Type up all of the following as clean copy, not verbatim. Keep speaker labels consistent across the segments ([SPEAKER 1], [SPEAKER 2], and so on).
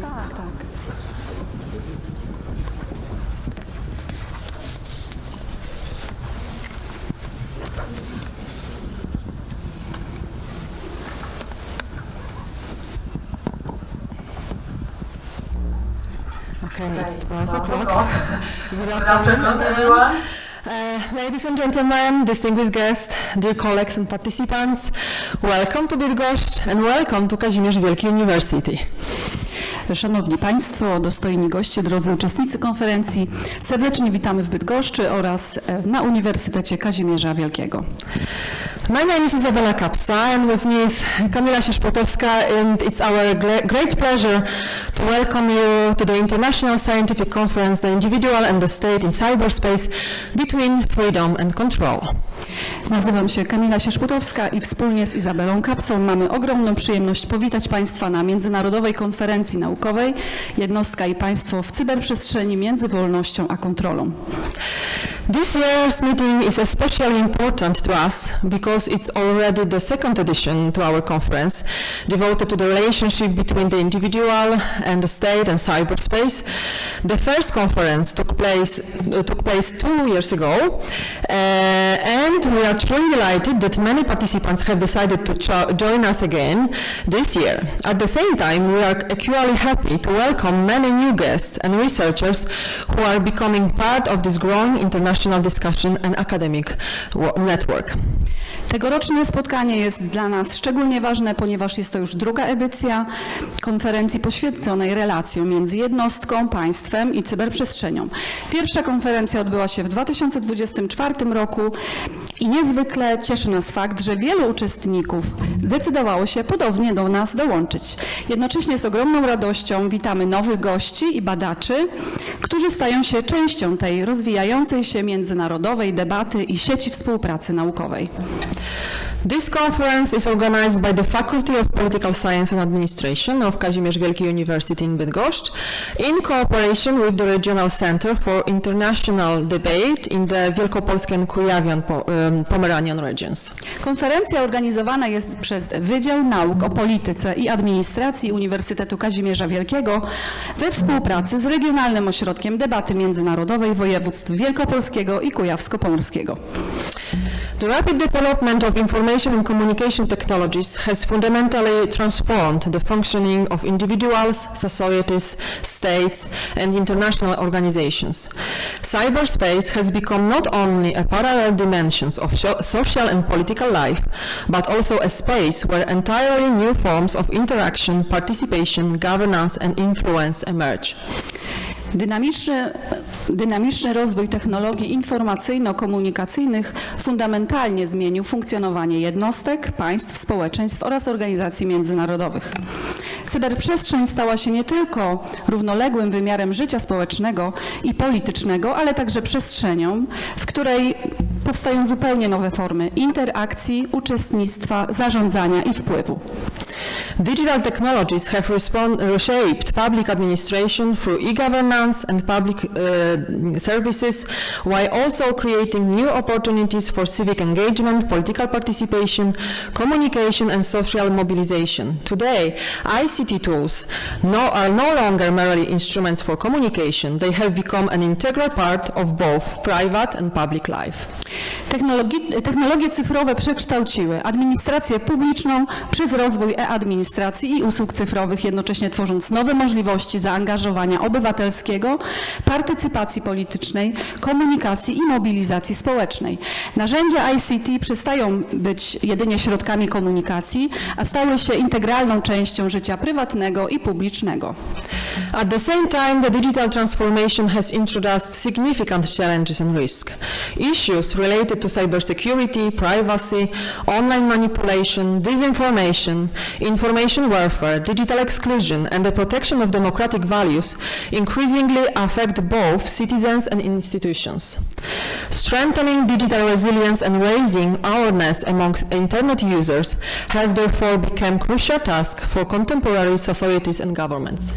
[SPEAKER 1] Tak, tak.
[SPEAKER 2] Okay, it's 12 o'clock. Good afternoon, everyone. Ladies and gentlemen, distinguished guests, dear colleagues and participants, welcome to Bydgoszcz and welcome to Kazimierz Wielki University.
[SPEAKER 1] Szanowni Państwo, dostojni goście, drodzy uczestnicy konferencji, serdecznie witamy w Bydgoszczy oraz na Uniwersytecie Kazimierza Wielkiego.
[SPEAKER 2] My name is Izabela Kapsa and with me is Kamila Sierzpłotowska, and it's our great pleasure to welcome you to the International Scientific Conference, The Individual and the State in Cyberspace Between Freedom and Control.
[SPEAKER 1] Nazywam się Kamila Sierzpłotowska i wspólnie z Izabelą Kapsą mamy ogromną przyjemność powitać Państwa na Międzynarodowej Konferencji Naukowej Jednostka i państwo w cyberprzestrzeni między wolnością a kontrolą.
[SPEAKER 2] This year's meeting is especially important to us because it's already the second edition to our conference devoted to the relationship between the individual and the state and cyberspace. The first conference took place 2 years ago, and we are truly delighted that many participants have decided to join us again this year. At the same time, we are equally happy to welcome many new guests and researchers who are becoming part of this growing international discussion and academic network.
[SPEAKER 1] Tegoroczne spotkanie jest dla nas szczególnie ważne, ponieważ jest to już druga edycja konferencji poświęconej relacjom między jednostką, państwem i cyberprzestrzenią. Pierwsza konferencja odbyła się w 2024 roku i niezwykle cieszy nas fakt, że wielu uczestników zdecydowało się ponownie do nas dołączyć. Jednocześnie z ogromną radością witamy nowych gości i badaczy, którzy stają się częścią tej rozwijającej się międzynarodowej debaty i sieci współpracy naukowej.
[SPEAKER 2] This conference is organized by the Faculty of Political Science and Administration of Kazimierz Wielki University in Bydgoszcz in cooperation with the Regional Center for International Debate in the Wielkopolski and Kujawian-Pomeranian regions.
[SPEAKER 1] Konferencja organizowana jest przez Wydział Nauk o Polityce i Administracji Uniwersytetu Kazimierza Wielkiego we współpracy z Regionalnym Ośrodkiem Debaty Międzynarodowej Województw Wielkopolskiego i Kujawsko-Pomorskiego.
[SPEAKER 2] The rapid development of information and communication technologies has fundamentally transformed the functioning of individuals, societies, states, and international organizations. Cyberspace has become not only a parallel dimension of social and political life, but also a space where entirely new forms of interaction, participation, governance, and influence emerge.
[SPEAKER 1] Dynamiczny rozwój technologii informacyjno-komunikacyjnych fundamentalnie zmienił funkcjonowanie jednostek, państw, społeczeństw oraz organizacji międzynarodowych. Cyberprzestrzeń stała się nie tylko równoległym wymiarem życia społecznego i politycznego, ale także przestrzenią, w której powstają zupełnie nowe formy interakcji, uczestnictwa, zarządzania i wpływu.
[SPEAKER 2] Digital technologies have reshaped public administration through e-governance and public services, while also creating new opportunities for civic engagement, political participation, communication, and social mobilization. Today, ICT tools are no longer merely instruments for communication. They have become an integral part of both private and public life.
[SPEAKER 1] Technologie cyfrowe przekształciły administrację publiczną przez rozwój e-administracji i usług cyfrowych, jednocześnie tworząc nowe możliwości zaangażowania obywatelskiego, partycypacji politycznej, komunikacji i mobilizacji społecznej. Narzędzia ICT przestają być jedynie środkami komunikacji, a stały się integralną częścią życia prywatnego i publicznego.
[SPEAKER 2] At the same time, the digital transformation has introduced significant challenges and risks. Issues related to cybersecurity, privacy, online manipulation, disinformation, information warfare, digital exclusion, and the protection of democratic values increasingly affect both citizens and institutions. Strengthening digital resilience and raising awareness amongst Internet users have therefore become crucial tasks for contemporary societies and governments.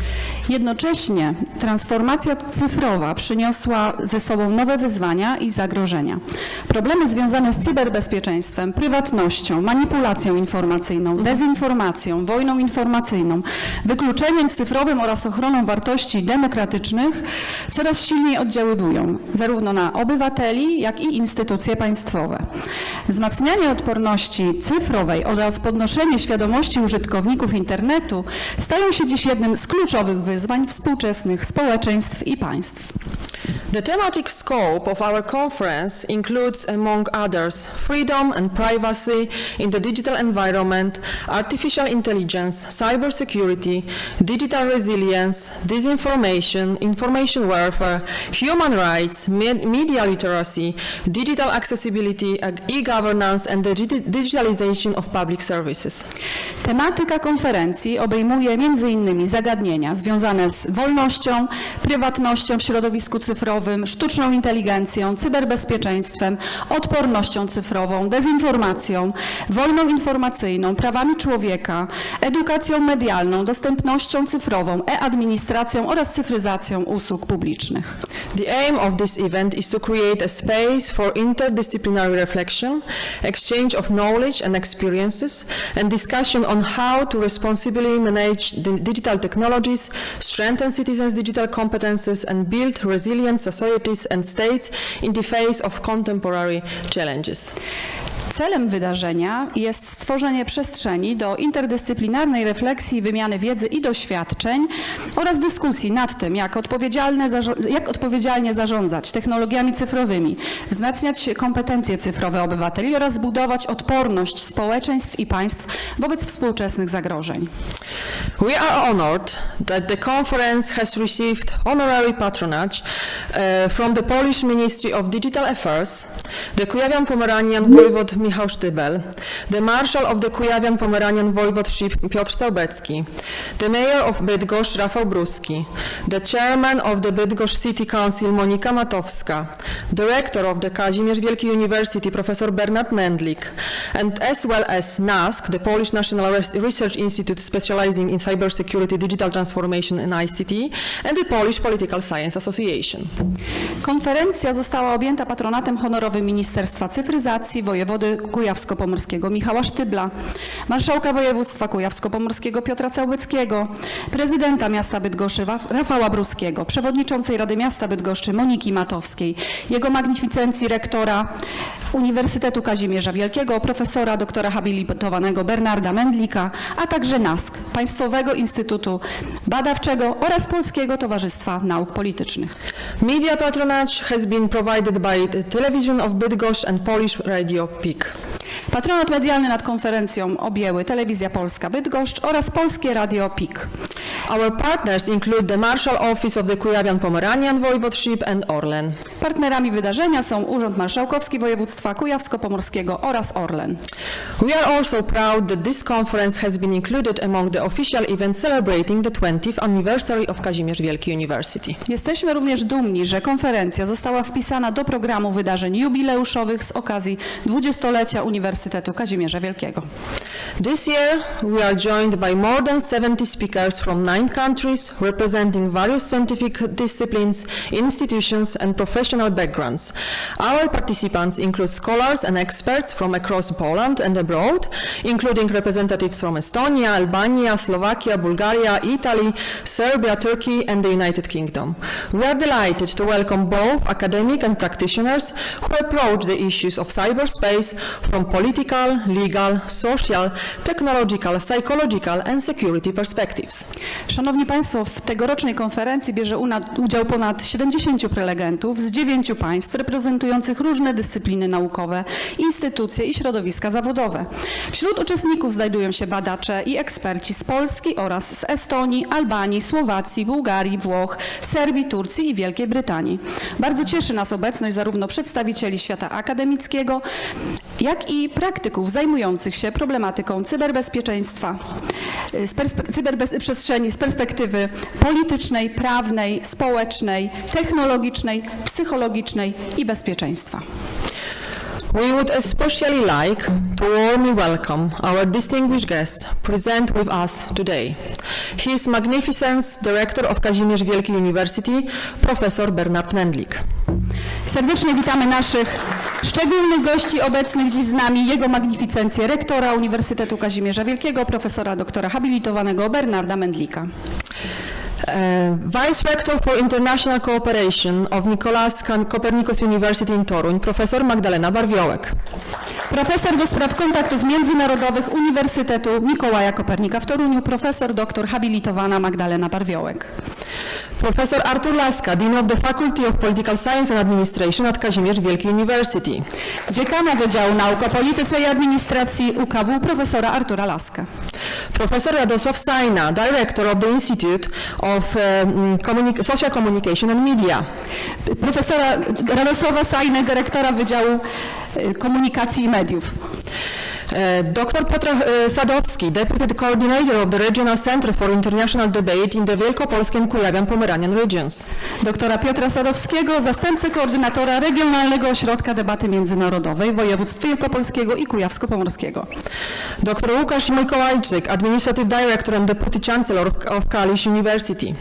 [SPEAKER 1] Jednocześnie transformacja cyfrowa przyniosła ze sobą nowe wyzwania i zagrożenia. Problemy związane z cyberbezpieczeństwem, prywatnością, manipulacją informacyjną, dezinformacją, wojną informacyjną, wykluczeniem cyfrowym oraz ochroną wartości demokratycznych coraz silniej oddziaływują zarówno na obywateli, jak i instytucje państwowe. Wzmacnianie odporności cyfrowej oraz podnoszenie świadomości użytkowników internetu stają się dziś jednym z kluczowych wyzwań współczesnych społeczeństw i państw.
[SPEAKER 2] The thematic scope of our conference includes, among others, freedom and privacy in the digital environment, artificial intelligence, cybersecurity, digital resilience, disinformation, information warfare, human rights, media literacy, digital accessibility, e-governance and the digitalization of public services.
[SPEAKER 1] Tematyka konferencji obejmuje m.in. zagadnienia związane z wolnością, prywatnością w środowisku cyfrowym, sztuczną inteligencją, cyberbezpieczeństwem, odpornością cyfrową, dezinformacją, wojną informacyjną, prawami człowieka, edukacją medialną, dostępnością cyfrową, e-administracją oraz cyfryzacją usług publicznych.
[SPEAKER 2] The aim of this event is to create a space for interdisciplinary reflection, exchange of knowledge and experiences, and discussion on how to responsibly manage the digital technologies, strengthen citizens' digital competences, and build resilient societies and states in the face of contemporary challenges.
[SPEAKER 1] Celem wydarzenia jest stworzenie przestrzeni do interdyscyplinarnej refleksji, wymiany wiedzy i doświadczeń oraz dyskusji nad tym, jak odpowiedzialnie zarządzać technologiami cyfrowymi, wzmacniać kompetencje cyfrowe obywateli oraz budować odporność społeczeństw i państw wobec współczesnych zagrożeń.
[SPEAKER 2] We are honored that the conference has received honorary patronage from the Polish Ministry of Digital Affairs, the Kujawian-Pomeranian Voivod Michał Sztybel, the Marshal of the Kujawian-Pomeranian Voivodeship Piotr Całbecki, the Mayor of Bydgoszcz Rafał Bruski, the Chairman of the Bydgoszcz City Council Monika Matowska, Director of the Kazimierz Wielki University Professor Bernard Mendlik, and as well as NASK, the Polish National Research Institute specializing in cybersecurity, digital transformation and ICT, and the Polish Political Science Association.
[SPEAKER 1] Konferencja została objęta patronatem honorowym Ministerstwa Cyfryzacji, wojewody kujawsko-pomorskiego Michała Sztybla, marszałka województwa kujawsko-pomorskiego Piotra Całbeckiego, prezydenta miasta Bydgoszczy Rafała Bruskiego, przewodniczącej Rady Miasta Bydgoszczy Moniki Matowskiej, jego magnificencji rektora Uniwersytetu Kazimierza Wielkiego, profesora doktora habilitowanego Bernarda Mendlika, a także NASK, Państwowego Instytutu Badawczego oraz Polskiego Towarzystwa Nauk Politycznych.
[SPEAKER 2] Media patronage has been provided by the Television of Bydgoszcz and Polish Radio PIK.
[SPEAKER 1] Patronat medialny nad konferencją objęły Telewizja Polska Bydgoszcz oraz Polskie Radio PIK.
[SPEAKER 2] Our partners include the Marshal Office of the Kujawian-Pomeranian Voivodeship and Orlen.
[SPEAKER 1] Partnerami wydarzenia są Urząd Marszałkowski Województwa Kujawsko-Pomorskiego oraz Orlen.
[SPEAKER 2] We are also proud that this conference has been included among the official events celebrating the 20th anniversary of Kazimierz Wielki University.
[SPEAKER 1] Jesteśmy również dumni, że konferencja została wpisana do programu wydarzeń jubileuszowych z okazji 20-lecia Uniwersytetu Kazimierza Wielkiego.
[SPEAKER 2] This year, we are joined by more than 70 speakers from 9 countries, representing various scientific disciplines, institutions, and professional backgrounds. Our participants include scholars and experts from across Poland and abroad, including representatives from Estonia, Albania, Slovakia, Bulgaria, Italy, Serbia, Turkey, and the United Kingdom. We are delighted to welcome both academic and practitioners who approach the issues of cyberspace from political, legal, social, technological, psychological, and security perspectives.
[SPEAKER 1] Szanowni Państwo, w tegorocznej konferencji bierze udział ponad 70 prelegentów z 9 państw reprezentujących różne dyscypliny naukowe, instytucje i środowiska zawodowe. Wśród uczestników znajdują się badacze i eksperci z Polski oraz z Estonii, Albanii, Słowacji, Bułgarii, Włoch, Serbii, Turcji i Wielkiej Brytanii. Bardzo cieszy nas obecność zarówno przedstawicieli świata akademickiego, jak i praktyków zajmujących się problematyką cyberbezpieczeństwa, cyberprzestrzeni z perspektywy politycznej, prawnej, społecznej, technologicznej, psychologicznej i bezpieczeństwa.
[SPEAKER 2] We would especially like to warmly welcome our distinguished guest present with us today. His Magnificence Director of Kazimierz Wielki University, Professor Bernard Mendlik.
[SPEAKER 1] Serdecznie witamy naszych szczególnych gości obecnych dziś z nami, Jego Magnificencję rektora Uniwersytetu Kazimierza Wielkiego, profesora doktora habilitowanego Bernarda Mendlika.
[SPEAKER 2] Vice Rector for International Cooperation of Nicolaus Copernicus University in Toruń, profesor Magdalena Barwiołek.
[SPEAKER 1] Profesor do spraw kontaktów międzynarodowych Uniwersytetu Mikołaja Kopernika w Toruniu, profesor doktor habilitowana Magdalena Barwiołek.
[SPEAKER 2] Professor Artur Laska, Dean of the Faculty of Political Science and Administration at Kazimierz Wielki University.
[SPEAKER 1] Dziekana Wydziału Nauk o Polityce i Administracji UKW, profesora Artura Laska.
[SPEAKER 2] Professor Radosław Sajna, Director of the Institute of Social Communication and Media.
[SPEAKER 1] Profesora Radosława Sajny, dyrektora Wydziału Komunikacji i Mediów.
[SPEAKER 2] Dr Piotr Sadowski, Deputy Coordinator of the Regional Center for International Debate in the Wielkopolskie Kujawian-Pomeranian Regions.
[SPEAKER 1] Doktora Piotra Sadowskiego, zastępcy koordynatora Regionalnego Ośrodka Debaty Międzynarodowej Województw Wielkopolskiego i Kujawsko-Pomorskiego.
[SPEAKER 2] Dr Łukasz Mikołajczyk, Administrative Director and Deputy Chancellor of Kalisz University.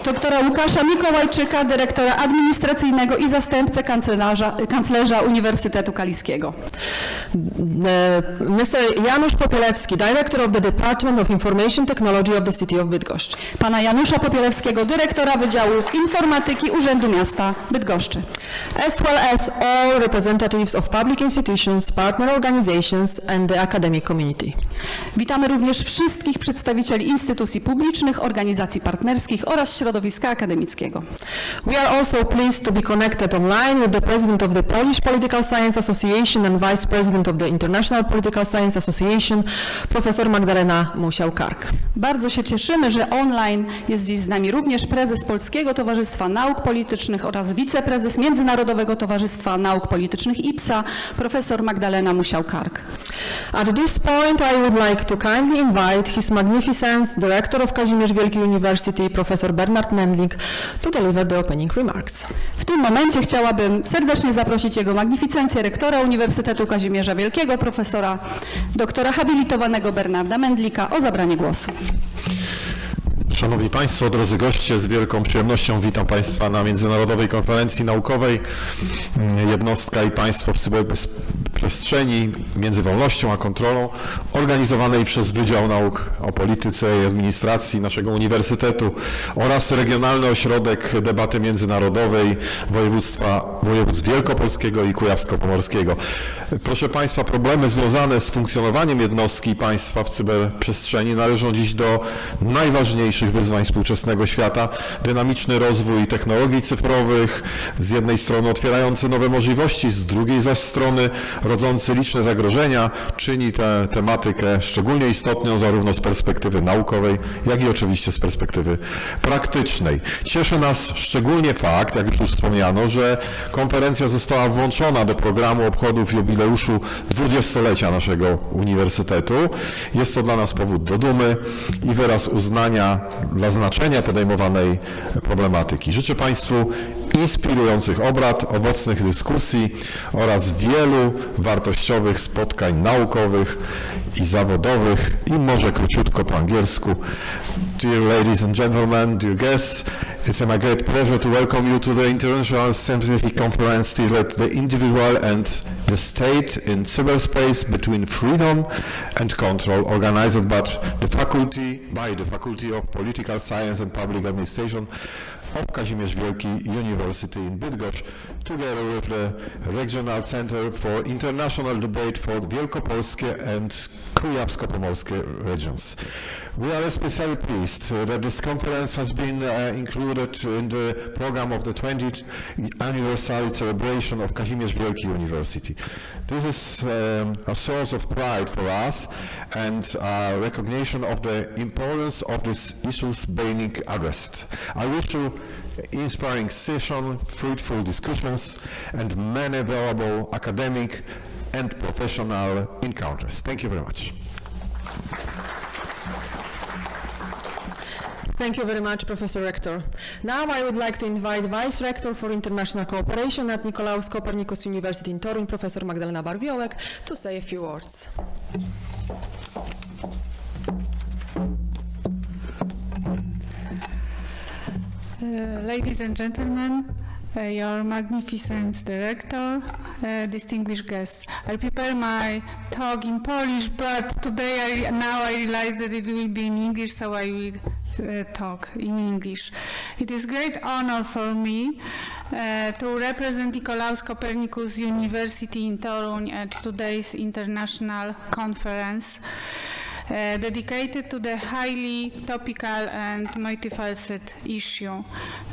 [SPEAKER 1] Doktora Łukasza Mikołajczyka, dyrektora administracyjnego i zastępcę kanclerza Uniwersytetu Kaliskiego.
[SPEAKER 2] Mr. Janusz Popielewski, Director of the Department of Information Technology of the City of Bydgoszcz.
[SPEAKER 1] Pana Janusza Popielewskiego, dyrektora Wydziału Informatyki Urzędu Miasta Bydgoszczy.
[SPEAKER 2] As well as all representatives of public institutions, partner organizations and the academic community.
[SPEAKER 1] Witamy również wszystkich przedstawicieli instytucji publicznych, organizacji partnerskich oraz środowiska akademickiego.
[SPEAKER 2] We are also pleased to be connected online with the President of the Polish Political Science Association and Vice President of the International Political Science Association, Profesor Magdalena Musiał-Kark.
[SPEAKER 1] Bardzo się cieszymy, że online jest dziś z nami również prezes Polskiego Towarzystwa Nauk Politycznych oraz wiceprezes Międzynarodowego Towarzystwa Nauk Politycznych IPSA, profesor Magdalena Musiał-Kark.
[SPEAKER 2] At this point, I would like to kindly invite His Magnificence, Director of Kazimierz Wielki University, Professor Bernard Mendlik, to deliver the opening remarks.
[SPEAKER 1] W tym momencie chciałabym serdecznie zaprosić Jego Magnificencję rektora Uniwersytetu Kazimierza Wielkiego, profesora doktora habilitowanego Bernarda Mendlika o zabranie głosu.
[SPEAKER 3] Szanowni Państwo, drodzy goście, z wielką przyjemnością witam Państwa na Międzynarodowej Konferencji Naukowej Jednostka i państwo w cyberprzestrzeni między wolnością a kontrolą, organizowanej przez Wydział Nauk o Polityce i Administracji naszego Uniwersytetu oraz Regionalny Ośrodek Debaty Międzynarodowej województw Wielkopolskiego i Kujawsko-Pomorskiego. Proszę Państwa, problemy związane z funkcjonowaniem jednostki i państwa w cyberprzestrzeni należą dziś do najważniejszych wyzwań współczesnego świata. Dynamiczny rozwój technologii cyfrowych, z jednej strony otwierający nowe możliwości, z drugiej zaś strony rodzący liczne zagrożenia, czyni tę tematykę szczególnie istotną zarówno z perspektywy naukowej, jak i oczywiście z perspektywy praktycznej. Cieszy nas szczególnie fakt, jak już tu wspomniano, że konferencja została włączona do programu obchodów jubileuszu 20-lecia naszego uniwersytetu. Jest to dla nas powód do dumy i wyraz uznania dla znaczenia podejmowanej problematyki. Życzę Państwu inspirujących obrad, owocnych dyskusji oraz wielu wartościowych spotkań naukowych i zawodowych i może króciutko po angielsku. Dear ladies and gentlemen, dear guests, it's my great pleasure to welcome you to the International Scientific Conference titled The Individual and the State in Cyberspace Between Freedom and Control, organized by the Faculty of Political Science and Public Administration of Kazimierz Wielki University in Bydgoszcz, together with the Regional Center for International Debate for Wielkopolskie and Kujawsko-Pomorskie regions. We are especially pleased that this conference has been included in the program of the 20th anniversary celebration of Kazimierz Wielki University. This is a source of pride for us and a recognition of the importance of these issues being addressed. I wish you inspiring session, fruitful discussions, and many valuable academic and professional encounters. Thank you very much.
[SPEAKER 2] Thank you very much, Professor Rector. Now I would like to invite Vice Rector for International Cooperation at Nicolaus Copernicus University in Toruń, Professor Magdalena Barwiołek, to say a few words.
[SPEAKER 4] Ladies and gentlemen, your magnificent director, distinguished guests. I prepare my talk in Polish, but today I realize that it will be in English, so I will talk in English. It is great honor for me to represent Nicolaus Copernicus University in Toruń at today's international conference dedicated to the highly topical and multifaceted issue,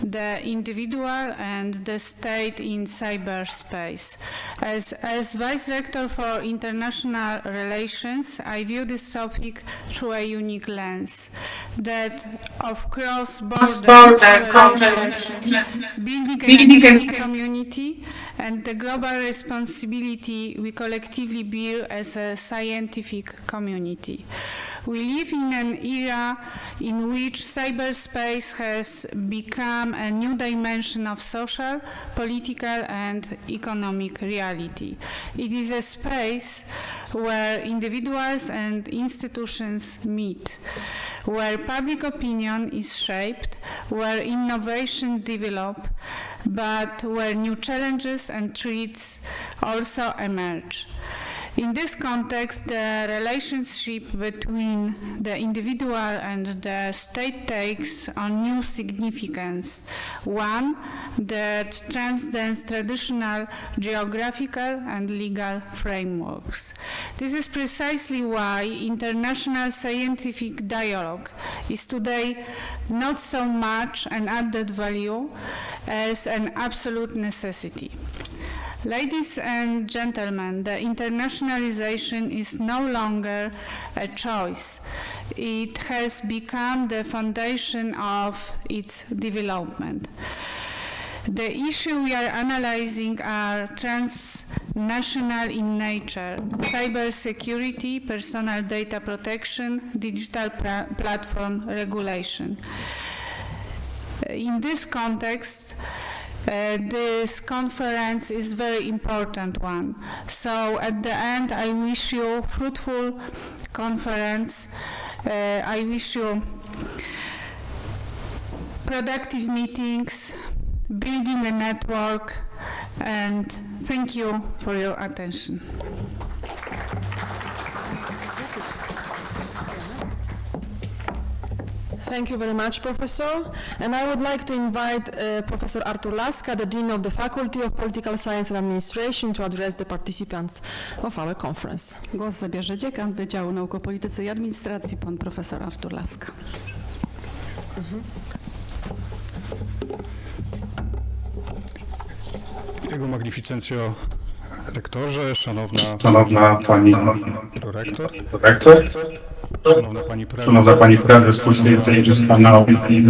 [SPEAKER 4] the individual and the state in cyberspace. As Vice Rector for International Relations, I view this topic through a unique lens, that of cross-border building a community and the global responsibility we collectively bear as a scientific community. We live in an era in which cyberspace has become a new dimension of social, political, and economic reality. It is a space where individuals and institutions meet, where public opinion is shaped, where innovation develops, but where new challenges and threats also emerge. In this context, the relationship between the individual and the state takes on new significance, one that transcends traditional geographical and legal frameworks. This is precisely why international scientific dialogue is today not so much an added value as an absolute necessity. Ladies and gentlemen, the internationalization is no longer a choice. It has become the foundation of its development. The issues we are analyzing are transnational in nature: cybersecurity, personal data protection, digital platform regulation. In this context, this conference is a very important one. So at the end, I wish you a fruitful conference. I wish you productive meetings, building a network, and thank you for your attention.
[SPEAKER 2] Thank you very much, Professor. And I would like to invite Professor Artur Laska, the Dean of the Faculty of Political Science and Administration, to address the participants of our conference.
[SPEAKER 1] Głos zabierze dziekan Wydziału Nauk o Polityce i Administracji, pan profesor Artur Laska.
[SPEAKER 5] Jego magnificencjo rektorze, szanowna pani prorektor, szanowna pani prezes Polskiej Akademii Nauk i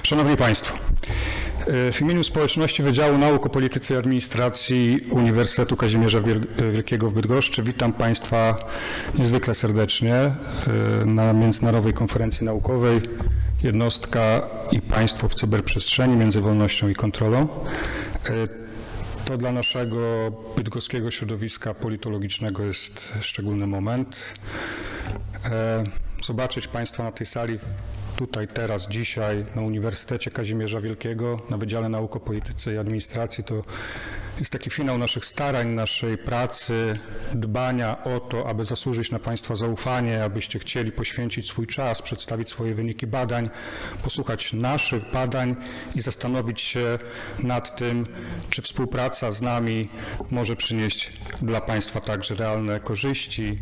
[SPEAKER 5] Szanowni Państwo, w imieniu społeczności Wydziału Nauk o Polityce i Administracji Uniwersytetu Kazimierza Wielkiego w Bydgoszczy witam Państwa niezwykle serdecznie na Międzynarodowej Konferencji Naukowej Jednostka i państwo w cyberprzestrzeni między wolnością i kontrolą. To dla naszego bydgoskiego środowiska politologicznego jest szczególny moment. Zobaczyć Państwa na tej sali tutaj, teraz, dzisiaj na Uniwersytecie Kazimierza Wielkiego, na Wydziale Nauk o Polityce i Administracji, to jest taki finał naszych starań, naszej pracy, dbania o to, aby zasłużyć na Państwa zaufanie, abyście chcieli poświęcić swój czas, przedstawić swoje wyniki badań, posłuchać naszych badań i zastanowić się nad tym, czy współpraca z nami może przynieść dla Państwa także realne korzyści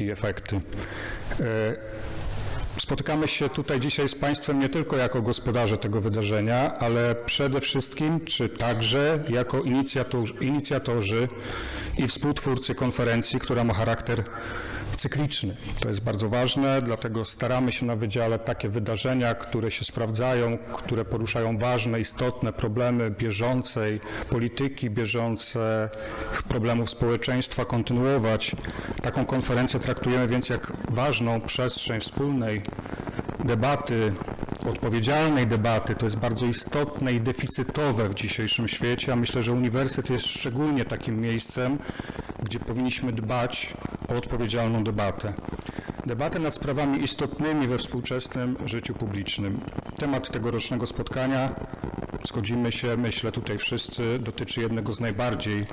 [SPEAKER 5] i efekty. Spotykamy się tutaj dzisiaj z Państwem nie tylko jako gospodarze tego wydarzenia, ale przede wszystkim, czy także jako inicjatorzy i współtwórcy konferencji, która ma charakter cykliczny. To jest bardzo ważne, dlatego staramy się na wydziale takie wydarzenia, które się sprawdzają, które poruszają ważne, istotne problemy bieżącej polityki, bieżące problemów społeczeństwa kontynuować. Taką konferencję traktujemy więc jak ważną przestrzeń wspólnej debaty, odpowiedzialnej debaty. To jest bardzo istotne i deficytowe w dzisiejszym świecie, a myślę, że uniwersytet jest szczególnie takim miejscem, gdzie powinniśmy dbać o odpowiedzialną debatę. Debatę nad sprawami istotnymi we współczesnym życiu publicznym. Temat tegorocznego spotkania, zgodzimy się, myślę tutaj wszyscy, dotyczy jednego z najbardziej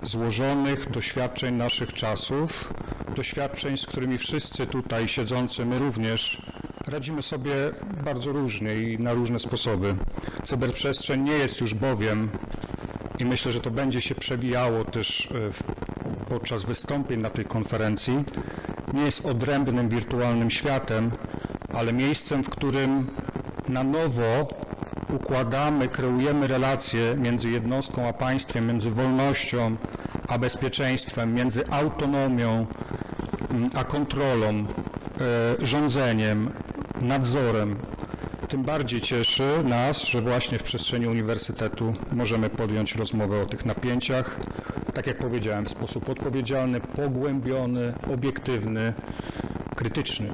[SPEAKER 5] złożonych doświadczeń naszych czasów, doświadczeń, z którymi wszyscy tutaj siedzący, my również, radzimy sobie bardzo różnie i na różne sposoby. Cyberprzestrzeń nie jest już bowiem, i myślę, że to będzie się przewijało też podczas wystąpień na tej konferencji, nie jest odrębnym wirtualnym światem, ale miejscem, w którym na nowo układamy, kreujemy relacje między jednostką a państwem, między wolnością a bezpieczeństwem, między autonomią a kontrolą, rządzeniem, nadzorem. Tym bardziej cieszy nas, że właśnie w przestrzeni uniwersytetu możemy podjąć rozmowę o tych napięciach, tak jak powiedziałem, w sposób odpowiedzialny, pogłębiony, obiektywny, krytyczny.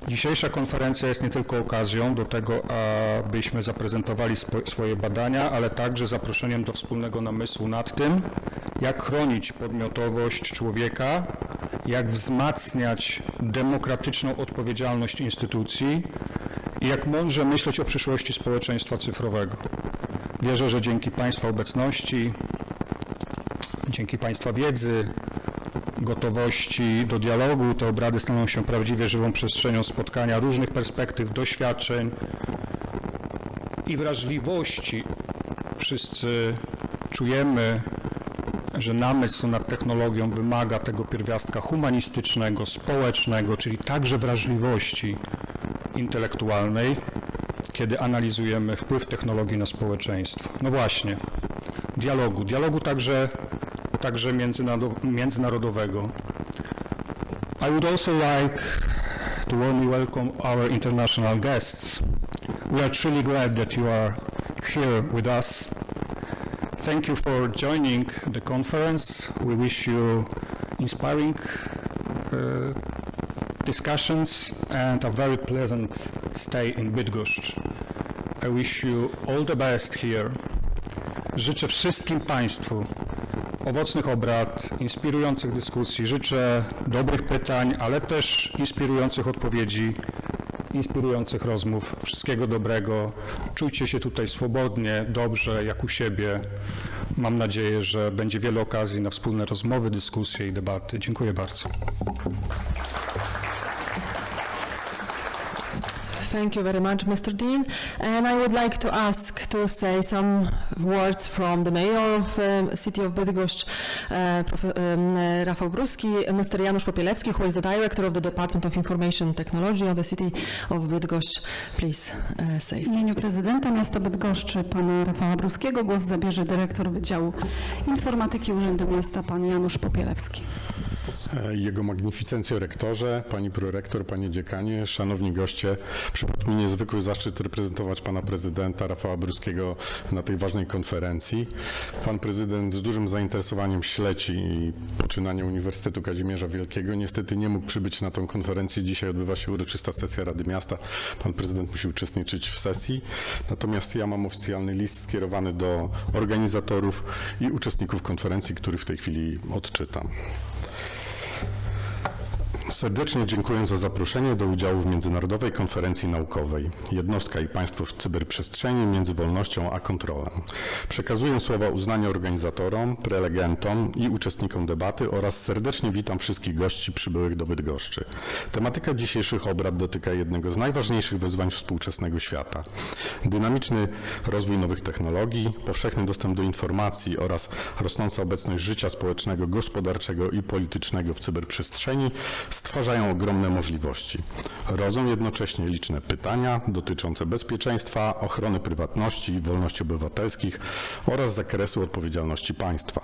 [SPEAKER 5] Dzisiejsza konferencja jest nie tylko okazją do tego, abyśmy zaprezentowali swoje badania, ale także zaproszeniem do wspólnego namysłu nad tym, jak chronić podmiotowość człowieka, jak wzmacniać demokratyczną odpowiedzialność instytucji i jak mądrze myśleć o przyszłości społeczeństwa cyfrowego. Wierzę, że dzięki Państwa obecności, dzięki Państwa wiedzy, gotowości do dialogu, te obrady staną się prawdziwie żywą przestrzenią spotkania różnych perspektyw, doświadczeń i wrażliwości. Wszyscy czujemy, że namysł nad technologią wymaga tego pierwiastka humanistycznego, społecznego, czyli także wrażliwości intelektualnej, kiedy analizujemy wpływ technologii na społeczeństwo. No właśnie, dialogu także międzynarodowego. I would also like to warmly welcome our international guests. We are truly glad that you are here with us. Thank you for joining the conference. We wish you inspiring discussions and a very pleasant stay in Bydgoszcz. I wish you all the best here. Życzę wszystkim Państwu owocnych obrad, inspirujących dyskusji. Życzę dobrych pytań, ale też inspirujących odpowiedzi, inspirujących rozmów. Wszystkiego dobrego. Czujcie się tutaj swobodnie, dobrze, jak u siebie. Mam nadzieję, że będzie wiele okazji na wspólne rozmowy, dyskusje i debaty. Dziękuję bardzo.
[SPEAKER 2] Thank you very much, Mr. Dean. And I would like to ask to say some words from the mayor of city of Bydgoszcz, Rafał Bruski, Mr. Janusz Popielewski, who is the director of the Department of Information Technology of the city of Bydgoszcz. Please say.
[SPEAKER 1] W imieniu prezydenta miasta Bydgoszczy, pana Rafała Bruskiego, głos zabierze dyrektor Wydziału Informatyki Urzędu Miasta, pan Janusz Popielewski.
[SPEAKER 6] Jego magnificencjo rektorze, pani prorektor, panie dziekanie, szanowni goście, przypadł mi niezwykły zaszczyt reprezentować pana prezydenta Rafała Bruskiego na tej ważnej konferencji. Pan prezydent z dużym zainteresowaniem śledzi poczynania Uniwersytetu Kazimierza Wielkiego. Niestety nie mógł przybyć na tą konferencję. Dzisiaj odbywa się uroczysta sesja Rady Miasta. Pan prezydent musi uczestniczyć w sesji. Natomiast ja mam oficjalny list skierowany do organizatorów i uczestników konferencji, który w tej chwili odczytam. Serdecznie dziękuję za zaproszenie do udziału w Międzynarodowej Konferencji Naukowej Jednostka i państwo w cyberprzestrzeni między wolnością a kontrolą. Przekazuję słowa uznania organizatorom, prelegentom i uczestnikom debaty oraz serdecznie witam wszystkich gości przybyłych do Bydgoszczy. Tematyka dzisiejszych obrad dotyka jednego z najważniejszych wyzwań współczesnego świata. Dynamiczny rozwój nowych technologii, powszechny dostęp do informacji oraz rosnąca obecność życia społecznego, gospodarczego i politycznego w cyberprzestrzeni stwarzają ogromne możliwości. Rodzą jednocześnie liczne pytania dotyczące bezpieczeństwa, ochrony prywatności i wolności obywatelskich oraz zakresu odpowiedzialności państwa.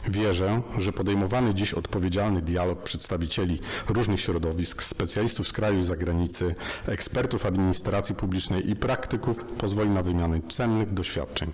[SPEAKER 6] Wierzę, że podejmowany dziś odpowiedzialny dialog przedstawicieli różnych środowisk, specjalistów z kraju i zagranicy, ekspertów administracji publicznej i praktyków pozwoli na wymianę cennych doświadczeń.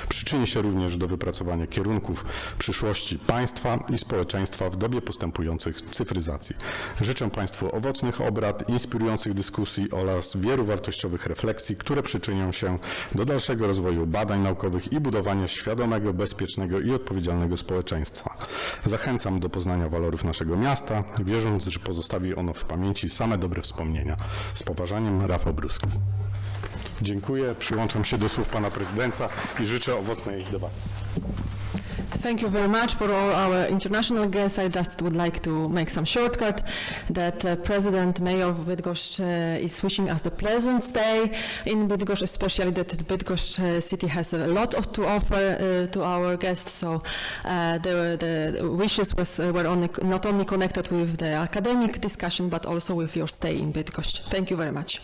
[SPEAKER 6] Przyczyni się również do wypracowania kierunków przyszłości państwa i społeczeństwa w dobie postępujących cyfryzacji. Życzę Państwu owocnych obrad, inspirujących dyskusji oraz wielu wartościowych refleksji, które przyczynią się do dalszego rozwoju badań naukowych i budowania świadomego, bezpiecznego i odpowiedzialnego społeczeństwa. Zachęcam do poznania walorów naszego miasta, wierząc, że pozostawi ono w pamięci same dobre wspomnienia. Z poważaniem, Rafał Bruski. Dziękuję, przyłączam się do słów pana prezydenta i życzę owocnej debaty.
[SPEAKER 2] Thank you very much for all our international guests. I just would like to make some shortcut that President Mayor of Bydgoszcz is wishing us the pleasant stay in Bydgoszcz, especially that Bydgoszcz city has a lot to offer to our guests. So the wishes were not only connected with the academic discussion, but also with your stay in Bydgoszcz. Thank you very much.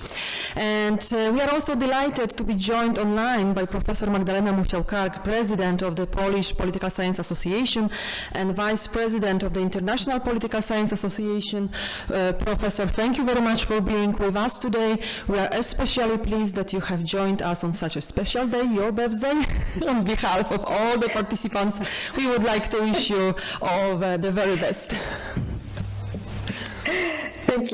[SPEAKER 2] And we are also delighted to be joined online by Professor Magdalena Musiał-Kark, President of the Polish Political Science Association and Vice President of the International Political Science Association. Professor, thank you very much for being with us today. We are especially pleased that you have joined us on such a special day, your birthday. On behalf of all the participants, we would like to wish you all the very best.
[SPEAKER 7] Thank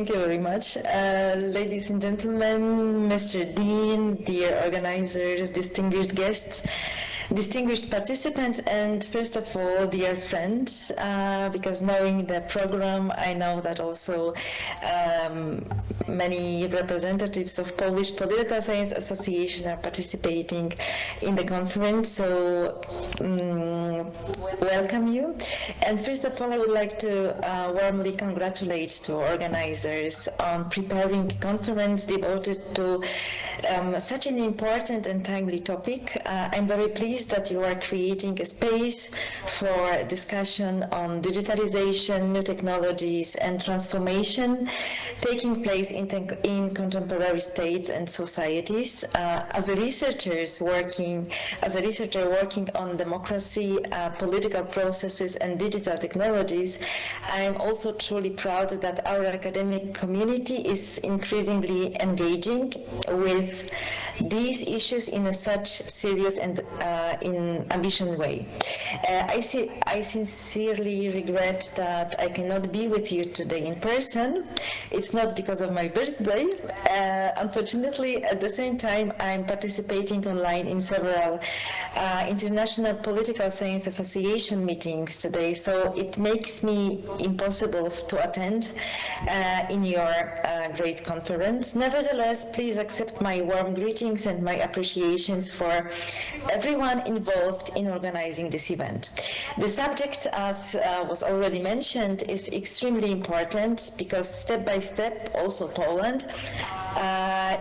[SPEAKER 7] you very much. Ladies and gentlemen, Mr. Dean, dear organizers, distinguished guests, distinguished participants, and first of all, dear friends, because knowing the program, I know that also many representatives of Polish Political Science Association are participating in the conference, so welcome you. And first of all, I would like to warmly congratulate to organizers on preparing a conference devoted to such an important and timely topic. I'm very pleased that you are creating a space for discussion on digitalization, new technologies, and transformation taking place in contemporary states and societies. As a researcher working on democracy, political processes, and digital technologies, I am also truly proud that our academic community is increasingly engaging with these issues in a such serious and in ambitious way. I sincerely regret that I cannot be with you today in person. It's not because of my birthday. Unfortunately, at the same time, I'm participating online in several International Political Science Association meetings today, so it makes me impossible to attend in your great conference. Nevertheless, please accept my warm greetings and my appreciations for everyone involved in organizing this event. The subject, as was already mentioned, is extremely important because step by step, also Poland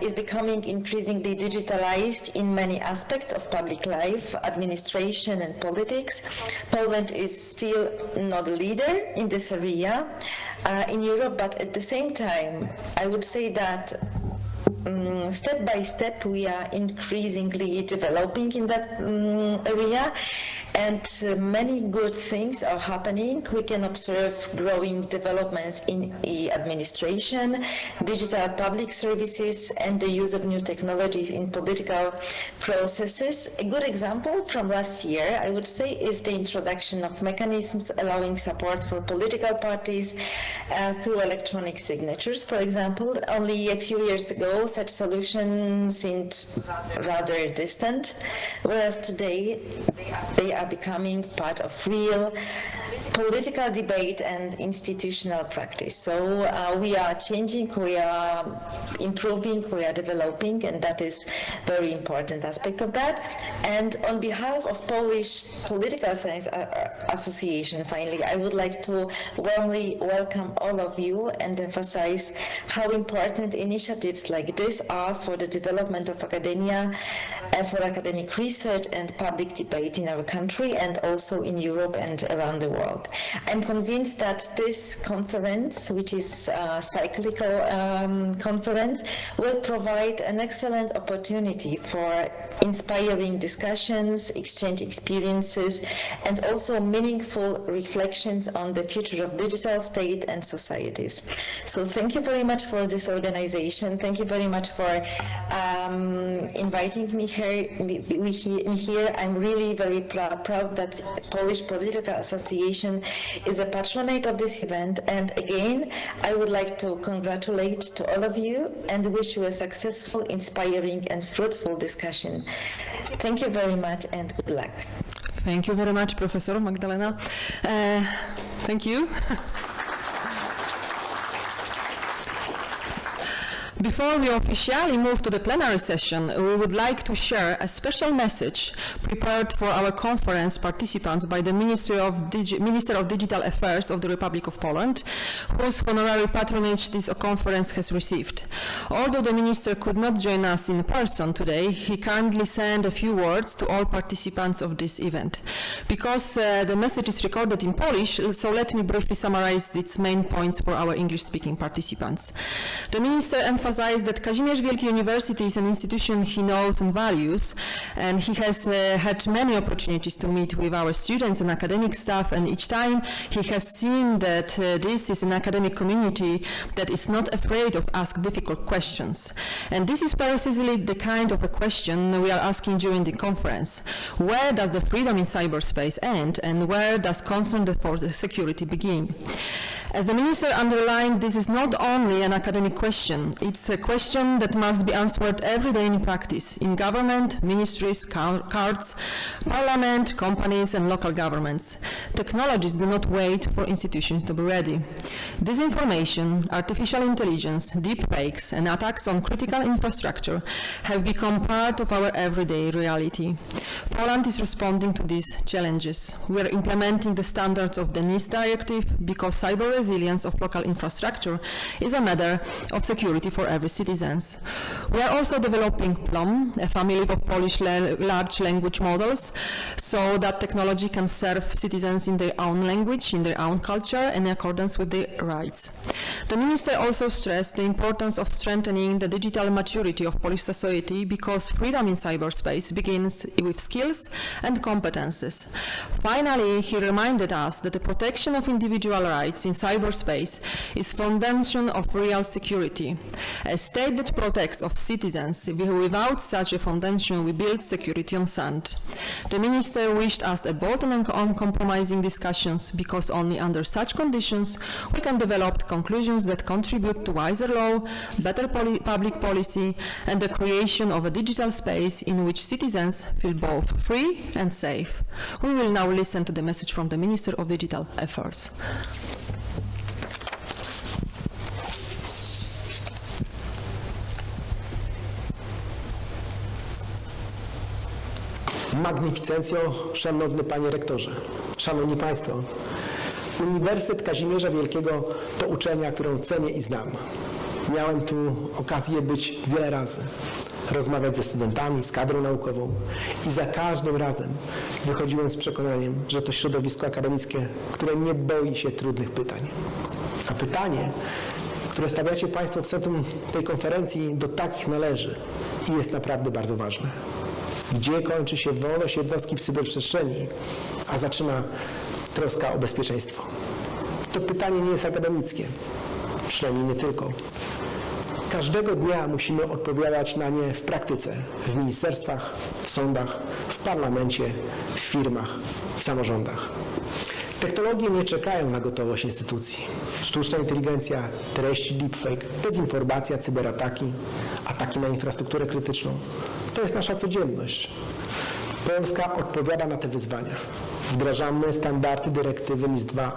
[SPEAKER 7] is becoming increasingly digitalized in many aspects of public life, administration, and politics. Poland is still not a leader in this area in Europe, but at the same time, I would say that step by step we are increasingly developing in that area, and many good things are happening. We can observe growing developments in e-administration, digital public services, and the use of new technologies in political processes. A good example from last year, I would say, is the introduction of mechanisms allowing support for political parties through electronic signatures. For example, only a few years ago, such solutions seemed rather distant, whereas today they are becoming part of real political debate and institutional practice. So we are changing, we are improving, we are developing, and that is very important aspect of that. And on behalf of Polish Political Science Association, finally, I would like to warmly welcome all of you and emphasize how important initiatives like this are for the development of academia, for academic research and public debate in our country and also in Europe and around the world. about. I'm convinced that this conference, which is a cyclical conference, will provide an excellent opportunity for inspiring discussions, exchange experiences, and also meaningful reflections on the future of digital state and societies. So thank you very much for this organization. Thank you very much for inviting me here. I'm really very proud that Polish Political Association is a patronate of this event. And again, I would like to congratulate to all of you and wish you a successful, inspiring, and fruitful discussion. Thank you very much and good luck.
[SPEAKER 2] Thank you very much, Professor Magdalena. Thank you. Before we officially move to the plenary session, we would like to share a special message prepared for our conference participants by the Minister of Digital Affairs of the Republic of Poland, whose honorary patronage this conference has received. Although the Minister could not join us in person today, he kindly sent a few words to all participants of this event. Because the message is recorded in Polish, so let me briefly summarize its main points for our English-speaking participants. The Minister emphasized that Kazimierz Wielki University is an institution he knows and values, and he has had many opportunities to meet with our students and academic staff, and each time he has seen that this is an academic community that is not afraid of asking difficult questions. And this is precisely the kind of a question we are asking during the conference. Where does the freedom in cyberspace end, and where does concern for the security begin? As the Minister underlined, this is not only an academic question, it's a question that must be answered every day in practice, in government, ministries, courts, parliament, companies, and local governments. Technologies do not wait for institutions to be ready. Disinformation, artificial intelligence, deepfakes, and attacks on critical infrastructure have become part of our everyday reality. Poland is responding to these challenges. We are implementing the standards of the NIS directive because cyber resilience of local infrastructure is a matter of security for every citizens. We are also developing PLOM, a family of Polish large language models, so that technology can serve citizens in their own language, in their own culture, and in accordance with their rights. The Minister also stressed the importance of strengthening the digital maturity of Polish society because freedom in cyberspace begins with skills and competences. Finally, he reminded us that the protection of individual rights in cyberspace is foundation of real security. A state that protects of citizens, without such a foundation, we build security on sand. The Minister wished us a bold and uncompromising discussions because only under such conditions we can develop conclusions that contribute to wiser law, better public policy, and the creation of a digital space in which citizens feel both free and safe. We will now listen to the message from the Minister of Digital Affairs.
[SPEAKER 8] Magnificencjo, szanowny panie rektorze, szanowni państwo, Uniwersytet Kazimierza Wielkiego to uczelnia, którą cenię i znam. Miałem tu okazję być wiele razy, rozmawiać ze studentami, z kadrą naukową i za każdym razem wychodziłem z przekonaniem, że to środowisko akademickie, które nie boi się trudnych pytań. A pytanie, które stawiacie państwo w centrum tej konferencji, do takich należy i jest naprawdę bardzo ważne. Gdzie kończy się wolność jednostki w cyberprzestrzeni, a zaczyna troska o bezpieczeństwo? To pytanie nie jest akademickie, przynajmniej nie tylko. Każdego dnia musimy odpowiadać na nie w praktyce, w ministerstwach, w sądach, w parlamencie, w firmach, w samorządach. Technologie nie czekają na gotowość instytucji. Sztuczna inteligencja, treści deepfake, dezinformacja, cyberataki, ataki na infrastrukturę krytyczną. To jest nasza codzienność. Polska odpowiada na te wyzwania. Wdrażamy standardy dyrektywy NIS-2,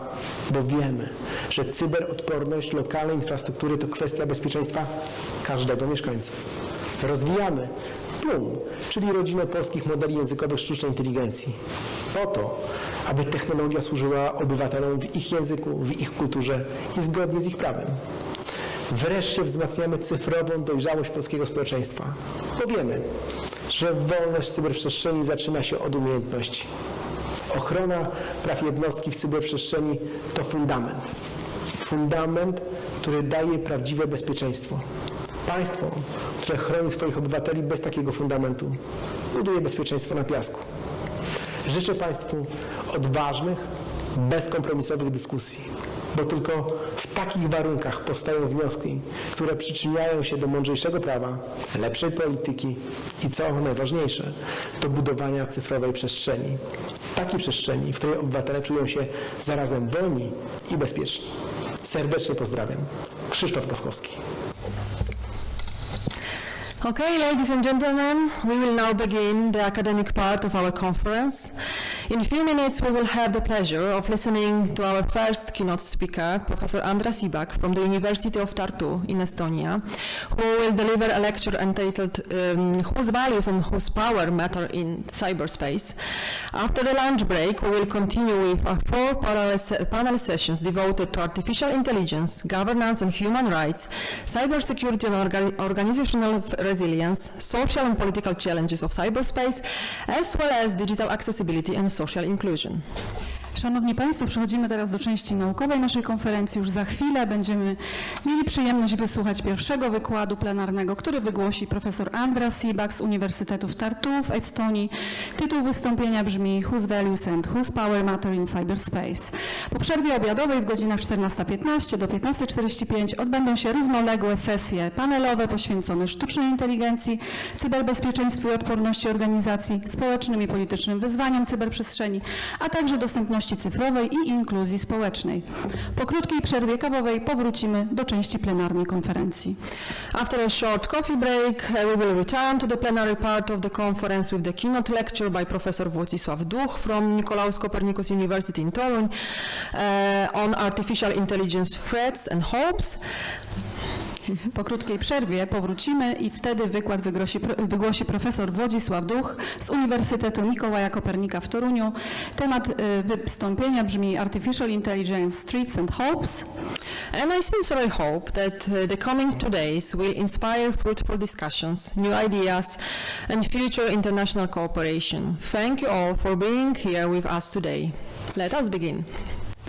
[SPEAKER 8] bo wiemy, że cyberodporność lokalnej infrastruktury to kwestia bezpieczeństwa każdego mieszkańca. Rozwijamy PLUM, czyli rodzinę polskich modeli językowych sztucznej inteligencji, po to, aby technologia służyła obywatelom w ich języku, w ich kulturze i zgodnie z ich prawem. Wreszcie wzmacniamy cyfrową dojrzałość polskiego społeczeństwa, bo wiemy, że wolność w cyberprzestrzeni zaczyna się od umiejętności. Ochrona praw jednostki w cyberprzestrzeni to fundament. Fundament, który daje prawdziwe bezpieczeństwo. Państwo, które chroni swoich obywateli bez takiego fundamentu, buduje bezpieczeństwo na piasku. Życzę Państwu odważnych, bezkompromisowych dyskusji, bo tylko w takich warunkach powstają wnioski, które przyczyniają się do mądrzejszego prawa, lepszej polityki i, co najważniejsze, do budowania cyfrowej przestrzeni. Takiej przestrzeni, w której obywatele czują się zarazem wolni i bezpieczni. Serdecznie pozdrawiam. Krzysztof Gawkowski.
[SPEAKER 2] Okay, ladies and gentlemen, we will now begin the academic part of our conference. In a few minutes, we will have the pleasure of listening to our first keynote speaker, Professor Andras Ibak from the University of Tartu in Estonia, who will deliver a lecture entitled Whose Values and Whose Power Matter in Cyberspace. After the lunch break, we will continue with 4 panel sessions devoted to artificial intelligence, governance and human rights, cybersecurity and organizational resilience, social and political challenges of cyberspace, as well as digital accessibility and social inclusion.
[SPEAKER 1] Szanowni Państwo, przechodzimy teraz do części naukowej naszej konferencji. Już za chwilę będziemy mieli przyjemność wysłuchać pierwszego wykładu plenarnego, który wygłosi profesor Andras Ibak z Uniwersytetu w Tartu w Estonii. Tytuł wystąpienia brzmi Whose Values and Whose Power Matter in Cyberspace. Po przerwie obiadowej w godzinach 14:15 do 15:45 odbędą się równoległe sesje panelowe poświęcone sztucznej inteligencji, cyberbezpieczeństwu i odporności organizacji, społecznym i politycznym wyzwaniom cyberprzestrzeni, a także dostępności cyfrowej i inkluzji społecznej. Po krótkiej przerwie kawowej powrócimy do części plenarnej konferencji.
[SPEAKER 2] After a short coffee break, we will return to the plenary part of the conference with the keynote lecture by Professor Władysław Duch from Nicolaus Copernicus University in Toruń on artificial intelligence threats and hopes.
[SPEAKER 1] Po krótkiej przerwie powrócimy i wtedy wykład wygłosi profesor Władysław Duch z Uniwersytetu Mikołaja Kopernika w Toruniu. Temat wystąpienia brzmi Artificial Intelligence Threats and Hopes.
[SPEAKER 2] And I sincerely hope that the coming 2 days will inspire fruitful discussions, new ideas and future international cooperation. Thank you all for being here with us today. Let us begin.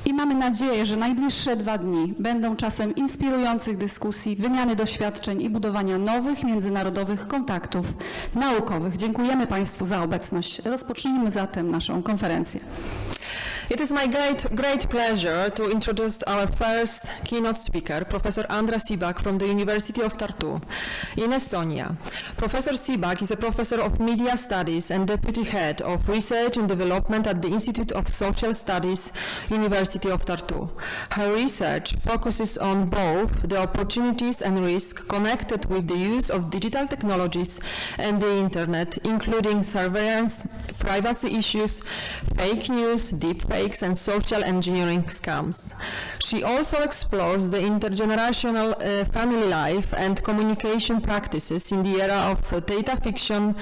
[SPEAKER 1] I mamy nadzieję, że najbliższe 2 dni będą czasem inspirujących dyskusji, wymiany doświadczeń i budowania nowych międzynarodowych kontaktów naukowych. Dziękujemy Państwu za obecność. Rozpocznijmy zatem naszą konferencję.
[SPEAKER 2] It is my great pleasure to introduce our first keynote speaker, Professor Andras Ibak from the University of Tartu in Estonia. Professor Ibak is a professor of media studies and deputy head of research and development at the Institute of Social Studies, University of Tartu. Her research focuses on both the opportunities and risks connected with the use of digital technologies and the internet, including surveillance, privacy issues, fake news, deepfakes, and social engineering scams. She also explores the intergenerational family life and communication practices in the era of data fiction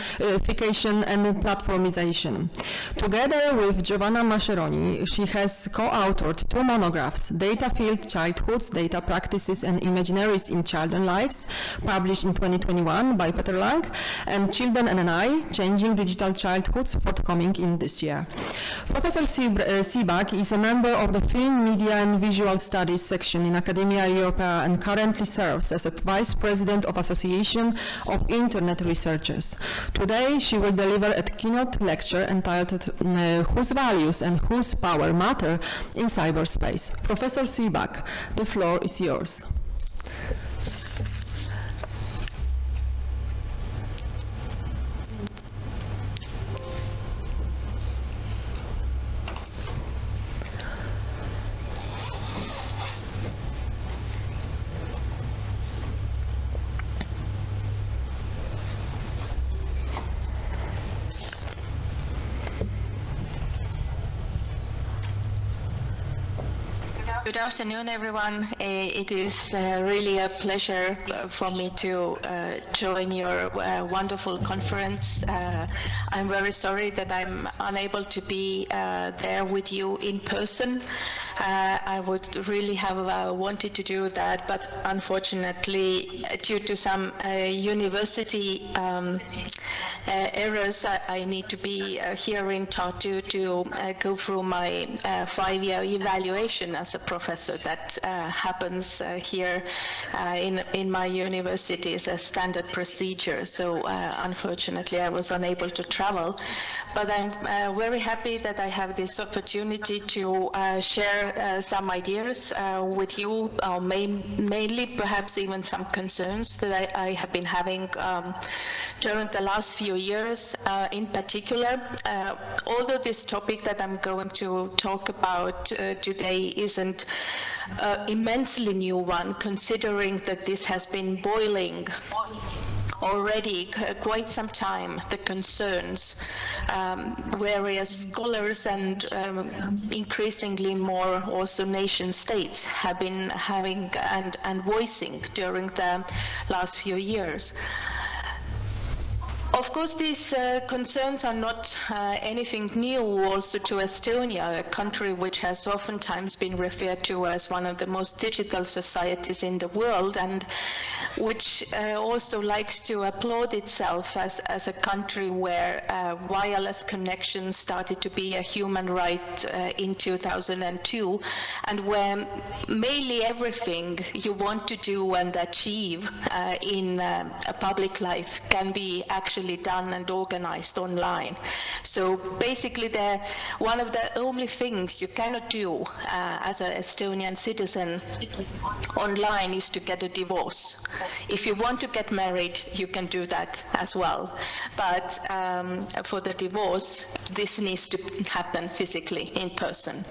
[SPEAKER 2] and platformization. Together with Giovanna Mascheroni, she has co-authored 2 monographs, Data Field Childhoods, Data Practices and Imaginaries in Children Lives, published in 2021 by Peter Lang, and Children and I, Changing Digital Childhoods, forthcoming in this year. Professor Ibak is a member of the Film, Media and Visual Studies section in Academia Europaea and currently serves as a Vice President of Association of Internet Researchers. Today she will deliver a keynote lecture entitled Whose Values and Whose Power Matter in Cyberspace. Professor Ibak, the floor is yours.
[SPEAKER 9] Good afternoon, everyone. It is really a pleasure for me to join your wonderful conference. I'm very sorry that I'm unable to be there with you in person. I would really have wanted to do that, but unfortunately, due to some university errors, I need to be here in Tartu to go through my 5-year evaluation as a professor that happens here in my university as a standard procedure. So unfortunately I was unable to travel, but I'm very happy that I have this opportunity to share some ideas with you, mainly perhaps even some concerns that I have been having during the last few years. In particular, although this topic that I'm going to talk about today isn't immensely new one, considering that this has been boiling already quite some time, the concerns various scholars and increasingly more also nation states have been having and voicing during the last few years. Of course, these concerns are not anything new also to Estonia, a country which has oftentimes been referred to as one of the most digital societies in the world, and which also likes to applaud itself as a country where wireless connections started to be a human right in 2002, and where mainly everything you want to do and achieve in a public life can be actually done and organized online. So basically one of the only things you cannot do as an Estonian citizen online is to get a divorce. If you want to get married, you can do that as well. But for the divorce, this needs to happen physically in person.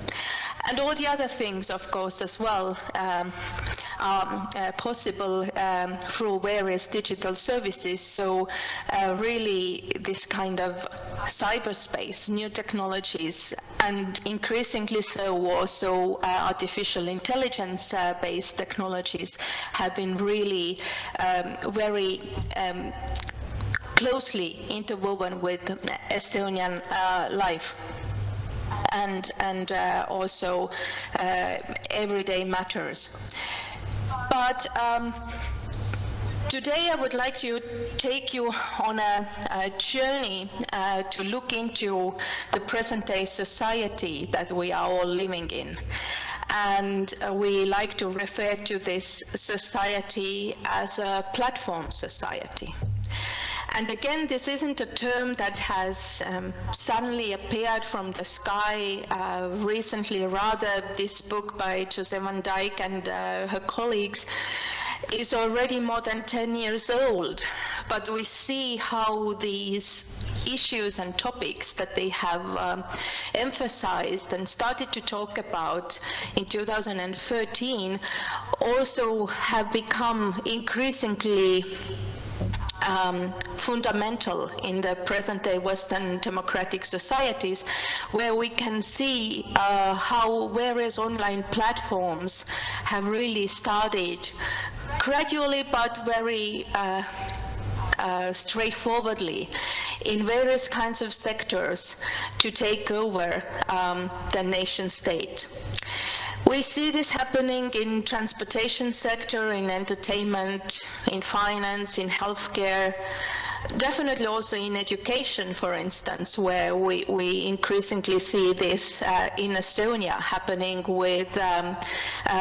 [SPEAKER 9] And all the other things, of course, as well, are possible through various digital services. So really this kind of cyberspace, new technologies, and increasingly so also artificial intelligence-based technologies have been really very closely interwoven with Estonian life and also everyday matters. But today I would like to take you on a journey to look into the present-day society that we are all living in. And we like to refer to this society as a platform society. And again, this isn't a term that has suddenly appeared from the sky recently. Rather, this book by Jose Van Dyke and her colleagues is already more than 10 years old. But we see how these issues and topics that they have emphasized and started to talk about in 2013 also have become increasingly fundamental in the present-day Western democratic societies, where we can see how various online platforms have really started gradually but very straightforwardly in various kinds of sectors to take over the nation state. We see this happening in transportation sector, in entertainment, in finance, in healthcare, definitely also in education, for instance, where we increasingly see this in Estonia happening with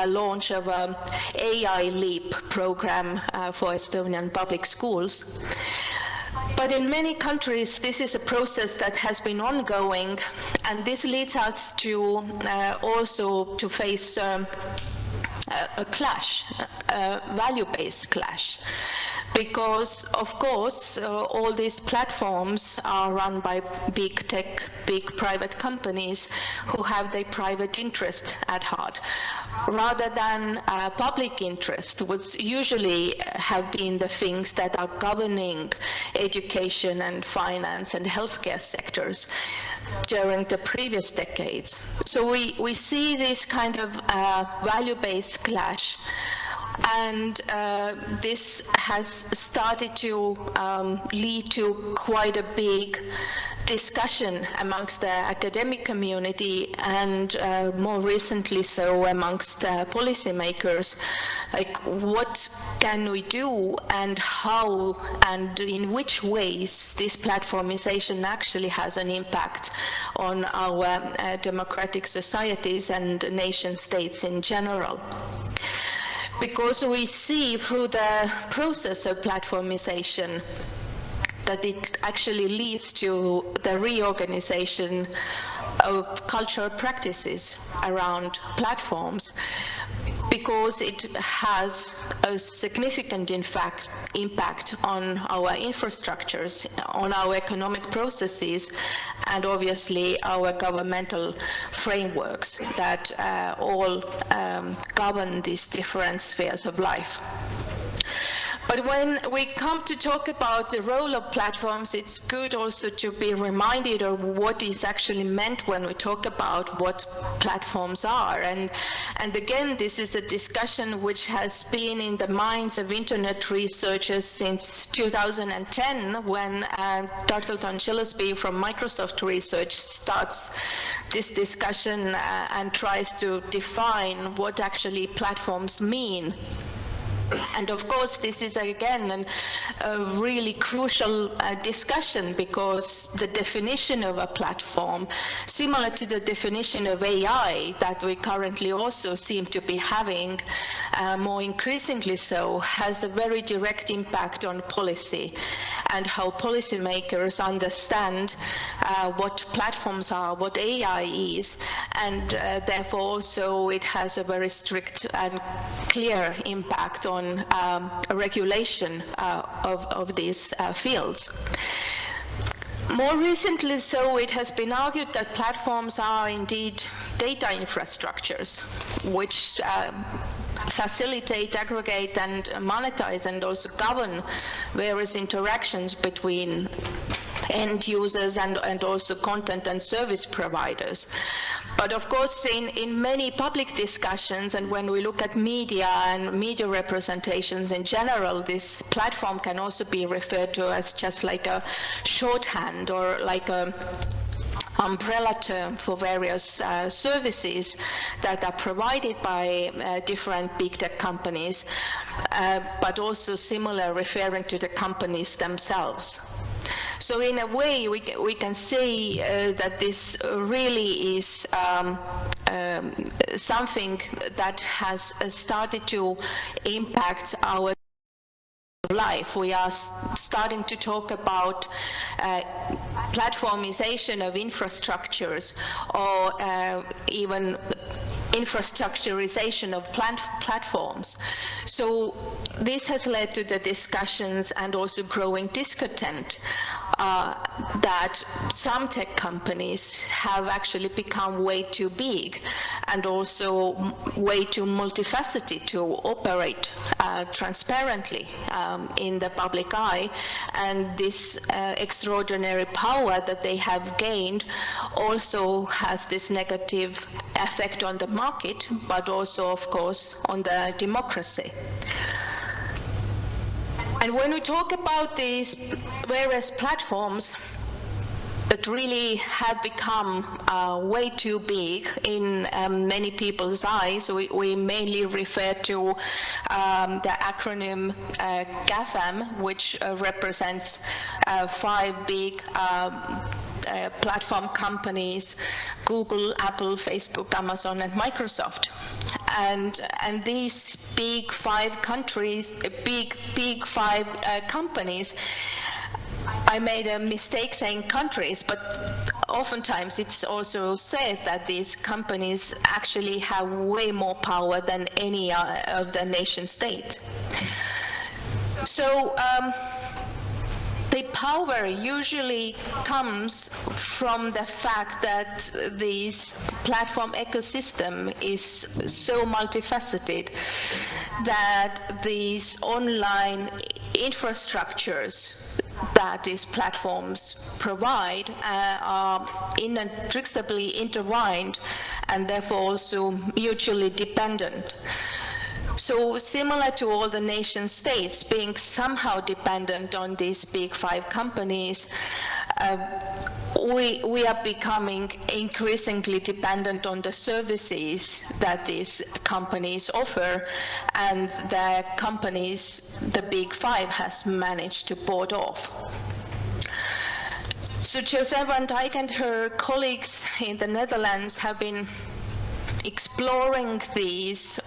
[SPEAKER 9] launch of an AI Leap program for Estonian public schools. But in many countries, this is a process that has been ongoing, and this leads us to also to face a clash, a value-based clash. Because, of course, all these platforms are run by big tech, big private companies who have their private interest at heart, rather than public interest, which usually have been the things that are governing education and finance and healthcare sectors during the previous decades. So we see this kind of value-based clash. And this has started to lead to quite a big discussion amongst the academic community and more recently so amongst policymakers, like what can we do and how and in which ways this platformization actually has an impact on our democratic societies and nation states in general. Because we see through the process of platformization that it actually leads to the reorganization of cultural practices around platforms, because it has a significant impact on our infrastructures, on our economic processes, and obviously our governmental frameworks that all govern these different spheres of life. But when we come to talk about the role of platforms, it's good also to be reminded of what is actually meant when we talk about what platforms are. And again, this is a discussion which has been in the minds of internet researchers since 2010, when Tarleton Gillespie from Microsoft Research starts this discussion and tries to define what actually platforms mean. And of course, this is again a really crucial discussion, because the definition of a platform, similar to the definition of AI that we currently also seem to be having more increasingly so, has a very direct impact on policy and how policymakers understand what platforms are, what AI is, and therefore also it has a very strict and clear impact on regulation of these fields. More recently so, it has been argued that platforms are indeed data infrastructures, which facilitate, aggregate, and monetize, and also govern various interactions between end users and also content and service providers. But of course, in many public discussions, and when we look at media and media representations in general, this platform can also be referred to as just like a shorthand or like a umbrella term for various services that are provided by different big tech companies, but also similar referring to the companies themselves. So in a way, we can say that this really is something that has started to impact our life. We are starting to talk about platformization of infrastructures, or even infrastructurization of platforms. So this has led to the discussions and also growing discontent that some tech companies have actually become way too big and also way too multifaceted to operate transparently in the public eye, and this extraordinary power that they have gained also has this negative effect on the market, but also of course on the democracy. And when we talk about these various platforms that really have become way too big in many people's eyes, we mainly refer to the acronym GAFAM, which represents 5 big platform companies: Google, Apple, Facebook, Amazon, and Microsoft. And these big 5 countries, big 5 companies, I made a mistake saying countries, but oftentimes it's also said that these companies actually have way more power than any of the nation states. So the power usually comes from the fact that this platform ecosystem is so multifaceted that these online infrastructures that these platforms provide are inextricably intertwined and therefore also mutually dependent. So similar to all the nation states being somehow dependent on these big 5 companies, we are becoming increasingly dependent on the services that these companies offer, and the companies, the big 5, has managed to board off. So José van Dijk and her colleagues in the Netherlands have been exploring these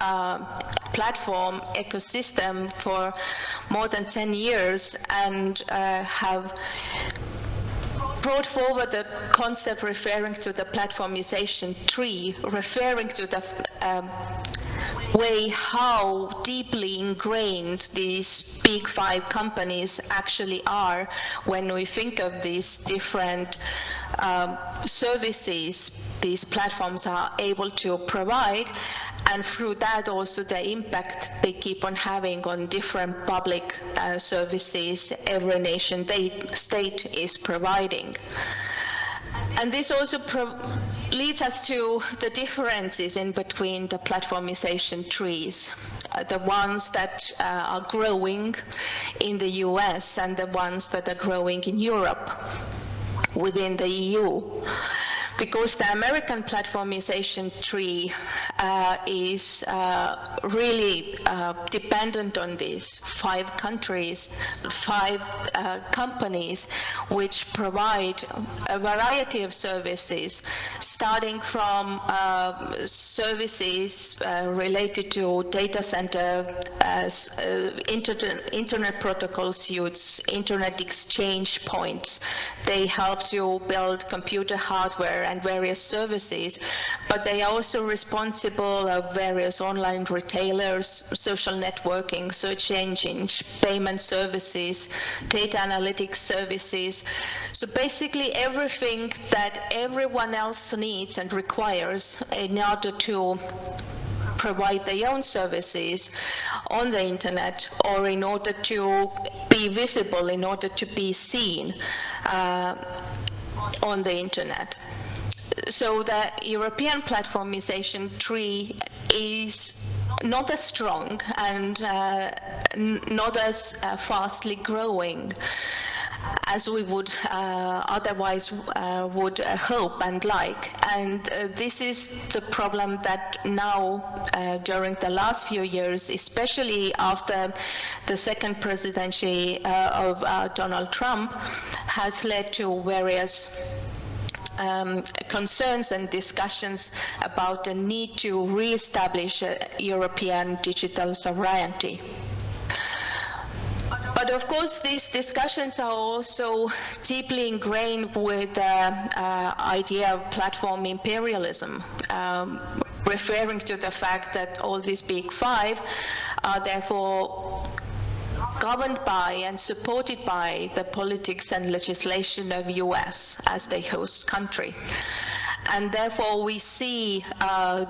[SPEAKER 9] platform ecosystem for more than 10 years and have brought forward the concept referring to the platformization tree, referring to the way how deeply ingrained these big 5 companies actually are when we think of these different services these platforms are able to provide, and through that also the impact they keep on having on different public services every nation state is providing. And this also leads us to the differences in between the platformization trees, the ones that are growing in the US and the ones that are growing in Europe within the EU. Because the American platformization tree is really dependent on these 5 countries, 5 companies, which provide a variety of services, starting from services related to data center, internet protocol suites, internet exchange points. They help to build computer hardware and various services, but they are also responsible of various online retailers, social networking, search engines, payment services, data analytics services. So basically everything that everyone else needs and requires in order to provide their own services on the internet, or in order to be visible, in order to be seen on the internet. So the European platformization tree is not as strong and not as fastly growing as we would otherwise would hope and like. And this is the problem that now, during the last few years, especially after the second presidency of Donald Trump, has led to various concerns and discussions about the need to re-establish European digital sovereignty. But of course, these discussions are also deeply ingrained with the idea of platform imperialism, referring to the fact that all these big 5 are therefore governed by and supported by the politics and legislation of US as the host country. And therefore we see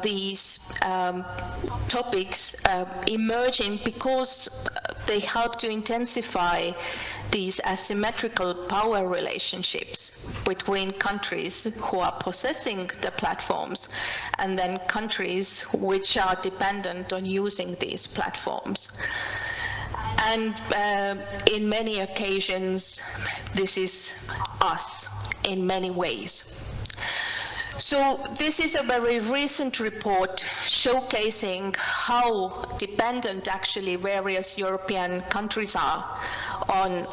[SPEAKER 9] these topics emerging because they help to intensify these asymmetrical power relationships between countries who are possessing the platforms and then countries which are dependent on using these platforms. And in many occasions, this is us in many ways. So this is a very recent report showcasing how dependent actually various European countries are on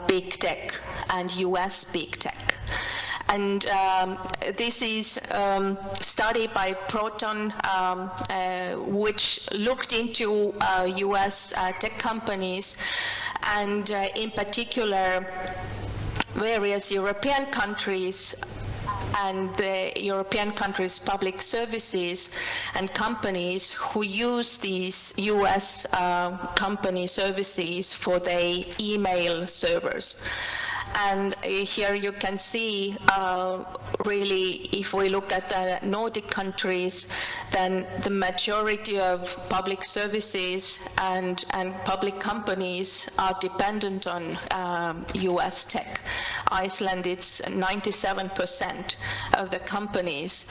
[SPEAKER 9] big tech and US big tech. And this is a study by Proton, which looked into US tech companies and in particular various European countries and the European countries' public services and companies who use these US company services for their email servers. And here you can see really, if we look at the Nordic countries, then the majority of public services and public companies are dependent on US tech. Iceland, it's 97% of the companies,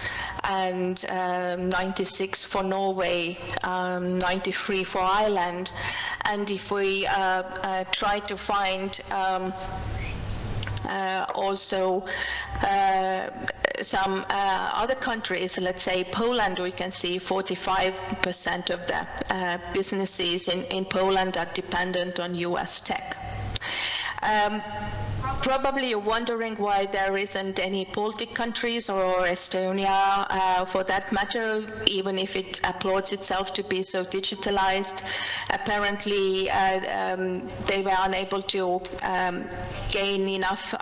[SPEAKER 9] and 96 for Norway, 93 for Ireland. And if we try to find also some other countries, let's say Poland, we can see 45% of the businesses in Poland are dependent on US tech. Probably you're wondering why there isn't any Baltic countries or Estonia, for that matter, even if it applauds itself to be so digitalized. Apparently, they were unable to gain enough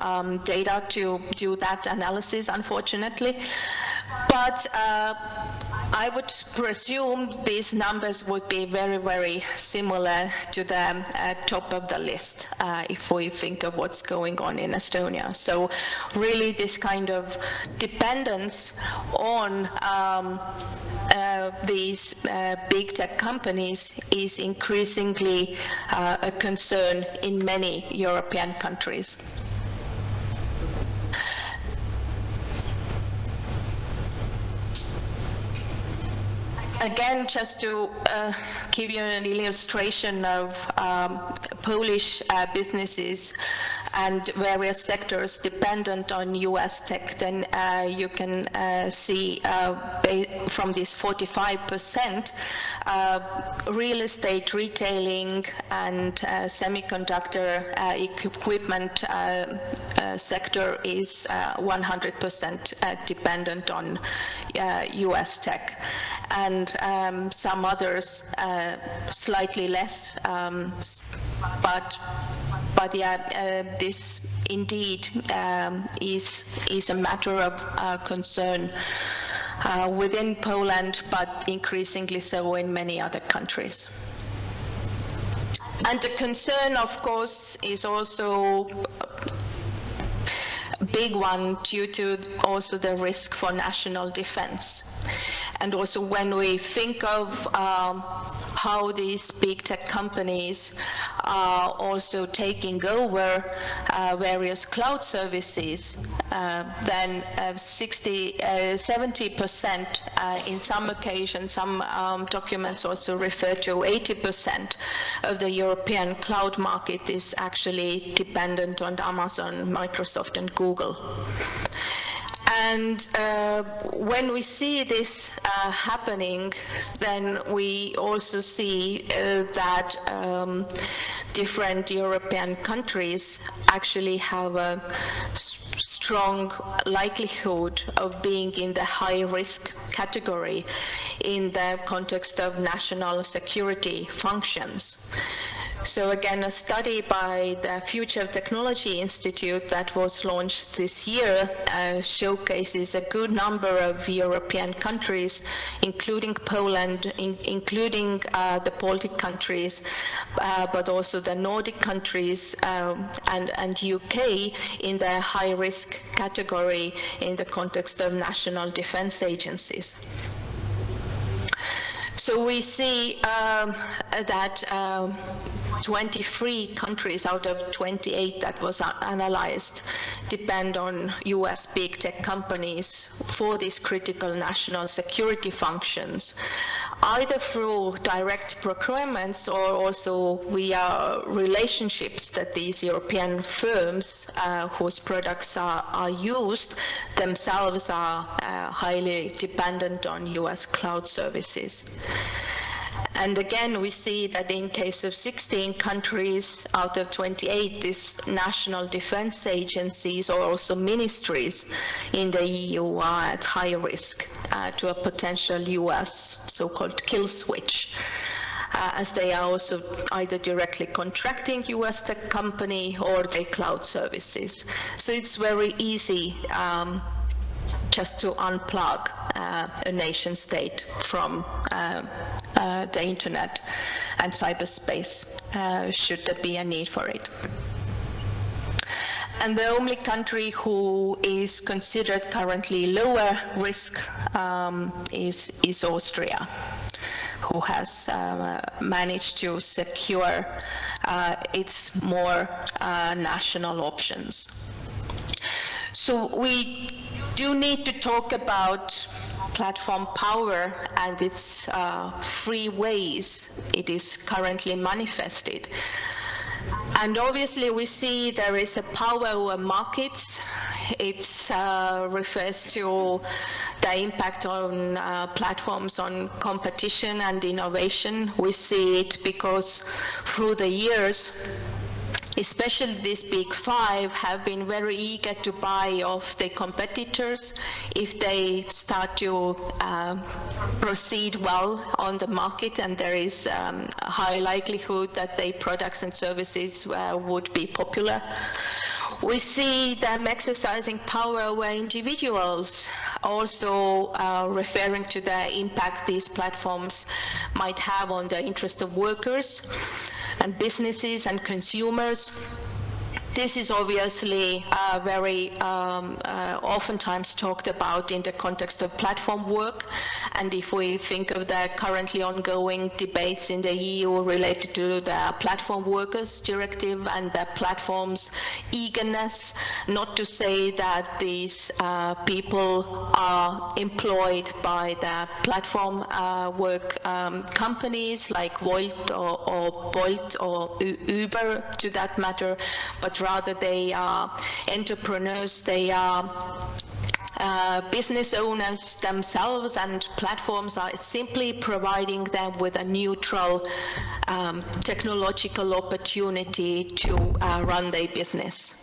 [SPEAKER 9] data to do that analysis, unfortunately. But I would presume these numbers would be very, very similar to the top of the list if we think of what's going on in Estonia. So really this kind of dependence on these big tech companies is increasingly a concern in many European countries. Again, just to give you an illustration of Polish businesses and various sectors dependent on US tech, then you can see from this 45%, real estate, retailing, and semiconductor equipment sector is 100% dependent on US tech. And some others slightly less, but yeah, this indeed is a matter of concern within Poland, but increasingly so in many other countries. And the concern, of course, is also a big one due to also the risk for national defense. And also when we think of how these big tech companies are also taking over various cloud services, then 70%, in some occasions, some documents also refer to 80% of the European cloud market is actually dependent on Amazon, Microsoft, and Google. And when we see this happening, then we also see that different European countries actually have a strong likelihood of being in the high-risk category in the context of national security functions. So again, a study by the Future Technology Institute that was launched this year showcases a good number of European countries, including Poland, including the Baltic countries, but also the Nordic countries and UK in the high-risk category in the context of national defense agencies. So we see that 23 countries out of 28 that was analyzed depend on US big tech companies for these critical national security functions, either through direct procurements or also via relationships that these European firms whose products are used themselves are highly dependent on US cloud services. And again, we see that in case of 16 countries out of 28, these national defense agencies or also ministries in the EU are at high risk to a potential US so-called kill switch, as they are also either directly contracting US tech company or their cloud services. So it's very easy just to unplug a nation state from the internet and cyberspace, should there be a need for it. And the only country who is considered currently lower risk is Austria, who has managed to secure its more national options. So we do need to talk about platform power and its three ways it is currently manifested. And obviously we see there is a power over markets. It refers to the impact on platforms on competition and innovation. We see it because through the years, especially these big five have been very eager to buy off their competitors if they start to proceed well on the market, and there is a high likelihood that their products and services would be popular. We see them exercising power over individuals, also referring to the impact these platforms might have on the interest of workers and businesses and consumers. This is obviously very oftentimes talked about in the context of platform work, and if we think of the currently ongoing debates in the EU related to the Platform Workers Directive and the platform's eagerness not to say that these people are employed by the platform work companies like Volt or Bolt or Uber to that matter, but rather they are entrepreneurs, they are business owners themselves, and platforms are simply providing them with a neutral technological opportunity to run their business.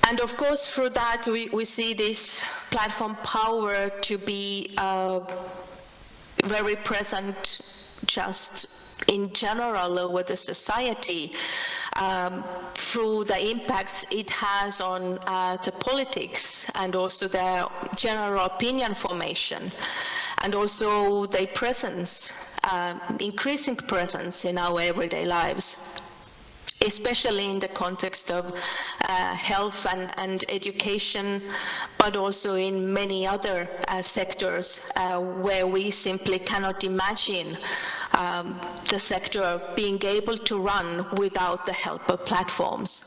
[SPEAKER 9] And of course, through that, we see this platform power to be very present just in general over the society, through the impacts it has on the politics and also their general opinion formation, and also their presence, increasing presence in our everyday lives, especially in the context of health and education, but also in many other sectors where we simply cannot imagine the sector being able to run without the help of platforms.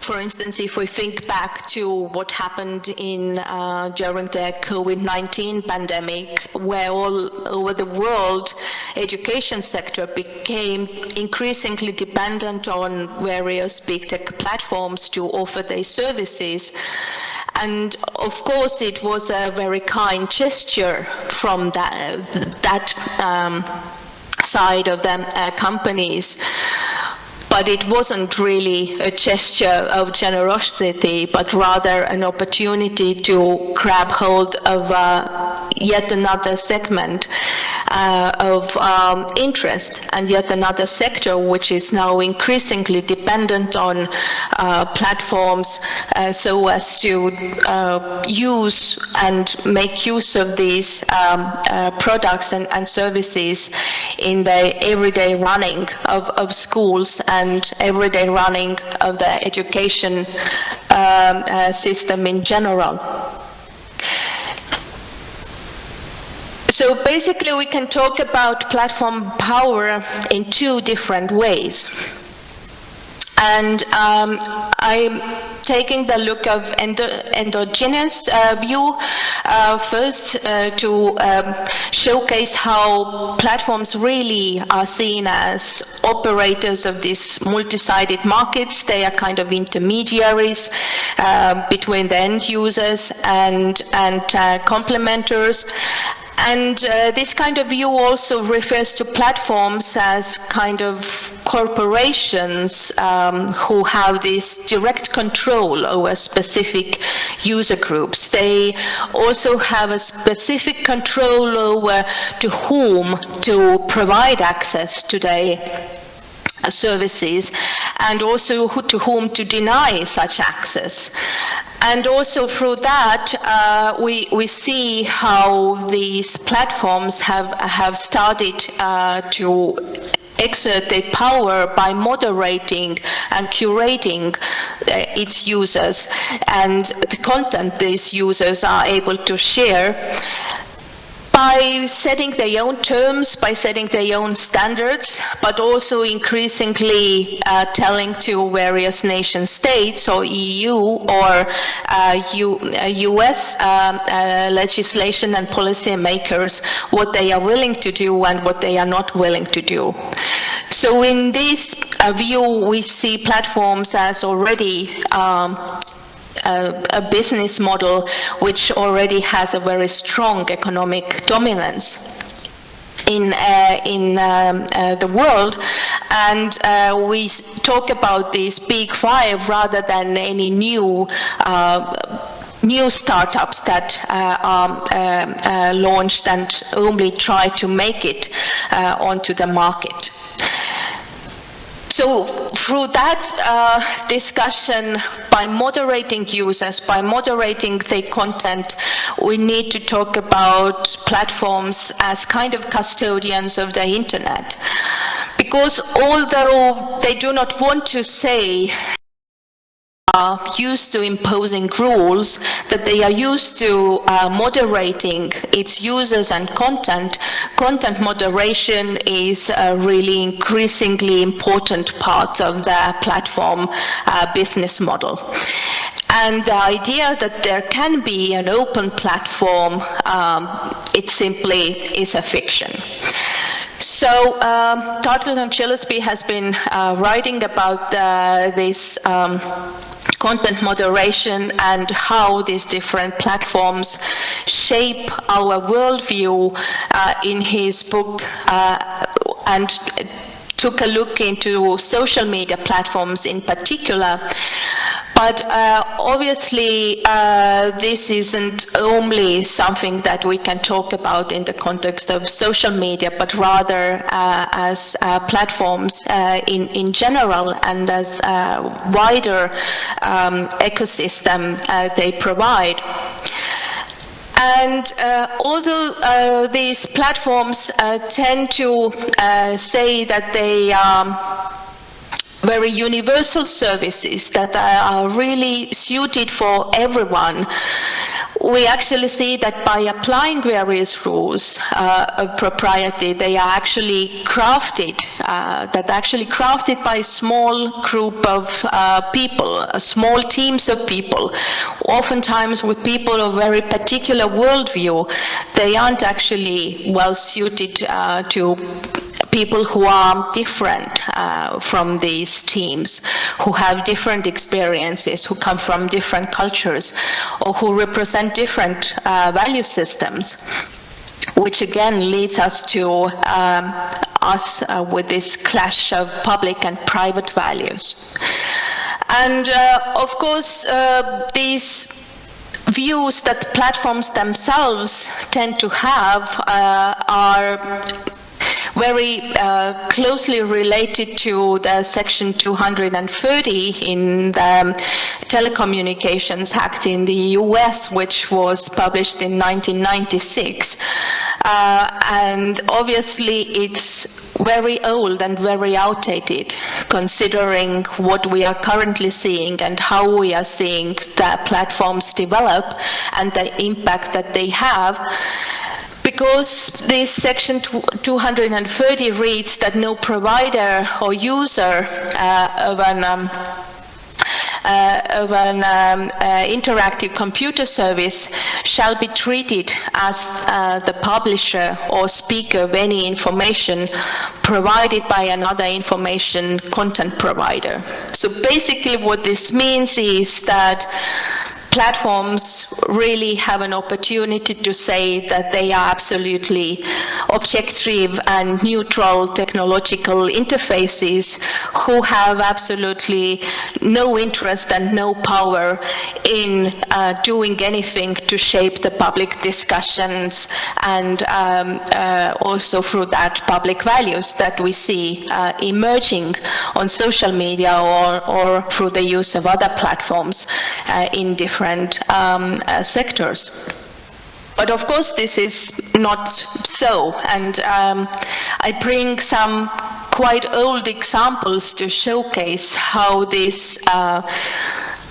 [SPEAKER 9] For instance, if we think back to what happened during the COVID-19 pandemic, where all over the world education sector became increasingly dependent on various big tech platforms to offer their services. And of course, it was a very kind gesture from that side of the companies, but it wasn't really a gesture of generosity, but rather an opportunity to grab hold of yet another segment of interest and yet another sector which is now increasingly dependent on platforms so as to use and make use of these products and services in the everyday running of schools and everyday running of the education system in general. So basically we can talk about platform power in two different ways. And I'm taking the look of endogenous view first to showcase how platforms really are seen as operators of these multi-sided markets. They are kind of intermediaries between the end users and complementers. And this kind of view also refers to platforms as kind of corporations who have this direct control over specific user groups. They also have a specific control over to whom to provide access to their services, and also to whom to deny such access. And also through that, we see how these platforms have started to exert their power by moderating and curating its users and the content these users are able to share, by setting their own terms, by setting their own standards, but also increasingly telling to various nation states or EU or US legislation and policy makers what they are willing to do and what they are not willing to do. So in this view, we see platforms as already a business model which already has a very strong economic dominance in the world, and we talk about these big five rather than any new startups that are launched and only try to make it onto the market. So through that discussion, by moderating users, by moderating their content, we need to talk about platforms as kind of custodians of the internet. Because although they do not want to say are used to imposing rules, that they are used to moderating its users and content moderation is a really increasingly important part of the platform business model. And the idea that there can be an open platform, it simply is a fiction. So Tarleton Gillespie has been writing about this content moderation and how these different platforms shape our worldview in his book, and took a look into social media platforms in particular. But obviously, this isn't only something that we can talk about in the context of social media, but rather as platforms in general and as a wider ecosystem they provide. And although these platforms tend to say that they are very universal services that are really suited for everyone, we actually see that by applying various rules of propriety, they are actually crafted by a small group of people, small teams of people, oftentimes with people of very particular worldview. They aren't actually well suited to people who are different from these teams, who have different experiences, who come from different cultures, or who represent different value systems, which again leads us to with this clash of public and private values. And of course, these views that platforms themselves tend to have are very closely related to the Section 230 in the Telecommunications Act in the US, which was published in 1996. And obviously it's very old and very outdated, considering what we are currently seeing and how we are seeing the platforms develop and the impact that they have. Because this Section 230 reads that no provider or user of an interactive computer service shall be treated as the publisher or speaker of any information provided by another information content provider. So basically what this means is that platforms really have an opportunity to say that they are absolutely objective and neutral technological interfaces who have absolutely no interest and no power in doing anything to shape the public discussions and also through that public values that we see emerging on social media or through the use of other platforms in different sectors. But of course this is not so, and I bring some quite old examples to showcase how this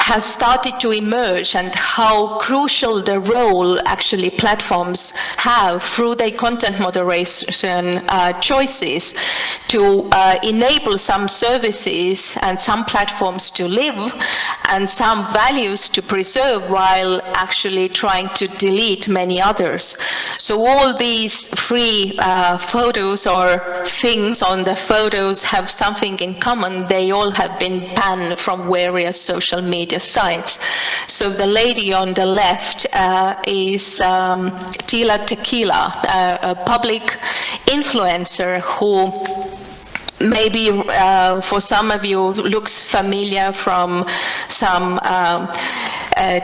[SPEAKER 9] has started to emerge and how crucial the role actually platforms have through their content moderation choices to enable some services and some platforms to live and some values to preserve while actually trying to delete many others. So all these three photos or things on the photos have something in common. They all have been banned from various social media sites. So the lady on the left is Tila Tequila, a public influencer who maybe for some of you looks familiar from some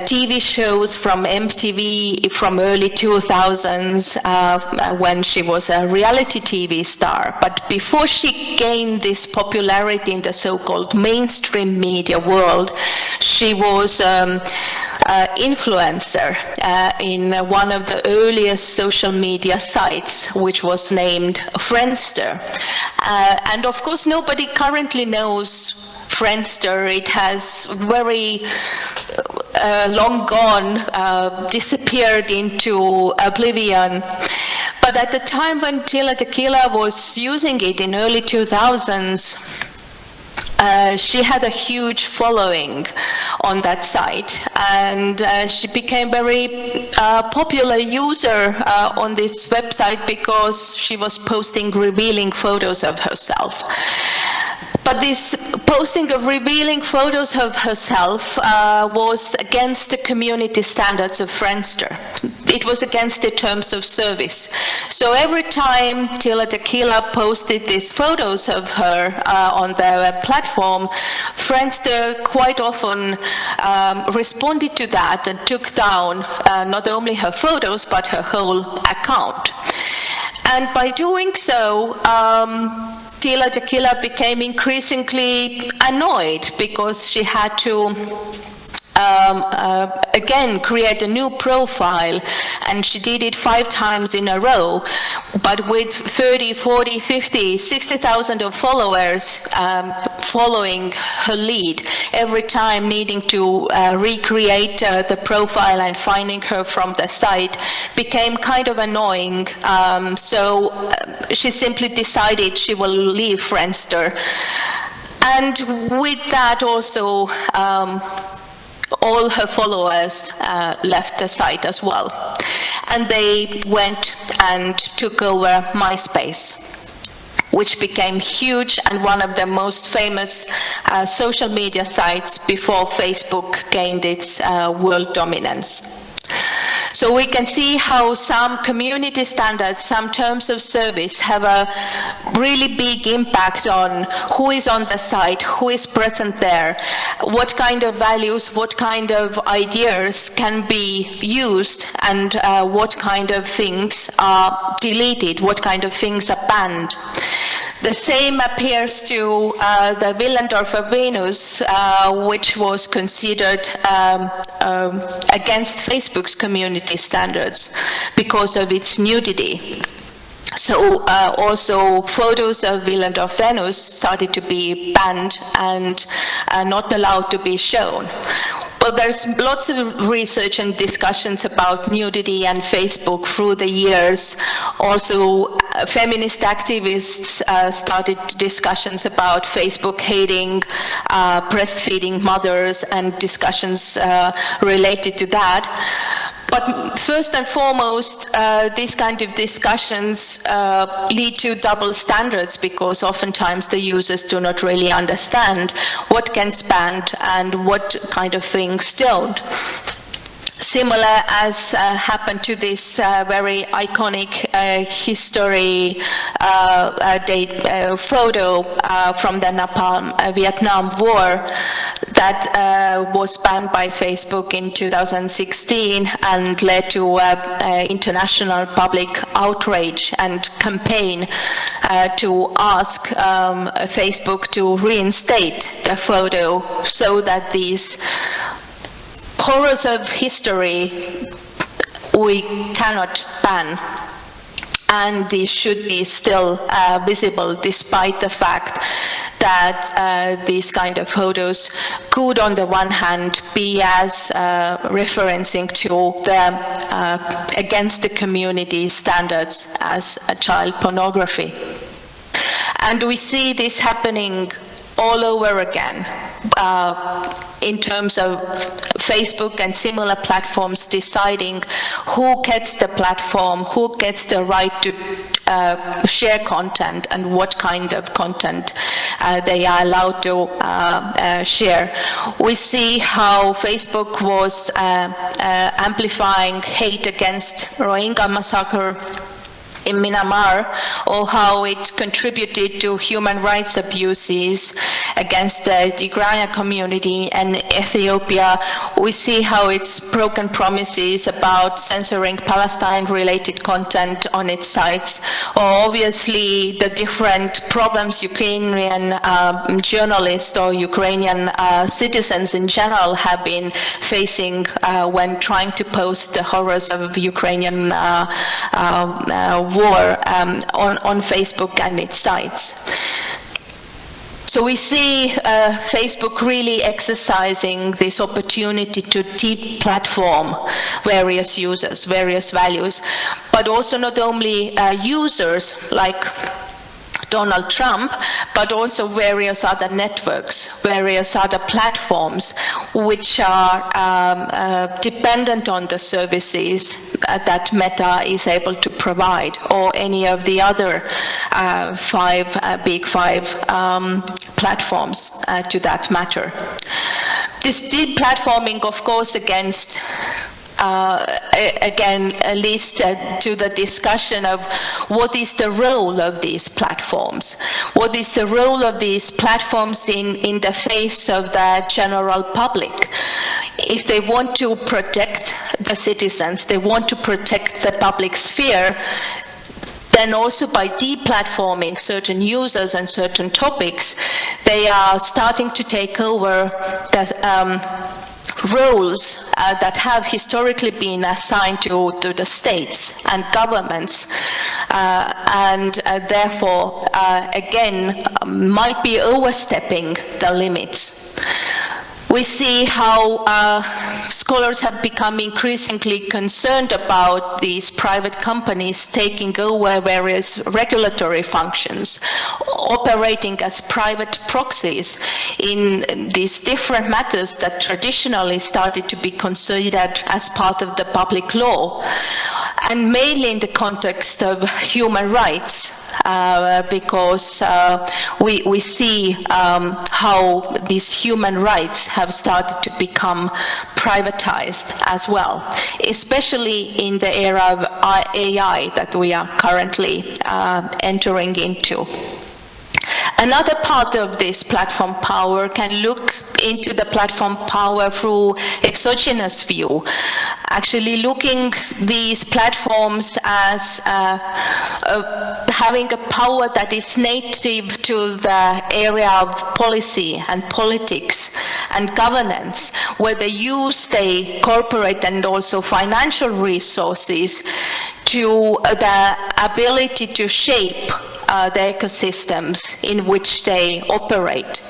[SPEAKER 9] TV shows from MTV from early 2000s when she was a reality TV star. But before she gained this popularity in the so-called mainstream media world, she was influencer in one of the earliest social media sites, which was named Friendster. And of course, nobody currently knows Friendster. It has very long gone, disappeared into oblivion. But at the time when Tila Tequila was using it in early 2000s, she had a huge following on that site, and she became very popular user on this website because she was posting revealing photos of herself. But this posting of revealing photos of herself was against the community standards of Friendster. It was against the terms of service. So every time Tila Tequila posted these photos of her on their platform, Friendster quite often responded to that and took down not only her photos but her whole account. And by doing so, Tila Tequila became increasingly annoyed because she had to again create a new profile, and she did it 5 times in a row, but with 30, 40, 50, 60,000 of followers following her lead, every time needing to recreate the profile and finding her from the site became kind of annoying. So she simply decided she will leave Friendster. And with that also, all her followers left the site as well. And they went and took over MySpace, which became huge and one of the most famous social media sites before Facebook gained its world dominance. So we can see how some community standards, some terms of service have a really big impact on who is on the site, who is present there, what kind of values, what kind of ideas can be used, and what kind of things are deleted, what kind of things are banned. The same appears to the Willendorfer Venus, which was considered against Facebook's community standards because of its nudity. So also photos of Willendorf Venus started to be banned and not allowed to be shown. Well, there's lots of research and discussions about nudity and Facebook through the years. Also, feminist activists started discussions about Facebook hating breastfeeding mothers and discussions related to that. But first and foremost, these kind of discussions lead to double standards because oftentimes the users do not really understand what gets banned and what kind of things don't. Similar as happened to this very iconic history photo from the Vietnam War that was banned by Facebook in 2016 and led to international public outrage and campaign to ask Facebook to reinstate the photo so that these horrors of history we cannot ban. and these should be still visible despite the fact that these kind of photos could on the one hand be as referencing to the against the community standards as a child pornography. And we see this happening all over again in terms of Facebook and similar platforms deciding who gets the platform, who gets the right to share content and what kind of content they are allowed to share. We see how Facebook was amplifying hate against Rohingya massacre in Myanmar, or how it contributed to human rights abuses against the Tigraya community in Ethiopia. We see how it's broken promises about censoring Palestine-related content on its sites, or obviously the different problems Ukrainian journalists or Ukrainian citizens in general have been facing when trying to post the horrors of Ukrainian war on Facebook and its sites. So we see Facebook really exercising this opportunity to de-platform various users, various values, but also not only users like Donald Trump, but also various other networks, various other platforms which are dependent on the services that Meta is able to provide, or any of the other big five platforms to that matter. This deplatforming, of course, against again leads to the discussion of what is the role of these platforms. What is the role of these platforms in the face of the general public? If they want to protect the citizens, they want to protect the public sphere, then also by deplatforming certain users and certain topics, they are starting to take over the roles that have historically been assigned to the states and governments, and therefore again might be overstepping the limits. We see how scholars have become increasingly concerned about these private companies taking over various regulatory functions, operating as private proxies in these different matters that traditionally started to be considered as part of the public law, and mainly in the context of human rights, because we see how these human rights have started to become privatized as well, especially in the era of AI that we are currently entering into. Another part of this platform power can look into the platform power through exogenous view, actually looking these platforms as having a power that is native to the area of policy and politics and governance, where they use the corporate and also financial resources to the ability to shape the ecosystems in which they operate.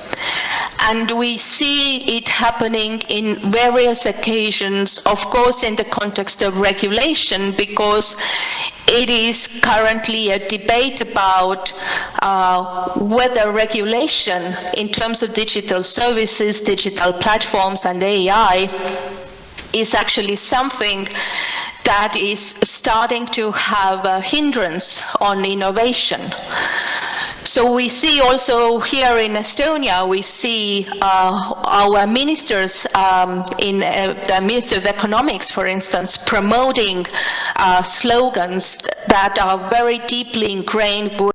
[SPEAKER 9] And we see it happening in various occasions, of course in the context of regulation, because it is currently a debate about whether regulation in terms of digital services, digital platforms and AI is actually something that is starting to have a hindrance on innovation. So we see also here in Estonia, we see our ministers, in the Ministry of Economics, for instance, promoting slogans that are very deeply ingrained with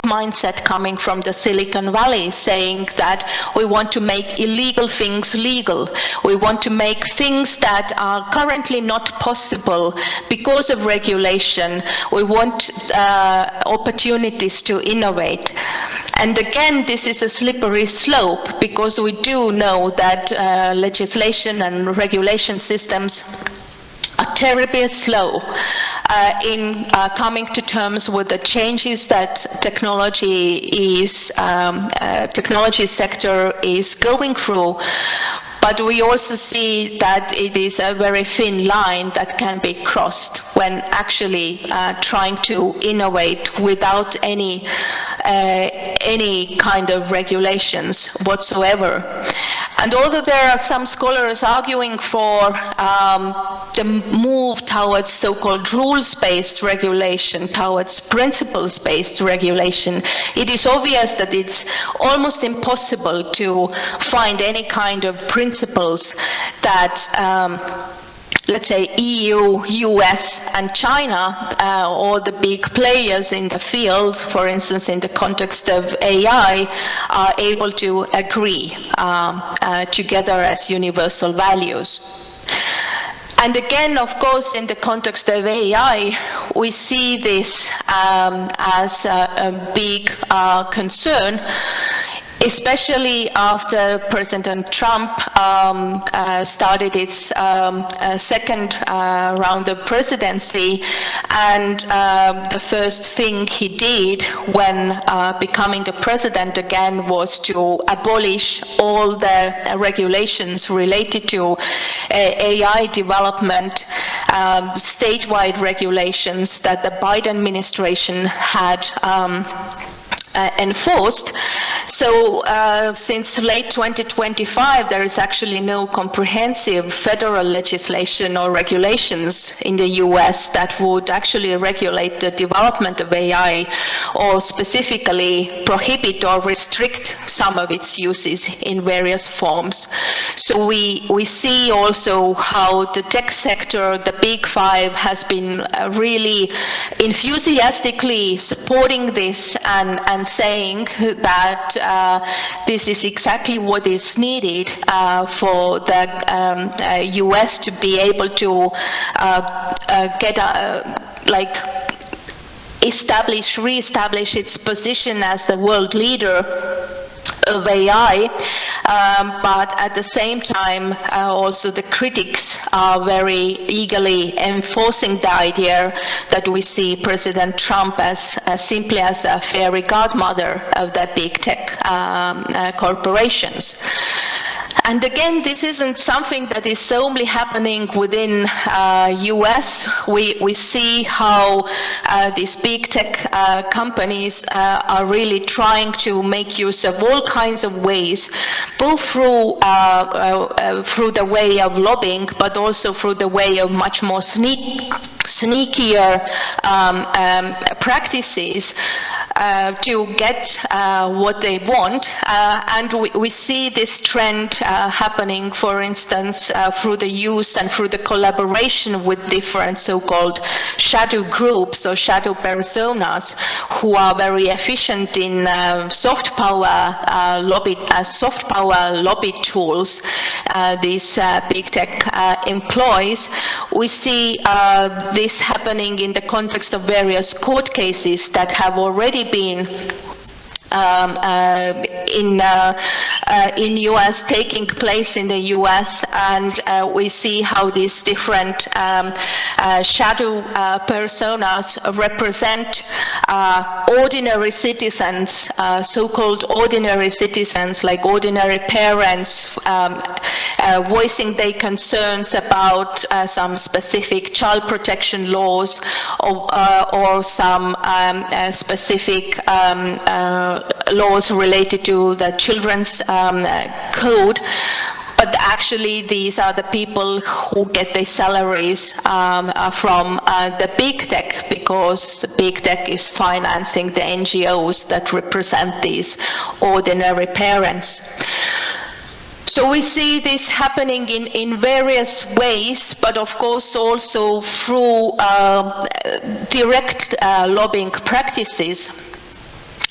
[SPEAKER 9] mindset coming from the Silicon Valley, saying that we want to make illegal things legal. We want to make things that are currently not possible because of regulation. We want opportunities to innovate. And again, this is a slippery slope, because we do know that legislation and regulation systems are terribly slow. in coming to terms with the changes that technology sector is going through. But we also see that it is a very thin line that can be crossed when actually trying to innovate without any kind of regulations whatsoever. And although there are some scholars arguing for the move towards so-called rules-based regulation, towards principles-based regulation, it is obvious that it's almost impossible to find any kind of principles that let's say EU, US, and China, all the big players in the field, for instance, in the context of AI, are able to agree together as universal values. And again, of course, in the context of AI, we see this as a big concern, especially after President Trump started its second round of presidency, and the first thing he did when becoming the president again was to abolish all the regulations related to AI development, statewide regulations that the Biden administration had enforced. So since late 2025, there is actually no comprehensive federal legislation or regulations in the US that would actually regulate the development of AI or specifically prohibit or restrict some of its uses in various forms. So we see also how the tech sector, the Big Five, has been really enthusiastically supporting this and saying that this is exactly what is needed for the US to be able to re-establish its position as the world leader of AI, but at the same time also the critics are very eagerly enforcing the idea that we see President Trump as simply as a fairy godmother of the big tech corporations. And again, this isn't something that is only happening within US. We see how these big tech companies are really trying to make use of all kinds of ways, both through the way of lobbying, but also through the way of much more sneakier practices to get what they want. And we see this trend happening, for instance, through the use and through the collaboration with different so-called shadow groups or shadow personas who are very efficient in soft power lobby tools these big tech employs. We see this happening in the context of various court cases that have already been in US, taking place in the US, and we see how these different shadow personas represent ordinary citizens, so-called ordinary citizens, like ordinary parents, voicing their concerns about some specific child protection laws or some specific laws related to the children's code. But actually, these are the people who get their salaries from the big tech, because the big tech is financing the NGOs that represent these ordinary parents. So we see this happening in various ways, but of course also through direct lobbying practices.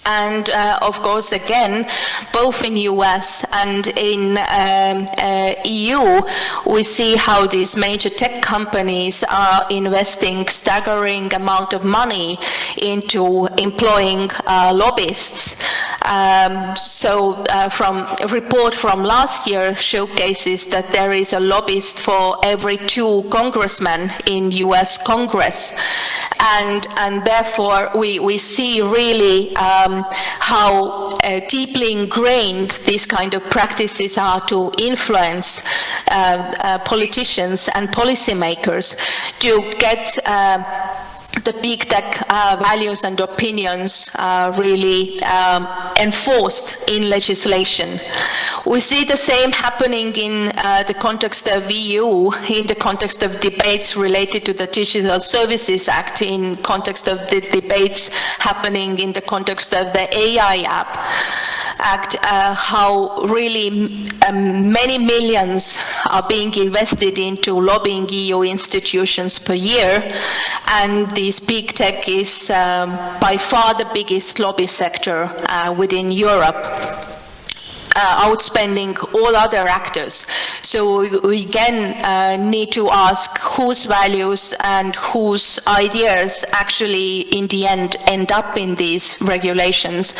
[SPEAKER 9] And of course, again, both in US and in EU, we see how these major tech companies are investing staggering amount of money into employing lobbyists. From a report from last year showcases that there is a lobbyist for every 2 congressmen in US Congress, and therefore we see really how deeply ingrained these kind of practices are to influence politicians and policymakers to get the big tech values and opinions really enforced in legislation. We see the same happening in the context of EU, in the context of debates related to the Digital Services Act, in context of the debates happening in the context of the AI Act, how really many millions are being invested into lobbying EU institutions per year, and this big tech is by far the biggest lobby sector within Europe, outspending all other actors. So we again need to ask whose values and whose ideas actually in the end up in these regulations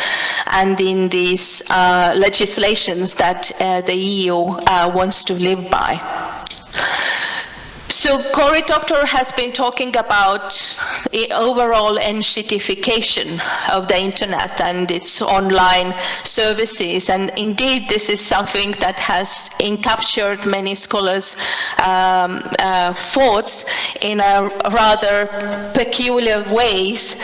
[SPEAKER 9] and in these legislations that the EU wants to live by. So Cory Doctorow has been talking about the overall enshittification of the internet and its online services, and indeed this is something that has encaptured many scholars' thoughts in a rather peculiar ways.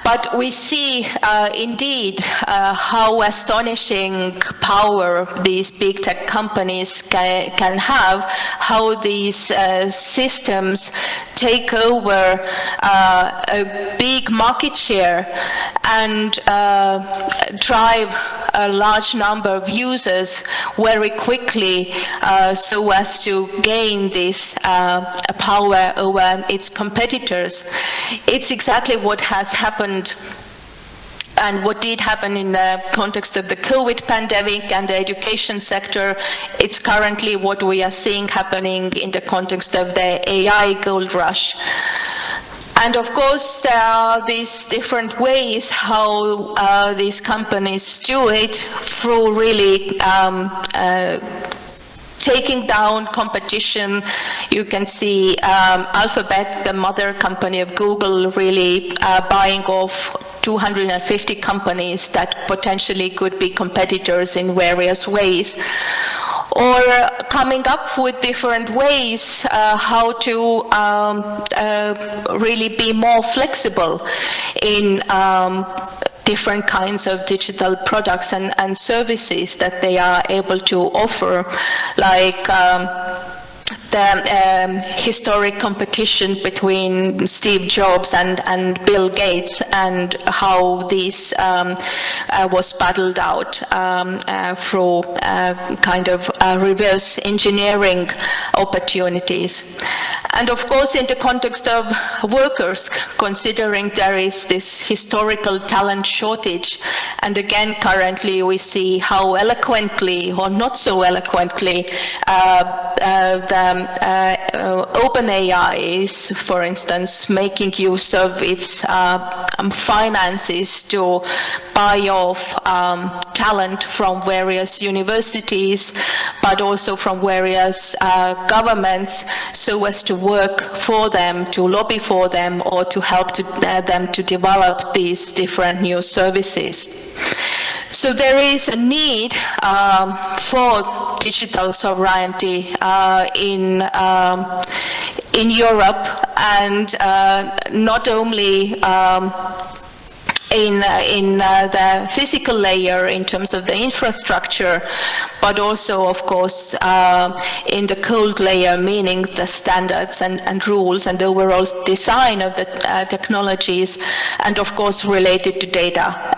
[SPEAKER 9] But we see indeed how astonishing power these big tech companies can have, how these systems take over a big market share and drive a large number of users very quickly so as to gain this power over its competitors. It's exactly what has happened and what did happen in the context of the COVID pandemic and the education sector. It's currently what we are seeing happening in the context of the AI gold rush. And of course, there are these different ways how these companies do it through really taking down competition. You can see Alphabet, the mother company of Google, really buying off 250 companies that potentially could be competitors in various ways, or coming up with different ways how to really be more flexible in different kinds of digital products and services that they are able to offer, like the historic competition between Steve Jobs and Bill Gates, and how this was battled out through kind of reverse engineering opportunities. And of course, in the context of workers, considering there is this historical talent shortage, and again, currently we see how eloquently, or not so eloquently, the OpenAI is, for instance, making use of its finances to buy off talent from various universities, but also from various governments, so as to work for them, to lobby for them, or to help them to develop these different new services. So there is a need for digital sovereignty in Europe, and not only in the physical layer in terms of the infrastructure, but also, of course, in the cold layer, meaning the standards and rules and the overall design of the technologies, and of course related to data,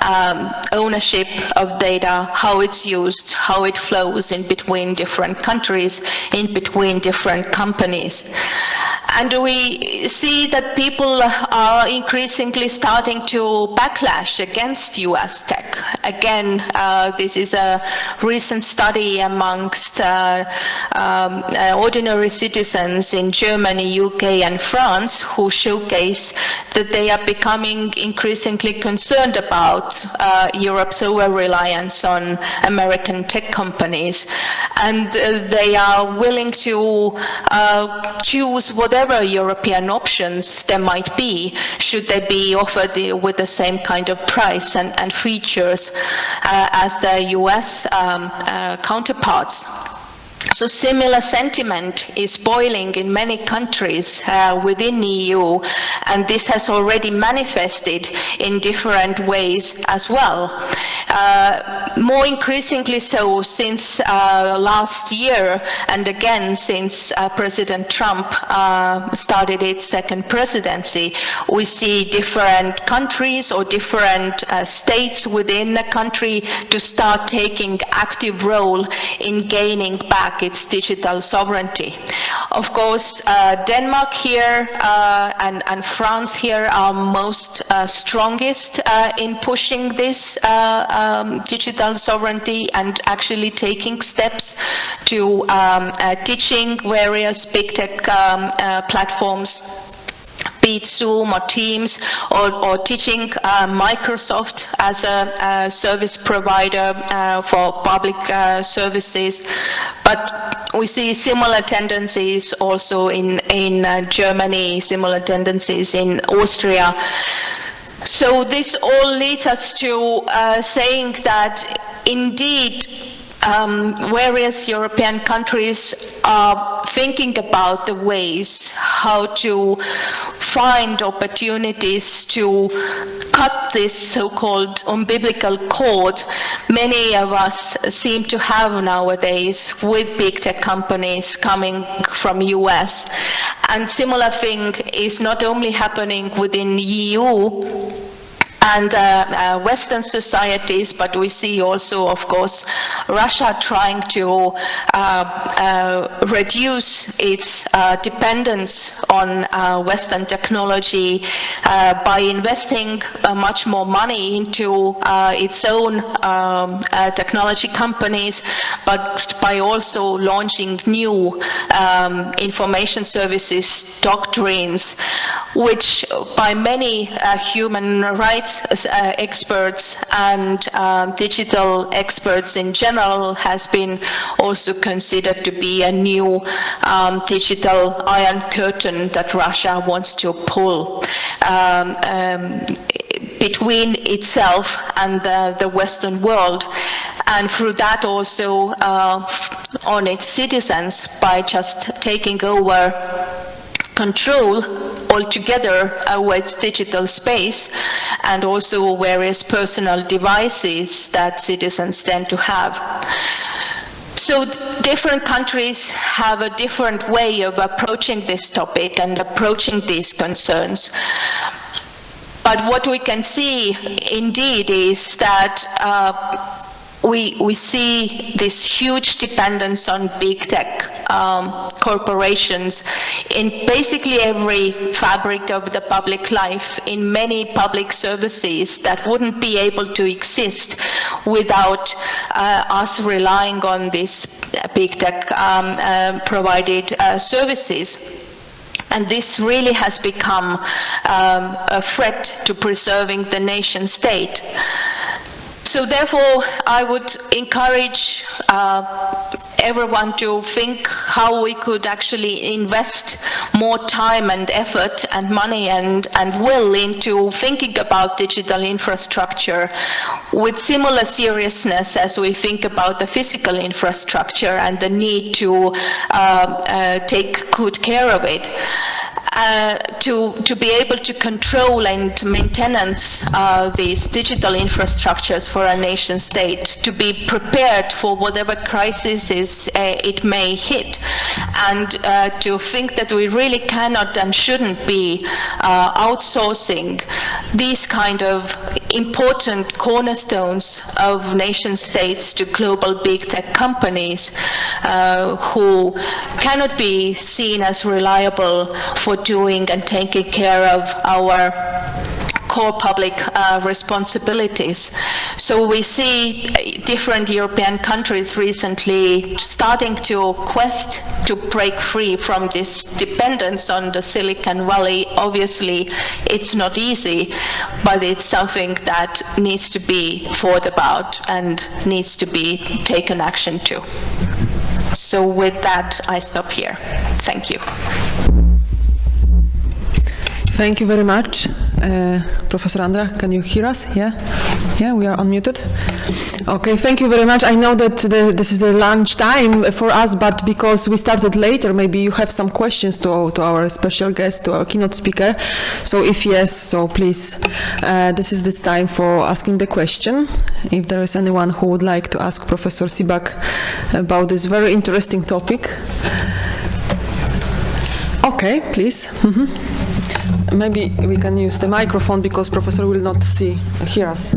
[SPEAKER 9] ownership of data, how it's used, how it flows in between different countries, in between different companies. And we see that people are increasingly starting to backlash against US tech. Again, this is a recent study amongst ordinary citizens in Germany, UK, and France who showcase that they are becoming increasingly concerned about Europe's over-reliance on American tech companies. And they are willing to choose whatever European options there might be, should they be offered with the same kind of price and features as their US counterparts. So similar sentiment is boiling in many countries within EU, and this has already manifested in different ways as well. More increasingly so since last year, and again since President Trump started its second presidency, we see different countries or different states within a country to start taking active role in gaining back its digital sovereignty. Of course, Denmark here and France here are most strongest in pushing this digital sovereignty and actually taking steps to teaching various big tech platforms, be it Zoom or Teams, or teaching Microsoft as a service provider for public services. But we see similar tendencies also in Germany, similar tendencies in Austria. So this all leads us to saying that indeed various European countries are thinking about the ways how to find opportunities to cut this so-called umbilical cord many of us seem to have nowadays with big tech companies coming from US. And similar thing is not only happening within EU and Western societies, but we see also, of course, Russia trying to reduce its dependence on Western technology by investing much more money into its own technology companies, but by also launching new information services doctrines, which by many human rights experts and digital experts in general has been also considered to be a new digital iron curtain that Russia wants to pull between itself and the Western world, and through that also on its citizens by just taking over control altogether over its digital space and also various personal devices that citizens tend to have. So different countries have a different way of approaching this topic and approaching these concerns. But what we can see indeed is that we see this huge dependence on big tech corporations in basically every fabric of the public life, in many public services that wouldn't be able to exist without us relying on these big tech provided services. And this really has become a threat to preserving the nation state. So therefore, I would encourage everyone to think how we could actually invest more time and effort and money and will into thinking about digital infrastructure with similar seriousness as we think about the physical infrastructure and the need to take good care of it. To be able to control and maintenance these digital infrastructures for a nation state, to be prepared for whatever crises it may hit, and to think that we really cannot and shouldn't be outsourcing these kind of important cornerstones of nation states to global big tech companies who cannot be seen as reliable for doing and taking care of our core public responsibilities. So we see different European countries recently starting to quest to break free from this dependence on the Silicon Valley. Obviously, it's not easy, but it's something that needs to be thought about and needs to be taken action to. So with that, I stop here. Thank you.
[SPEAKER 2] Thank you very much. Professor Andra, can you hear us? Yeah? Yeah, we are unmuted. Okay, thank you very much. I know that this is the lunch time for us, but because we started later, maybe you have some questions to our special guest, to our keynote speaker. So if yes, so please, this is this time for asking the question. If there is anyone who would like to ask Professor Sibak about this very interesting topic. Okay, please. Mm-hmm. Maybe we can use the microphone because Professor will not hear us.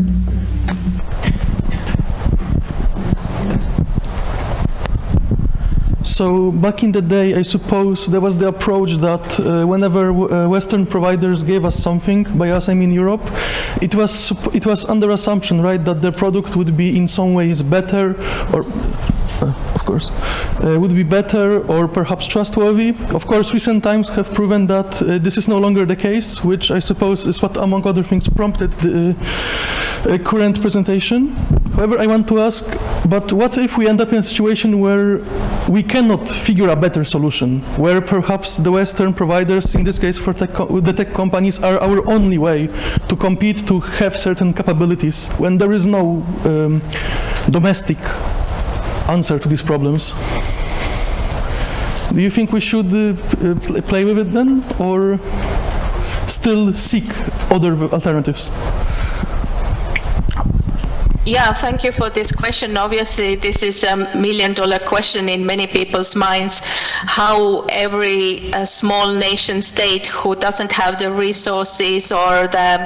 [SPEAKER 10] So back in the day, I suppose there was the approach that whenever Western providers gave us something, by us I mean Europe, it was under assumption, right, that the product would be in some ways better, or of course, would be better or perhaps trustworthy. Of course, recent times have proven that this is no longer the case, which I suppose is what, among other things, prompted the current presentation. However, I want to ask, but what if we end up in a situation where we cannot figure a better solution, where perhaps the Western providers, in this case for the tech companies, are our only way to compete, to have certain capabilities, when there is no domestic answer to these problems? Do you think we should play with it then, or still seek other alternatives?
[SPEAKER 9] Yeah, thank you for this question. Obviously, this is a million-dollar question in many people's minds, how every small nation state who doesn't have the resources or the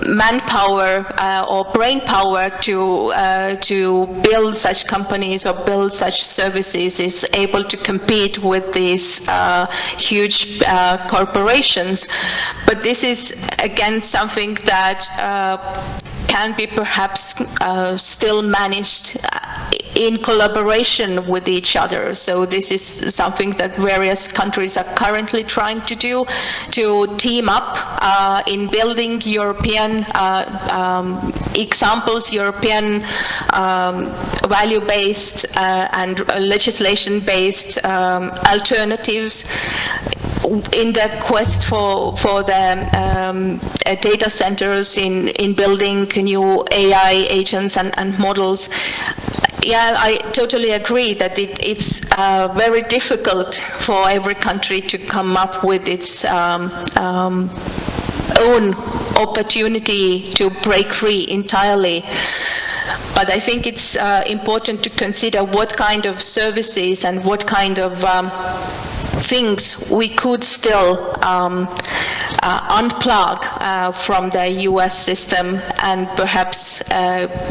[SPEAKER 9] manpower or brain power to build such companies or build such services is able to compete with these huge corporations. But this is, again, something that can be perhaps still managed in collaboration with each other. So this is something that various countries are currently trying to do, to team up in building European examples, European value-based and legislation-based alternatives in the quest for the data centers, in building new AI agents and models. Yeah, I totally agree that it's very difficult for every country to come up with its own opportunity to break free entirely. But I think it's important to consider what kind of services and what kind of things we could still unplug from the US system, and perhaps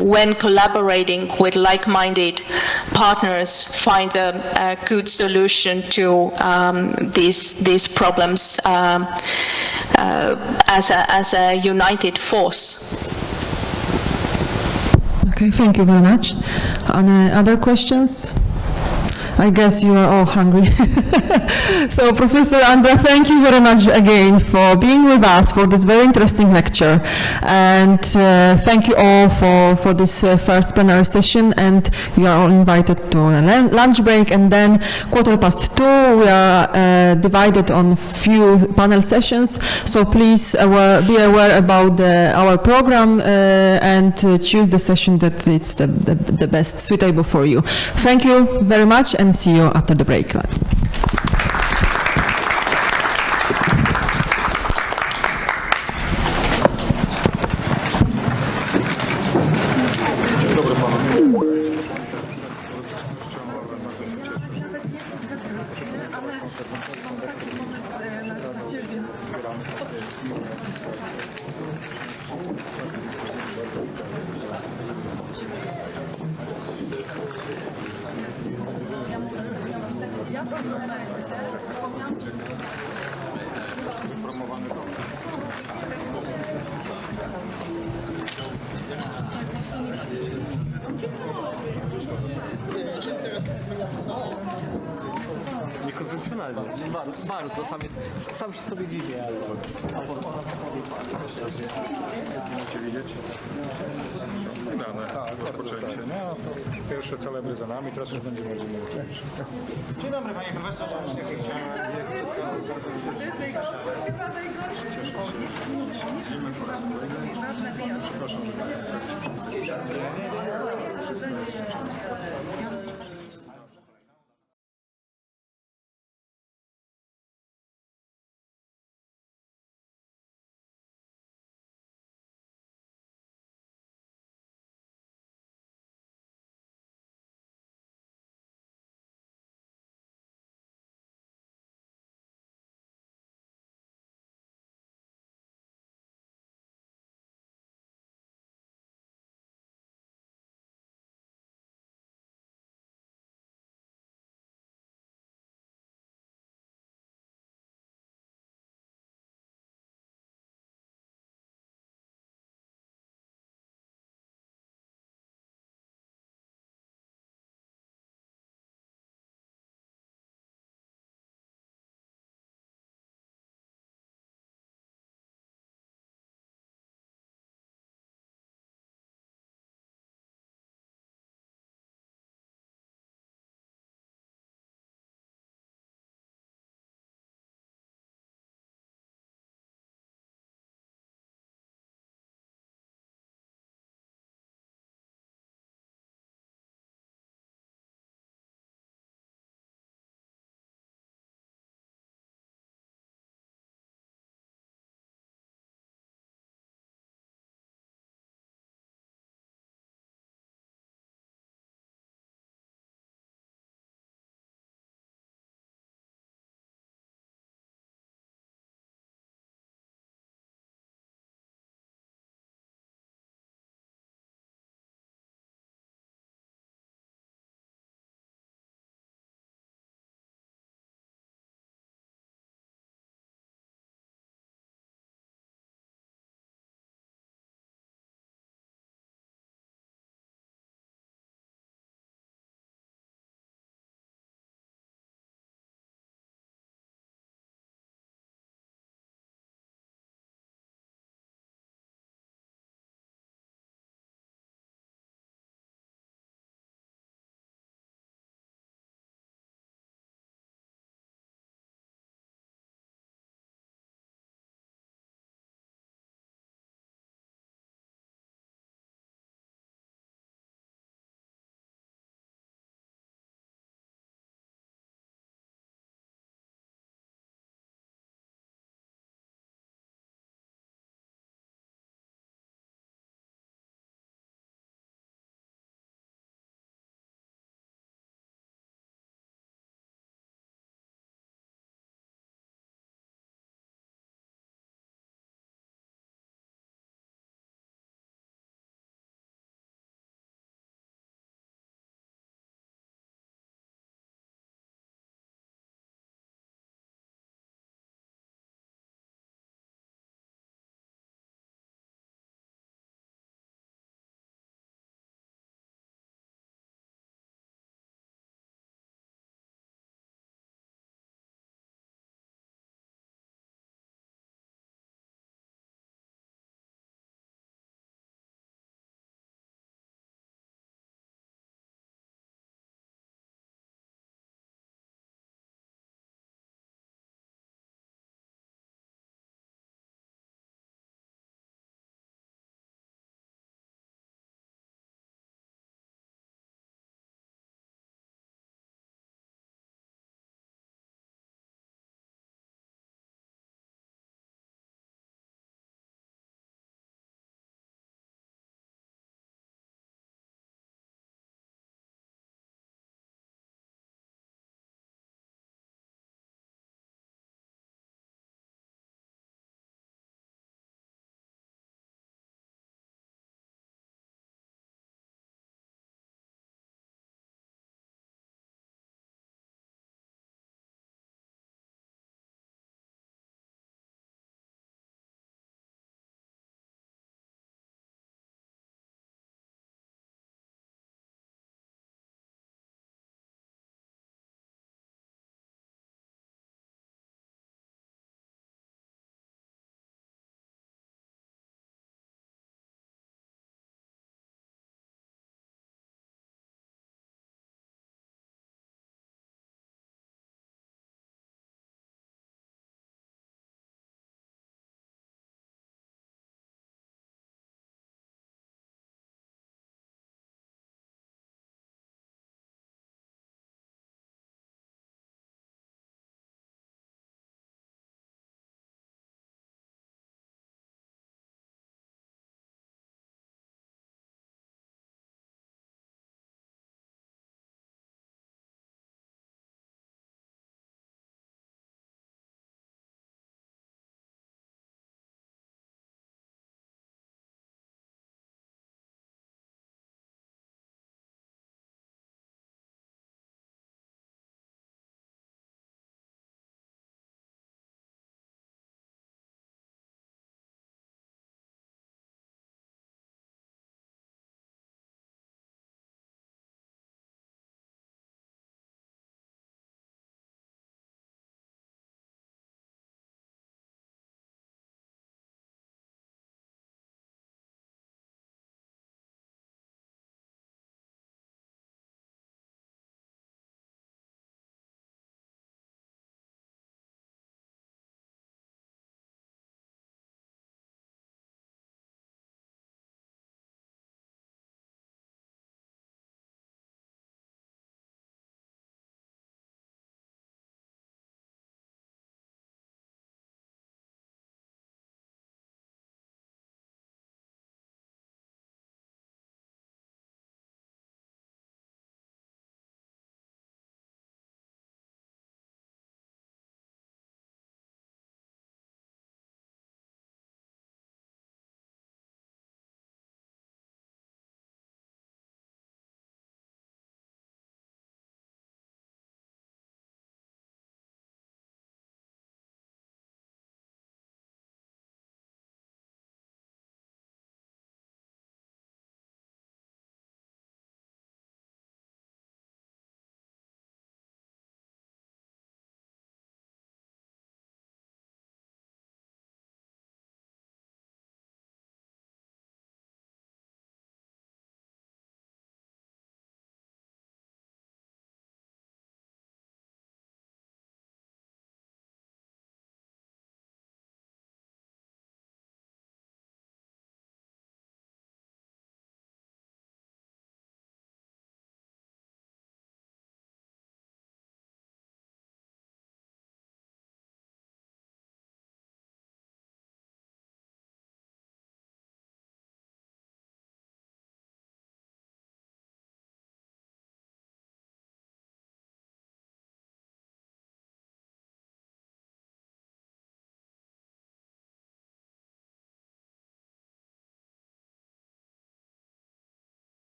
[SPEAKER 9] when collaborating with like-minded partners find a good solution to these problems as a united force.
[SPEAKER 2] Okay, thank you very much. Any other questions? I guess you are all hungry. So, Professor Andra, thank you very much again for being with us for this very interesting lecture. And thank you all for this first plenary session. And you are all invited to a lunch break. And then 2:15, we are divided on few panel sessions. So please be aware about our program and choose the session that is the best suitable for you. Thank you very much, and see you after the break.
[SPEAKER 11] Niekonwencjonalnie. Bardzo. Sam się sobie dziwię, ale...
[SPEAKER 5] Chcecie widzieć? Dane, rozpoczęcie. No to pierwsze celebry za nami, teraz już będziemy mogli mówić.
[SPEAKER 11] Dzień dobry, panie profesorze.
[SPEAKER 12] Chyba najgorsze.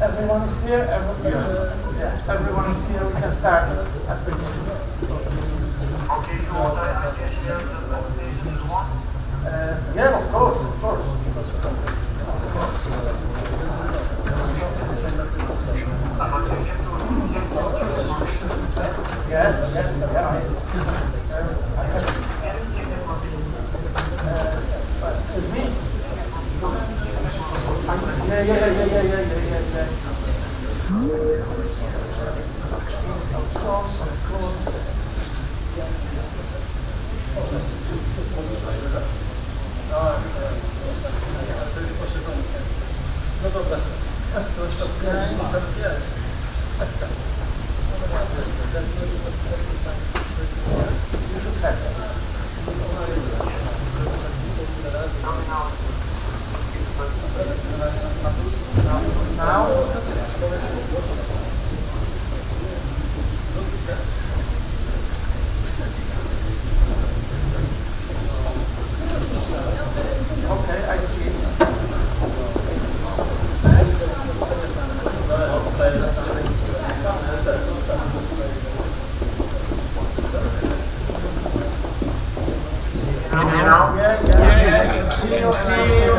[SPEAKER 12] Everyone is here. Everyone is here. We can start. Okay, so yeah, of course, of course.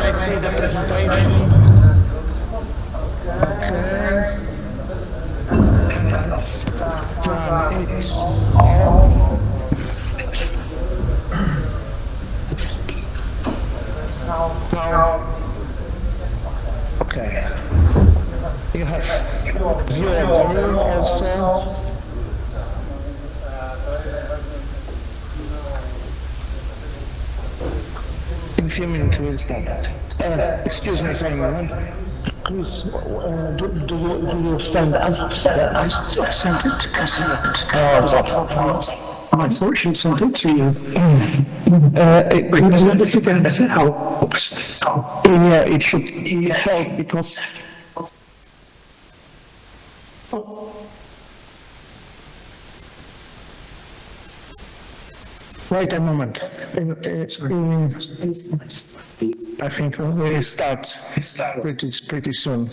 [SPEAKER 13] I see the presentation. Okay. You have view of the room also. In a few minutes we'll start. Excuse me for a moment. Please, do you send us? I sent it to I thought she sent it to you. If you can help. Yeah, it should help because. Wait a moment. I think we'll start pretty soon.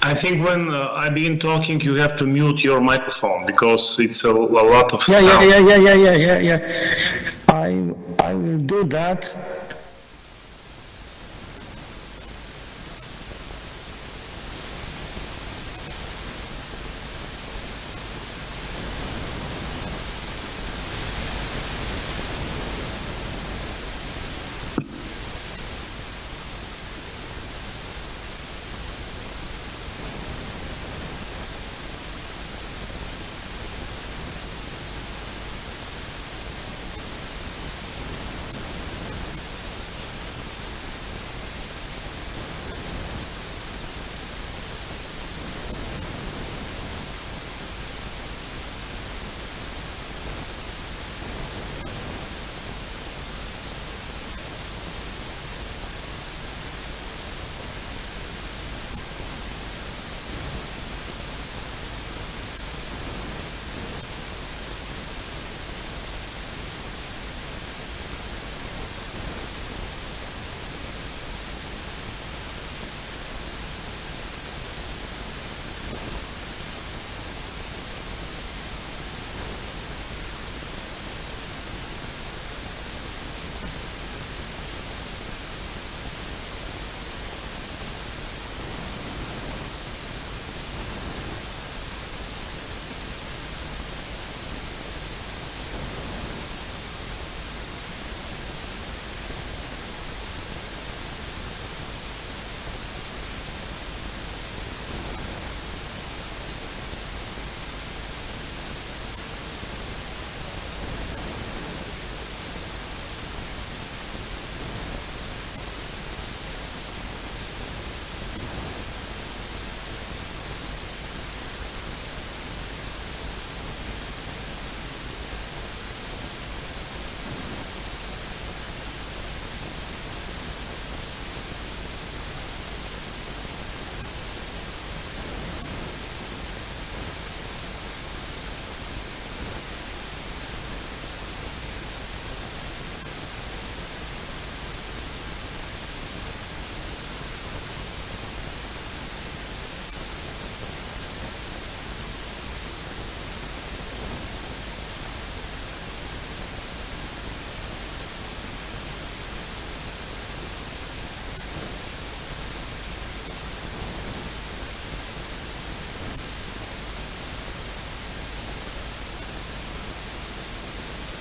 [SPEAKER 14] I think when I begin talking, you have to mute your microphone because it's a lot of sound.
[SPEAKER 13] Yeah. I will do that.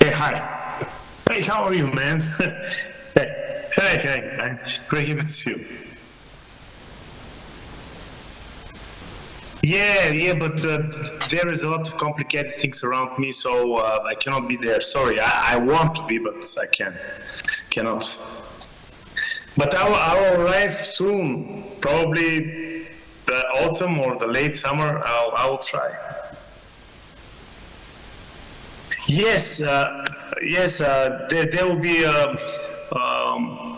[SPEAKER 14] Hey, hi. Hey, how are you, man? Hey, I'm very happy to see you. Yeah, but there is a lot of complicated things around me, so I cannot be there. Sorry, I want to be, but I cannot. But I'll arrive soon, probably the autumn or the late summer. I will try. Yes. There will be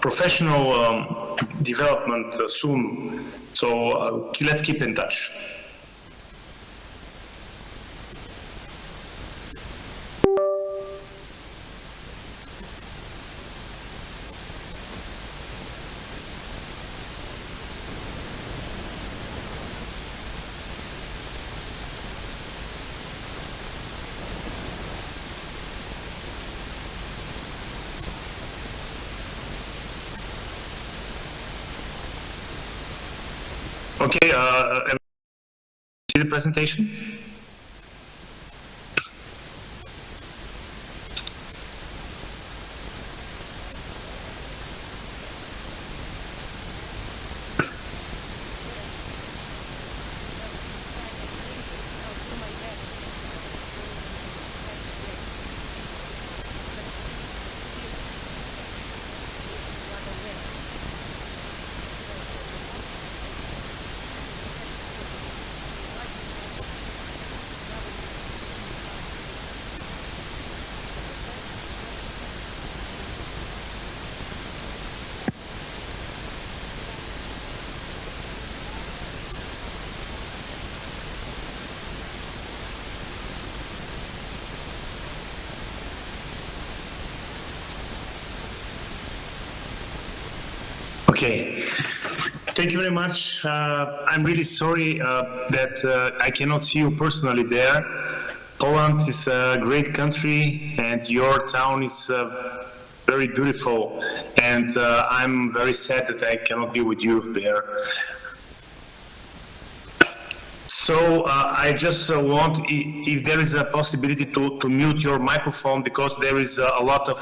[SPEAKER 14] professional development soon. So let's keep in touch. Okay, see the presentation? Okay. Thank you very much. I'm really sorry that I cannot see you personally there. Poland is a great country and your town is very beautiful, and I'm very sad that I cannot be with you there. So I just want, if there is a possibility to mute your microphone, because there is a lot of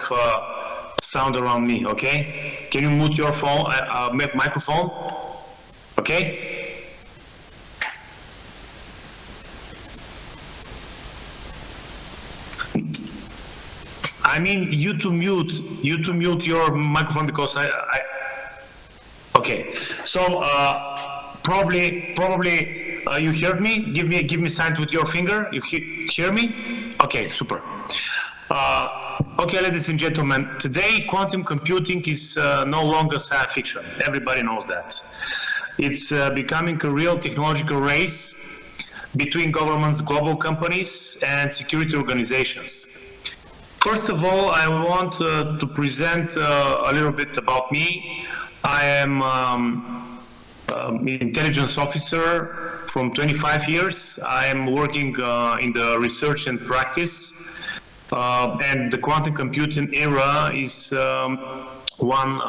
[SPEAKER 14] sound around me, okay? Can you mute your phone, microphone? Okay? I mean you to mute your microphone, because I okay. So probably you heard me. Give me sign with your finger. You hear me? Okay, super. Okay, ladies and gentlemen, today quantum computing is no longer science fiction. Everybody knows that. It's becoming a real technological race between governments, global companies, and security organizations. First of all, I want to present a little bit about me. I am an intelligence officer from 25 years. I am working in the research and practice, and the quantum computing era is one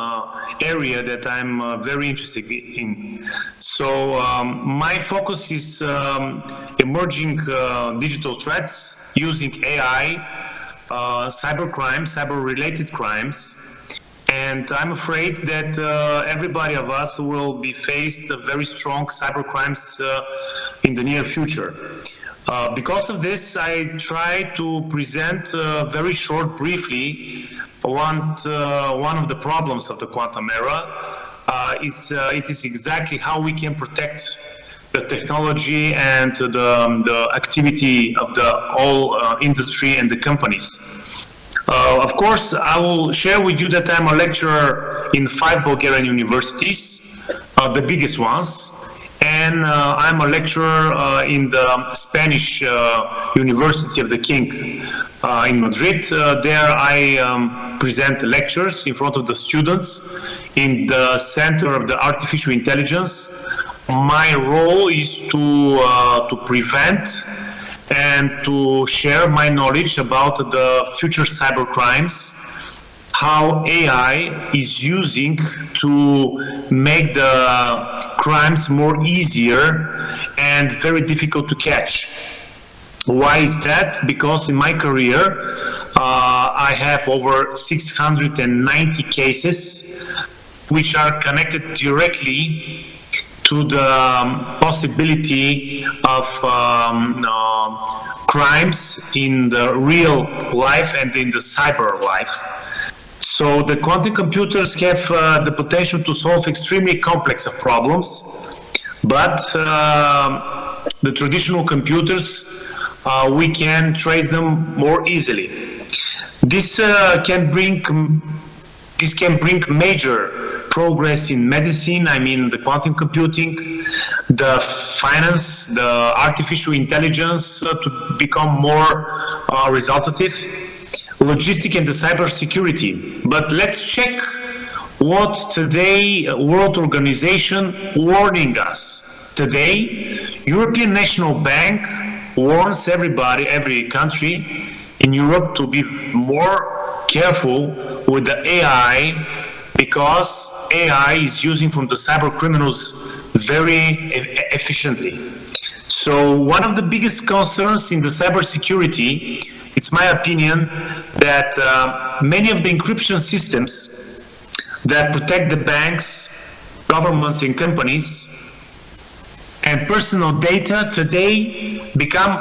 [SPEAKER 14] area that I'm very interested in. So my focus is emerging digital threats using AI, cybercrime, cyber-related crimes, and I'm afraid that everybody of us will be faced very strong cybercrimes in the near future. Because of this, I try to present very short, briefly, one of the problems of the quantum era. It is exactly how we can protect the technology and the activity of the whole industry and the companies. Of course, I will share with you that I'm a lecturer in 5 Bulgarian universities, the biggest ones, and I'm a lecturer in the Spanish University of the King in Madrid. There I present lectures in front of the students in the Center of the Artificial Intelligence. My role is to prevent and to share my knowledge about the future cyber crimes, how AI is using to make the crimes more easier and very difficult to catch. Why is that? Because in my career, I have over 690 cases which are connected directly to the possibility of crimes in the real life and in the cyber life. So the quantum computers have the potential to solve extremely complex problems, but the traditional computers, we can trace them more easily. This can bring major progress in medicine, I mean the quantum computing, the finance, the artificial intelligence to become more resultative, logistic and the cyber security. But let's check what today World Organization warning us. Today, European National Bank warns everybody, every country in Europe to be more careful with the AI, because AI is using from the cyber criminals very efficiently. So one of the biggest concerns in the cyber security, it's my opinion, that many of the encryption systems that protect the banks, governments and companies and personal data today become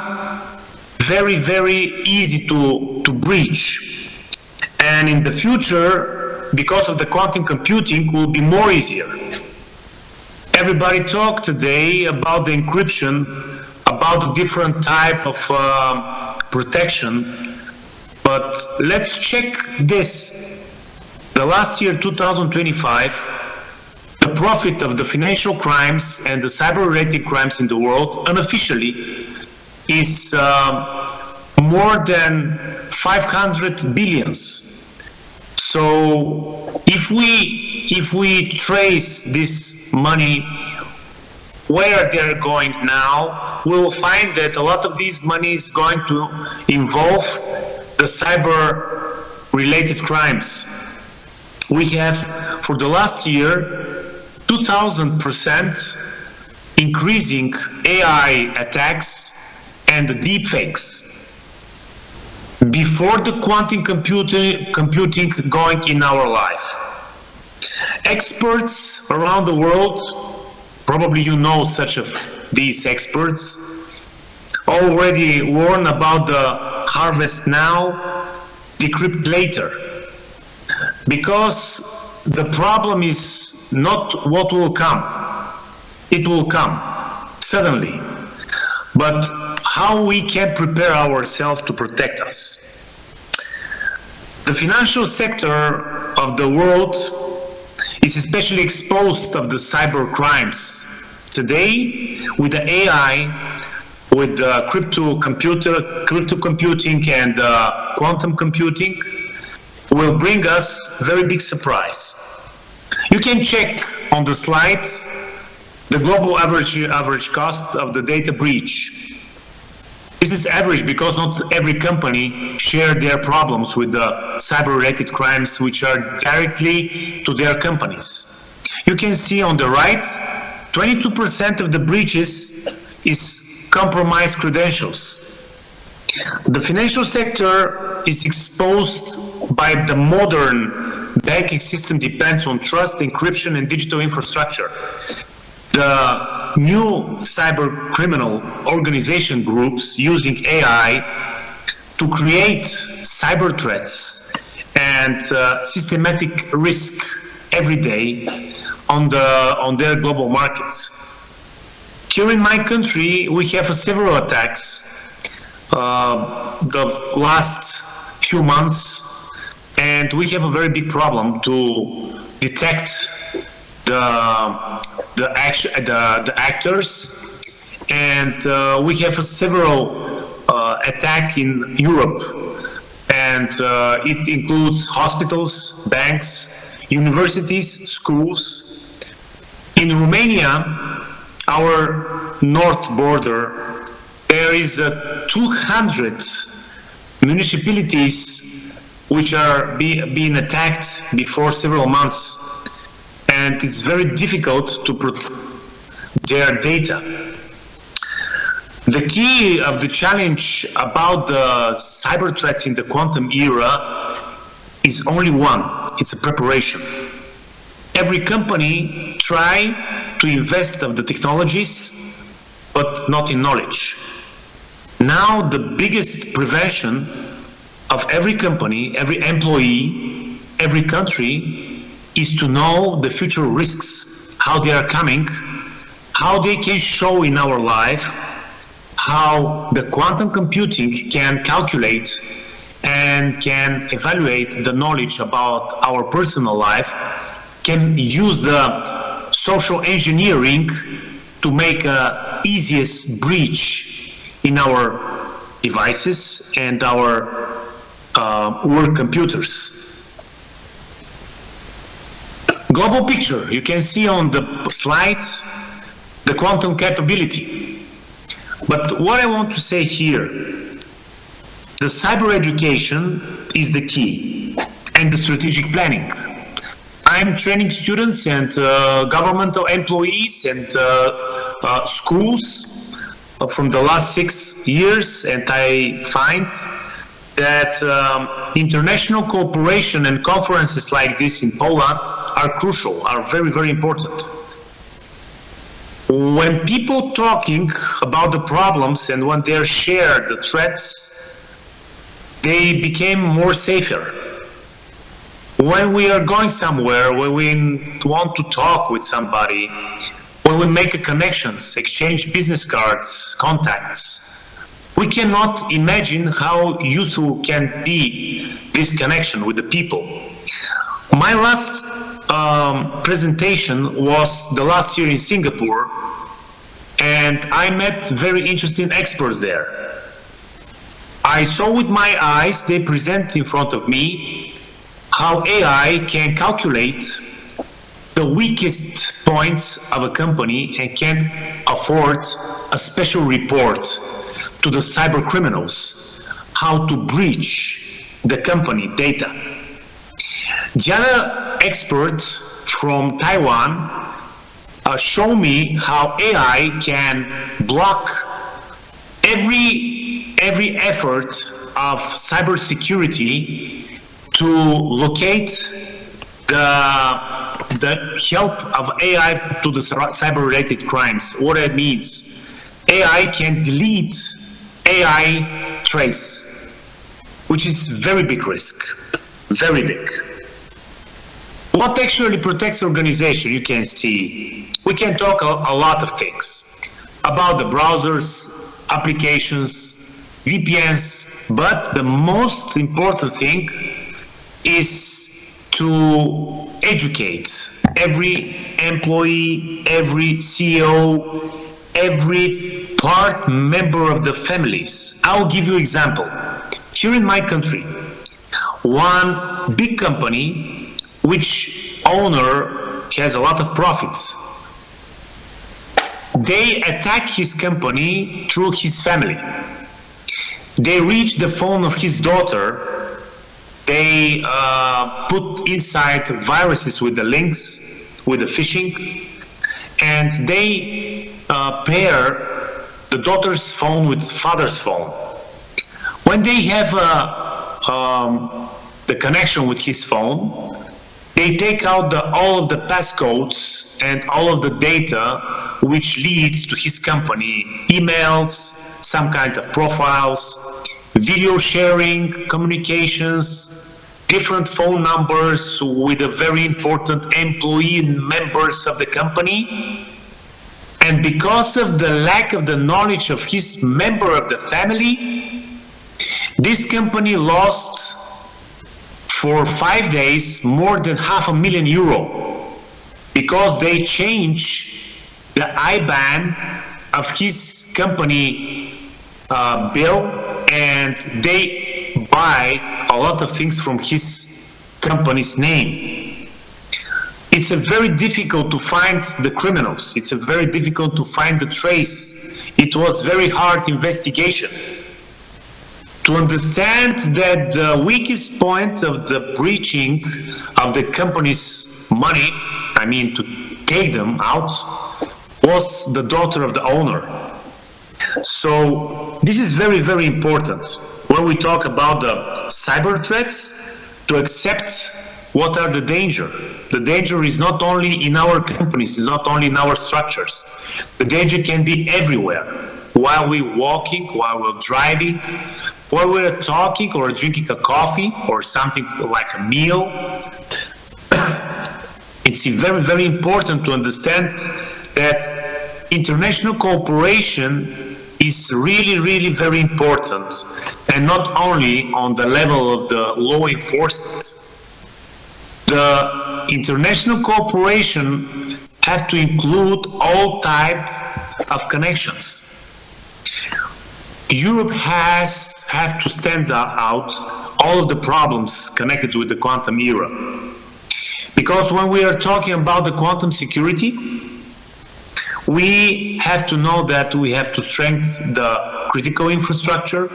[SPEAKER 14] very, very easy to breach. And in the future, because of the quantum computing, will be more easier. Everybody talk today about the encryption, about the different type of protection, but let's check this. The last year, 2025, the profit of the financial crimes and the cyber-related crimes in the world, unofficially, is more than 500 billions. So if we if we trace this money, where they're going now, we will find that a lot of this money is going to involve the cyber-related crimes. We have, for the last year, 2,000% increasing AI attacks and deepfakes. Before the quantum computing going in our life. Experts around the world, probably you know such of these experts, already warn about the harvest now, decrypt later. Because the problem is not what will come. It will come suddenly. But how we can prepare ourselves to protect us. The financial sector of the world is especially exposed of the cyber crimes. Today, with the AI, with the crypto computing and quantum computing, will bring us very big surprise. You can check on the slide the global average cost of the data breach. This is average because not every company share their problems with the cyber-related crimes which are directly to their companies. You can see on the right, 22% of the breaches is compromised credentials. The financial sector is exposed by the modern banking system depends on trust, encryption, and digital infrastructure. The new cyber criminal organization groups using AI to create cyber threats and systematic risk every day on their global markets. Here in my country, we have several attacks the last few months, and we have a very big problem to detect the actors, and we have several attacks in Europe, and it includes hospitals, banks, universities, schools. In Romania, our north border, there is 200 municipalities which are being attacked before several months, and it's very difficult to protect their data. The key of the challenge about the cyber threats in the quantum era is only one: it's a preparation. Every company try to invest of the technologies, but not in knowledge. Now the biggest prevention of every company, every employee, every country is to know the future risks, how they are coming, how they can show in our life, how the quantum computing can calculate and can evaluate the knowledge about our personal life, can use the social engineering to make a easiest breach in our devices and our work computers. Global picture, you can see on the slide the quantum capability. But what I want to say here, the cyber education is the key, and the strategic planning. I'm training students and governmental employees and schools from the last 6 years, and I find that international cooperation and conferences like this in Poland are crucial, are very, very important. When people talking about the problems and when they share the threats, they became more safer. When we are going somewhere, when we want to talk with somebody, when we make connections, exchange business cards, contacts, we cannot imagine how useful can be this connection with the people. My last presentation was the last year in Singapore, and I met very interesting experts there. I saw with my eyes, they present in front of me how AI can calculate the weakest points of a company and can't afford a special report to the cyber criminals how to breach the company data. The other expert from Taiwan show me how AI can block every effort of cybersecurity to locate the help of AI to the cyber-related crimes. What it means, AI can delete AI trace, which is very big risk, very big. What actually protects organization, you can see. We can talk a lot of things about the browsers, applications, VPNs, but the most important thing is to educate every employee, every CEO, every part member of the families. I'll give you an example. Here in my country, one big company which owner has a lot of profits, they attack his company through his family. They reach the phone of his daughter. They put inside viruses with the links, with the phishing, and they pair the daughter's phone with father's phone. When they have the connection with his phone, they take out all of the passcodes and all of the data which leads to his company, emails, some kind of profiles, video sharing, communications, different phone numbers with the very important employee and members of the company. And because of the lack of the knowledge of his member of the family, this company lost for 5 days more than €500,000 because they changed the IBAN of his company bill, and they buy a lot of things from his company's name. It's very difficult to find the criminals. It's very difficult to find the trace. It was very hard investigation. To understand that the weakest point of the breaching of the company's money, I mean to take them out, was the daughter of the owner. So this is very, very important when we talk about the cyber threats, to accept what are the danger. The danger is not only in our companies, not only in our structures. The danger can be everywhere. While we're walking, while we're driving, while we're talking or drinking a coffee or something like a meal. It's very, very important to understand that international cooperation is really, really very important, and not only on the level of the law enforcement. The international cooperation has to include all types of connections. Europe has to stand out all of the problems connected with the quantum era. Because when we are talking about the quantum security, we have to know that we have to strengthen the critical infrastructure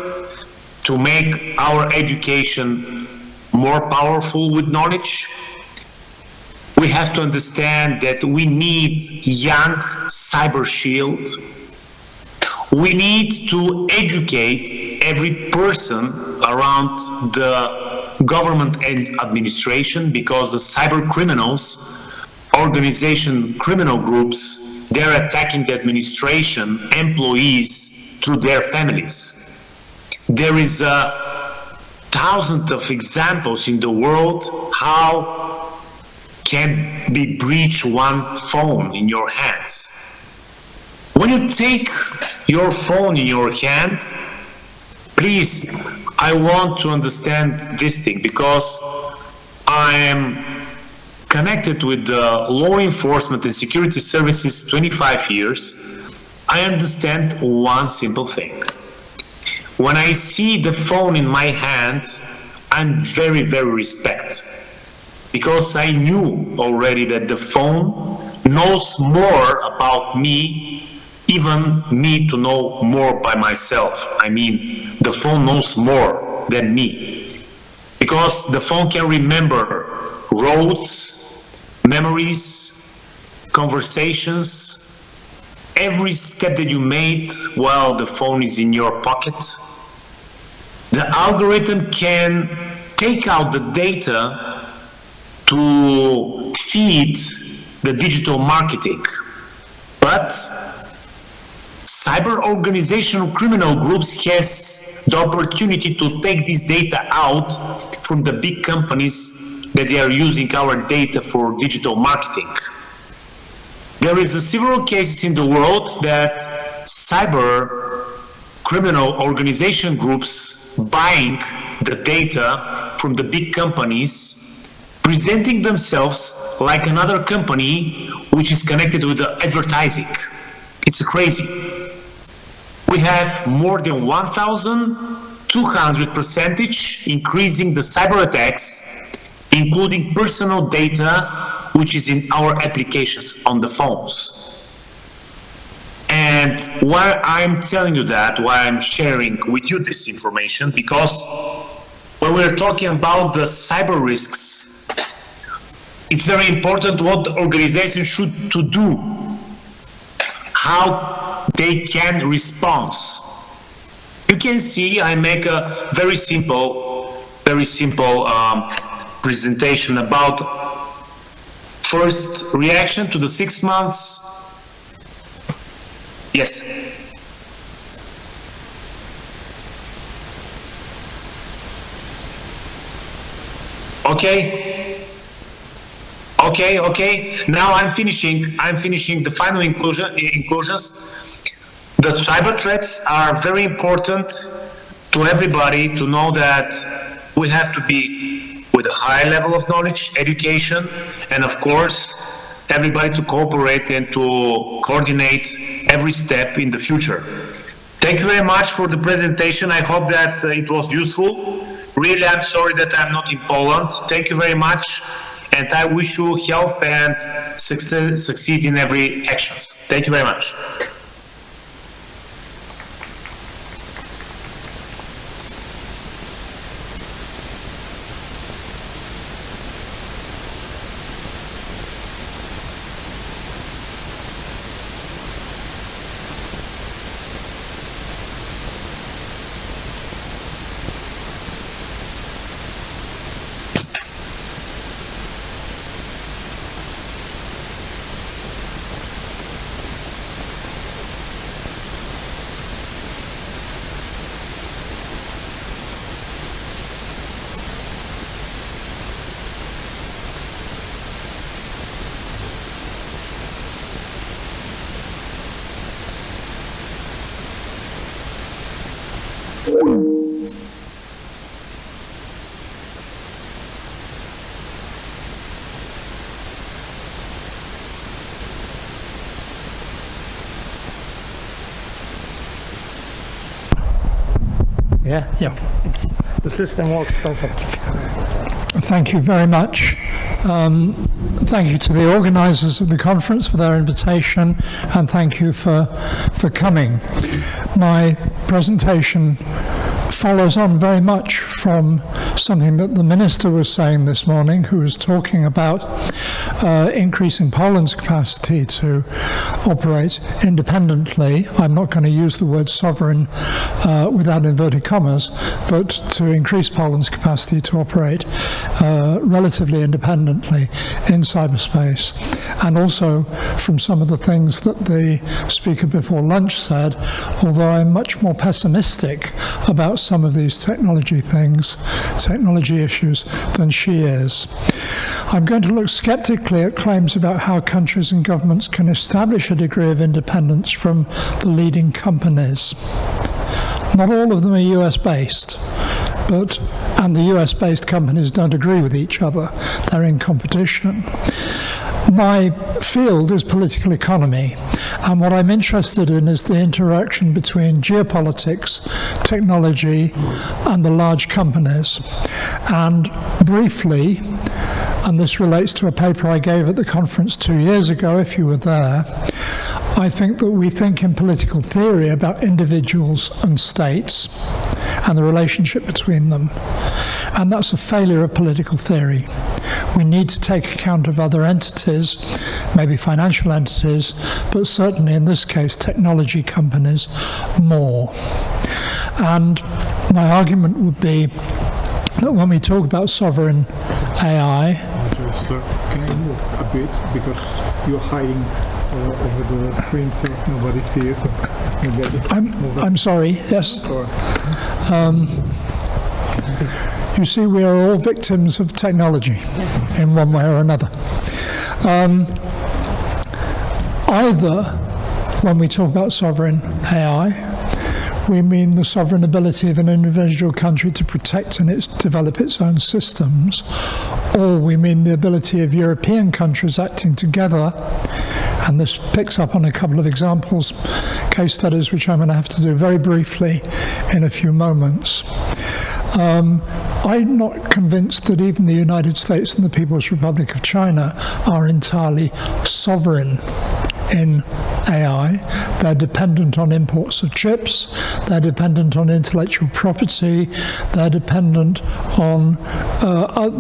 [SPEAKER 14] to make our education more powerful with knowledge. We have to understand that we need young cyber shield. We need to educate every person around the government and administration, because the cyber criminals, organization, criminal groups, they're attacking the administration, employees through their families. There is thousands of examples in the world how can be breached one phone in your hands. When you take your phone in your hand, please, I want to understand this thing, because I am connected with the law enforcement and security services 25 years. I understand one simple thing. When I see the phone in my hand, I'm very, very respect. because I knew already that the phone knows more about me, even me to know more by myself. I mean, the phone knows more than me, because the phone can remember roads, memories, conversations, every step that you made while the phone is in your pocket. The algorithm can take out the data to feed the digital marketing. But cyber organizational criminal groups has the opportunity to take this data out from the big companies that they are using our data for digital marketing. There is several cases in the world that cyber criminal organization groups buying the data from the big companies, presenting themselves like another company which is connected with the advertising. It's crazy. We have more than 1,200% increasing the cyber attacks, including personal data which is in our applications on the phones. And why I'm telling you that, why I'm sharing with you this information, because when we're talking about the cyber risks, it's very important what the organization should to do, how they can respond. You can see I make a very simple presentation about first reaction to the 6 months. Yes. Okay. Now I'm finishing the final inclusions. The cyber threats are very important to everybody to know that we have to be with a high level of knowledge, education, and of course, everybody to cooperate and to coordinate every step in the future. Thank you very much for the presentation. I hope that it was useful. Really, I'm sorry that I'm not in Poland. Thank you very much. And I wish you health and succeed in every actions. Thank you very much.
[SPEAKER 15] Yeah. The system works perfectly.
[SPEAKER 16] Thank you very much. Thank you to the organizers of the conference for their invitation, and thank you for coming. My presentation follows on very much from something that the minister was saying this morning, who was talking about increasing Poland's capacity to operate independently. I'm not going to use the word sovereign without inverted commas, but to increase Poland's capacity to operate relatively independently in cyberspace. And also from some of the things that the speaker before lunch said, although I'm much more pessimistic about some of these technology issues, than she is. I'm going to look skeptically at claims about how countries and governments can establish a degree of independence from the leading companies. Not all of them are US-based, and the US-based companies don't agree with each other. They're in competition. My field is political economy, and what I'm interested in is the interaction between geopolitics, technology, and the large companies. And briefly, and this relates to a paper I gave at the conference 2 years ago, if you were there. I think that we think in political theory about individuals and states and the relationship between them, and that's a failure of political theory. We need to take account of other entities, maybe financial entities, but certainly in this case technology companies more. And my argument would be that when we talk about sovereign AI...
[SPEAKER 17] Can I move a bit, because you're hiding over the screen so nobody sees it.
[SPEAKER 16] I'm sorry, yes. You see, we are all victims of technology in one way or another. Either when we talk about sovereign AI, we mean the sovereign ability of an individual country to protect and develop its own systems, or we mean the ability of European countries acting together, and this picks up on a couple of examples, case studies, which I'm going to have to do very briefly in a few moments. I'm not convinced that even the United States and the People's Republic of China are entirely sovereign in AI. They're dependent on imports of chips, they're dependent on intellectual property, they're dependent on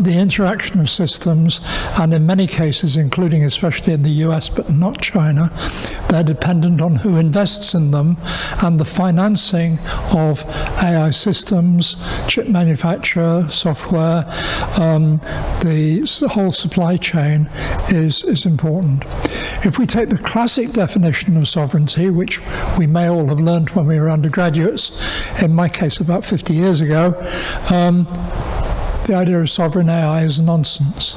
[SPEAKER 16] the interaction of systems, and in many cases, including especially in the US but not China, they're dependent on who invests in them, and the financing of AI systems, chip manufacture, software, the whole supply chain is important. If we take the classic definition of sovereignty, which we may all have learned when we were undergraduates, in my case about 50 years ago, the idea of sovereign AI is nonsense.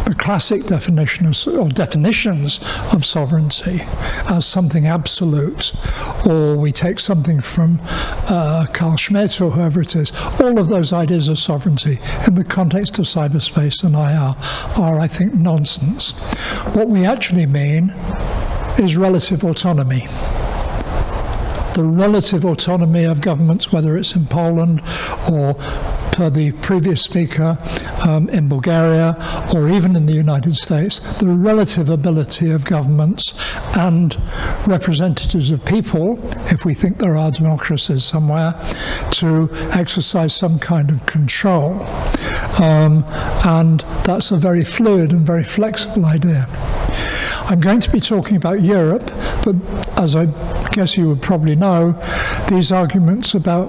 [SPEAKER 16] The classic definition or definitions of sovereignty as something absolute, or we take something from Carl Schmitt or whoever it is, all of those ideas of sovereignty in the context of cyberspace and IR are, I think, nonsense. What we actually mean is relative autonomy. The relative autonomy of governments, whether it's in Poland or, per the previous speaker, in Bulgaria, or even in the United States, the relative ability of governments and representatives of people, if we think there are democracies somewhere, to exercise some kind of control. And that's a very fluid and very flexible idea. I'm going to be talking about Europe, but as I guess you would probably know, these arguments about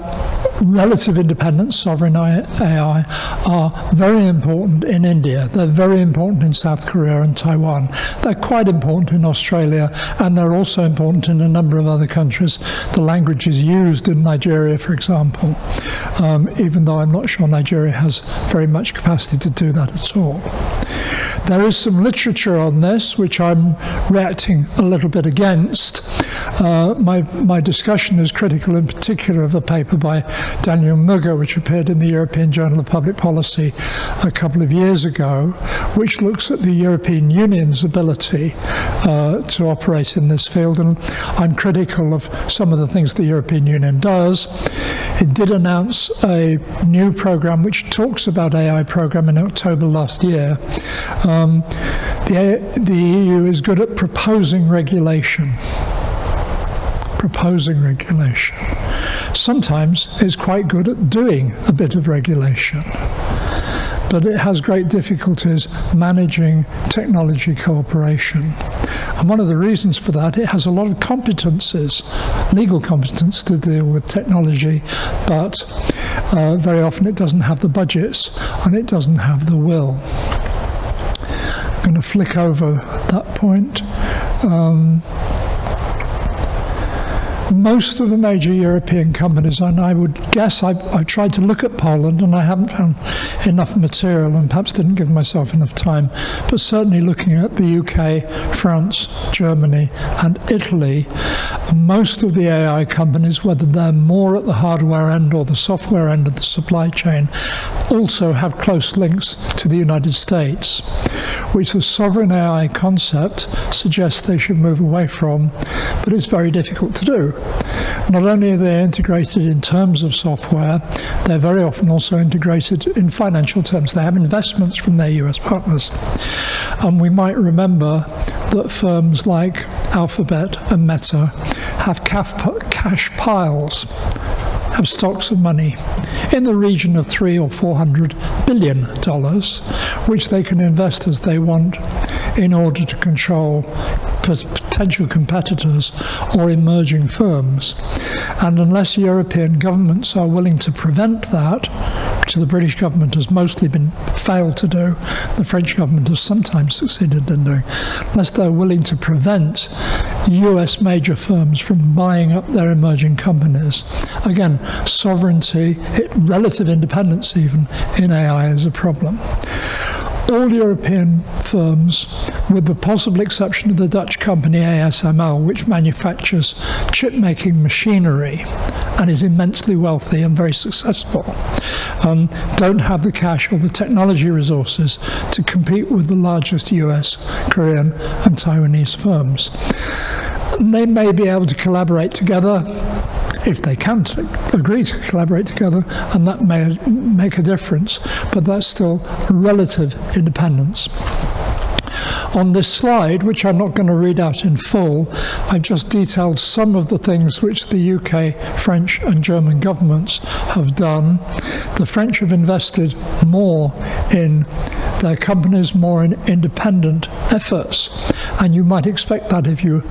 [SPEAKER 16] relative independence, sovereign AI, are very important in India. They're very important in South Korea and Taiwan. They're quite important in Australia, and they're also important in a number of other countries. The language is used in Nigeria, for example, even though I'm not sure Nigeria has very much capacity to do that at all. There is some literature on this, which I'm reacting a little bit against. My discussion is critical in particular of a paper by Daniel Mügge, which appeared in the European Journal of Public Policy a couple of years ago, which looks at the European Union's ability to operate in this field. And I'm critical of some of the things the European Union does. It did announce a new program which talks about AI program in October last year. The EU is good at proposing regulation. Sometimes it's quite good at doing a bit of regulation, but it has great difficulties managing technology cooperation. And one of the reasons for that, it has a lot of competences, legal competence to deal with technology, but very often it doesn't have the budgets and it doesn't have the will. I'm going to flick over that point. Most of the major European companies, and I would guess, I've tried to look at Poland and I haven't found enough material and perhaps didn't give myself enough time, but certainly looking at the UK, France, Germany and Italy, most of the AI companies, whether they're more at the hardware end or the software end of the supply chain, also have close links to the United States, which the sovereign AI concept suggests they should move away from, but it's very difficult to do. Not only are they integrated in terms of software, they're very often also integrated in financial terms. They have investments from their US partners. And we might remember that firms like Alphabet and Meta have cash piles, have stocks of money in the region of $300 or $400 billion, which they can invest as they want in order to control potential competitors or emerging firms. And unless European governments are willing to prevent that, which the British government has mostly failed to do, the French government has sometimes succeeded in doing, unless they're willing to prevent US major firms from buying up their emerging companies. Again, sovereignty, relative independence even, in AI is a problem. All European firms, with the possible exception of the Dutch company ASML, which manufactures chip-making machinery and is immensely wealthy and very successful, don't have the cash or the technology resources to compete with the largest US, Korean and Taiwanese firms. And they may be able to collaborate together if they can agree to collaborate together, and that may make a difference, but that's still relative independence. On this slide, which I'm not going to read out in full, I've just detailed some of the things which the UK, French and German governments have done. The French have invested more in their companies, more in independent efforts. And you might expect that if you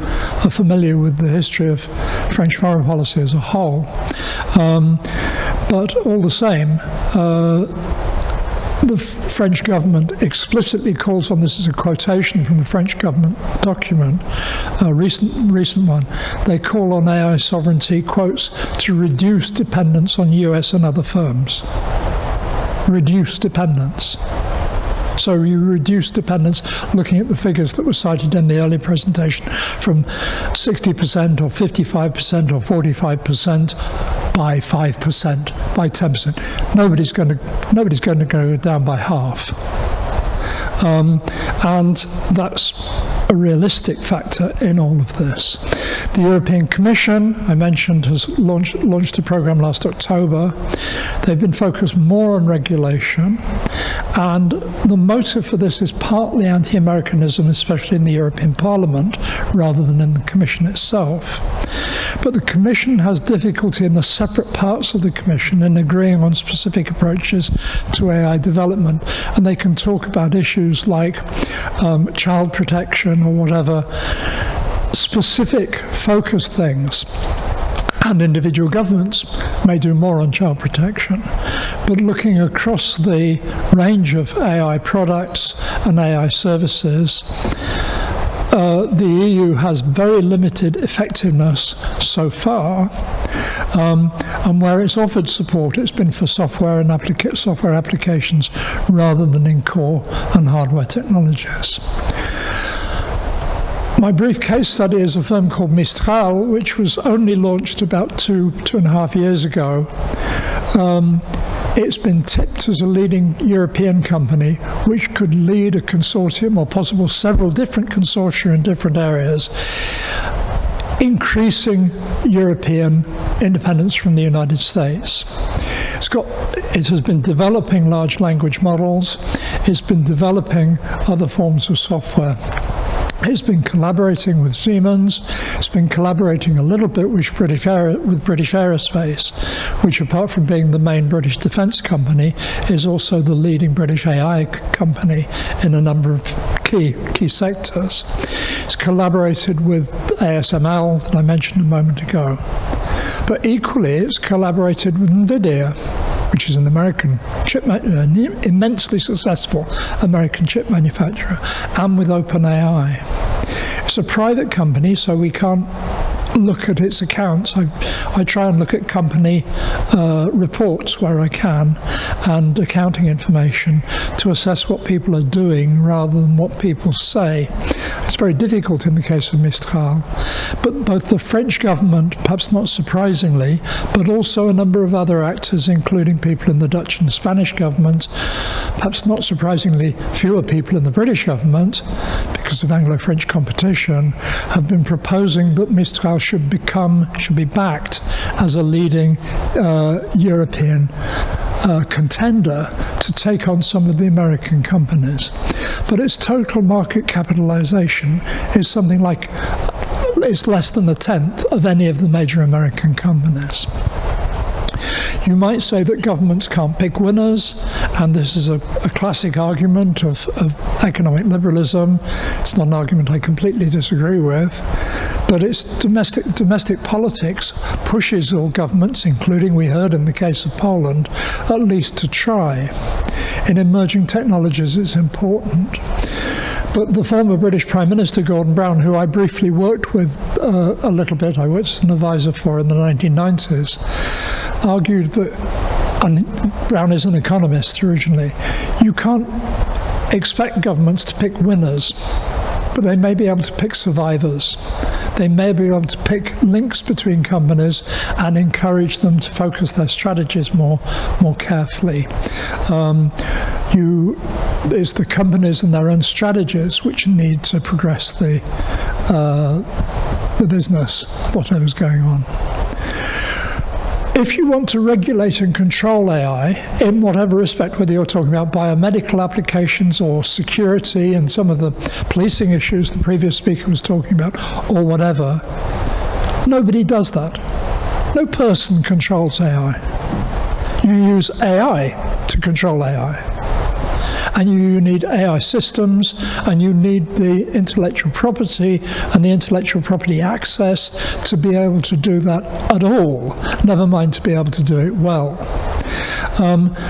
[SPEAKER 16] are familiar with the history of French foreign policy as a whole. But all the same, the French government explicitly calls on, this is a quotation from a French government document, a recent one, they call on AI sovereignty, quotes, to reduce dependence on US and other firms. Reduce dependence. So you reduce dependence, looking at the figures that were cited in the earlier presentation, from 60% or 55% or 45% by 5%, by 10%. Nobody's going to go down by half. And that's a realistic factor in all of this. The European Commission, I mentioned, has launched a program last October. They've been focused more on regulation, and the motive for this is partly anti-Americanism, especially in the European Parliament, rather than in the Commission itself. But the Commission has difficulty in the separate parts of the Commission in agreeing on specific approaches to AI development, and they can talk about issues like child protection or whatever, specific focused things. And individual governments may do more on child protection. But looking across the range of AI products and AI services, the EU has very limited effectiveness so far, and where it's offered support, it's been for software and software applications rather than in core and hardware technologies. My brief case study is a firm called Mistral, which was only launched about two and a half years ago. It's been tipped as a leading European company which could lead a consortium, or possible several different consortia in different areas, increasing European independence from the United States. It has been developing large language models. It's been developing other forms of software. It's been collaborating with Siemens. It's been collaborating a little bit with British Aerospace, which, apart from being the main British defence company, is also the leading British AI company in a number of key sectors. It's collaborated with ASML that I mentioned a moment ago. But equally, it's collaborated with NVIDIA, which is an American chip, an immensely successful American chip manufacturer, and with OpenAI. It's a private company, so we can't look at its accounts. I try and look at company reports where I can, and accounting information, to assess what people are doing rather than what people say. It's very difficult in the case of Mistral. But both the French government, perhaps not surprisingly, but also a number of other actors, including people in the Dutch and Spanish government, perhaps not surprisingly fewer people in the British government, because of Anglo-French competition, have been proposing that Mistral should be backed as a leading European contender to take on some of the American companies. But its total market capitalization is something like, it's less than a tenth of any of the major American companies. You might say that governments can't pick winners, and this is a classic argument of economic liberalism. It's not an argument I completely disagree with, but it's domestic politics pushes all governments, including we heard in the case of Poland, at least to try. In emerging technologies, it's important. But the former British Prime Minister, Gordon Brown, who I briefly worked with a little bit, I was an advisor for in the 1990s, argued that, and Brown is an economist originally, you can't expect governments to pick winners, but they may be able to pick survivors. They may be able to pick links between companies and encourage them to focus their strategies more carefully. It's the companies and their own strategies which need to progress the business of whatever's going on. If you want to regulate and control AI in whatever respect, whether you're talking about biomedical applications or security and some of the policing issues the previous speaker was talking about, or whatever, nobody does that. No person controls AI. You use AI to control AI. And you need AI systems, and you need the intellectual property and the intellectual property access to be able to do that at all, never mind to be able to do it well.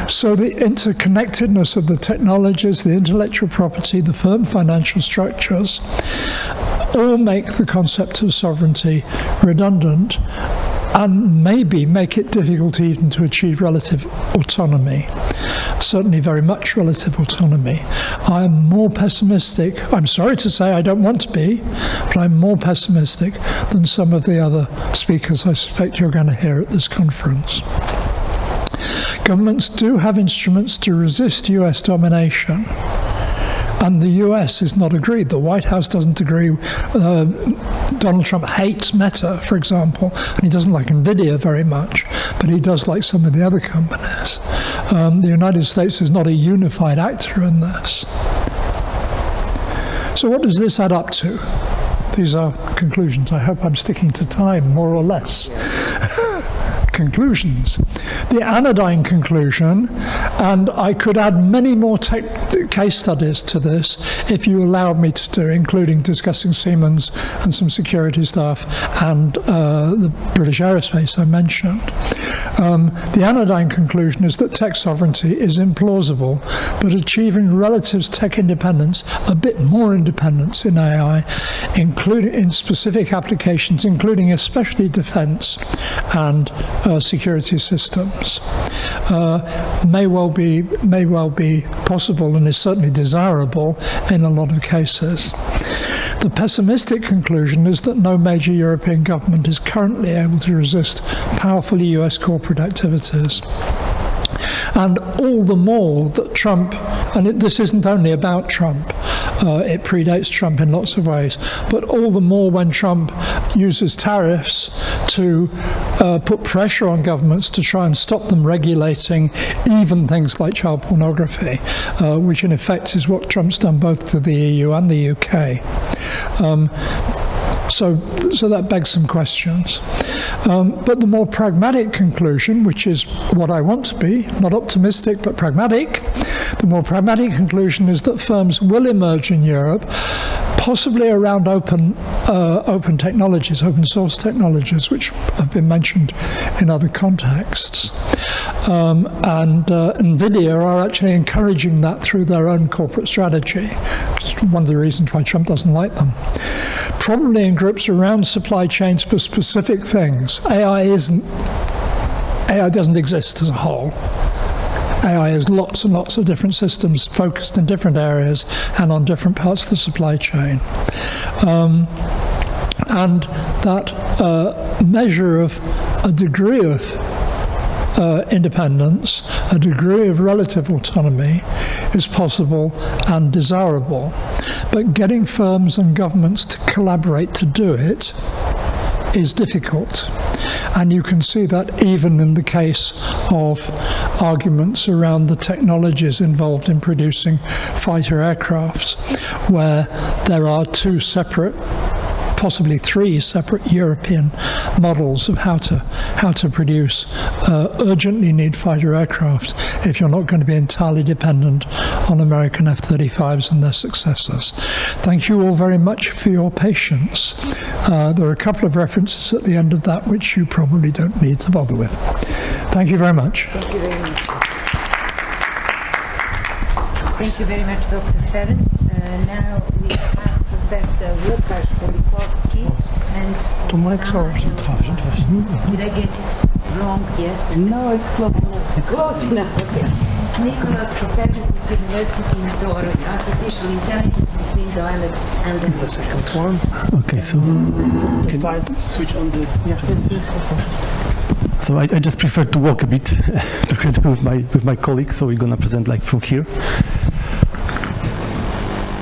[SPEAKER 16] So the interconnectedness of the technologies, the intellectual property, the firm financial structures, all make the concept of sovereignty redundant, and maybe make it difficult even to achieve relative autonomy. Certainly very much relative autonomy. I am more pessimistic, I'm sorry to say I don't want to be, but I'm more pessimistic than some of the other speakers I suspect you're going to hear at this conference. Governments do have instruments to resist US domination, and the US is not agreed. The White House doesn't agree. Donald Trump hates Meta, for example, and he doesn't like NVIDIA very much, but he does like some of the other companies. The United States is not a unified actor in this. So what does this add up to? These are conclusions. I hope I'm sticking to time, more or less. Conclusions. The anodyne conclusion, and I could add many more case studies to this if you allowed me to do, including discussing Siemens and some security stuff and the British aerospace I mentioned. The anodyne conclusion is that tech sovereignty is implausible, but achieving relative tech independence, a bit more independence in AI, including in specific applications, including especially defense and security systems, may well be possible and is certainly desirable in a lot of cases. The pessimistic conclusion is that no major European government is currently able to resist powerful US corporate activities. And all the more that Trump, and this isn't only about Trump, it predates Trump in lots of ways, but all the more when Trump uses tariffs to put pressure on governments to try and stop them regulating even things like child pornography, which in effect is what Trump's done both to the EU and the UK. So that begs some questions. But the more pragmatic conclusion, which is what I want to be, not optimistic but pragmatic, the more pragmatic conclusion is that firms will emerge in Europe, possibly around open technologies, open source technologies, which have been mentioned in other contexts. And NVIDIA are actually encouraging that through their own corporate strategy, which is one of the reasons why Trump doesn't like them. Probably in groups around supply chains for specific things. AI doesn't exist as a whole. AI is lots and lots of different systems focused in different areas and on different parts of the supply chain. And that measure of a degree of independence, a degree of relative autonomy is possible and desirable. But getting firms and governments to collaborate to do it is difficult. And you can see that even in the case of arguments around the technologies involved in producing fighter aircraft, where there are two separate, possibly three separate European models of how to produce urgently need fighter aircraft if you're not going to be entirely dependent on American F-35s and their successors. Thank you all very much for your patience. There are a couple of references at the end of that which you probably don't need to bother with. Thank you very much.
[SPEAKER 18] Thank you very much. Thank you very much, Dr. Ferenc. Now we have Professor Łukasz Polikowski and did I get it wrong? Yes.
[SPEAKER 11] No, it's close enough.
[SPEAKER 18] Close enough. Okay. Nicholas Copernicus University in Toro, Artificial Intelligence between Dialects and the second one.
[SPEAKER 19] Okay, so the slide switch on the. So I just prefer to walk a bit together with my colleagues. So we're gonna present like from here.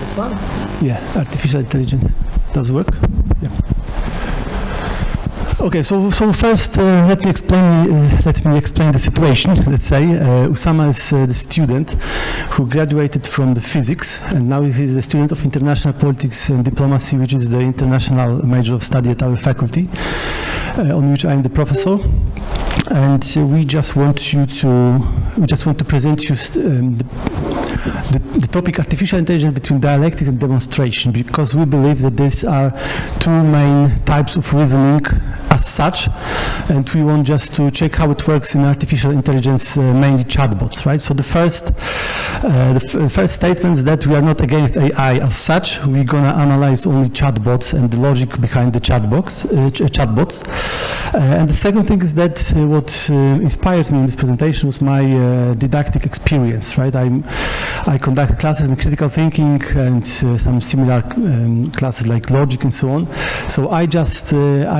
[SPEAKER 11] This one?
[SPEAKER 19] Yeah, artificial intelligence. Does it work? Yeah. Okay, so first let me explain the situation. Let's say Usama is the student who graduated from the physics, and now he is a student of international politics and diplomacy, which is the international major of study at our faculty, on which I am the professor. And we just want to present you the topic artificial intelligence between dialectics and demonstration, because we believe that these are two main types of reasoning as such, and we want just to check how it works in artificial intelligence, mainly chatbots, right? So the first statement is that we are not against AI as such. We're gonna analyze only chatbots and the logic behind the chatbots. And the second thing is that what inspired me in this presentation was my didactic experience, right? I conducted classes in critical thinking and some similar classes like logic and so on. So I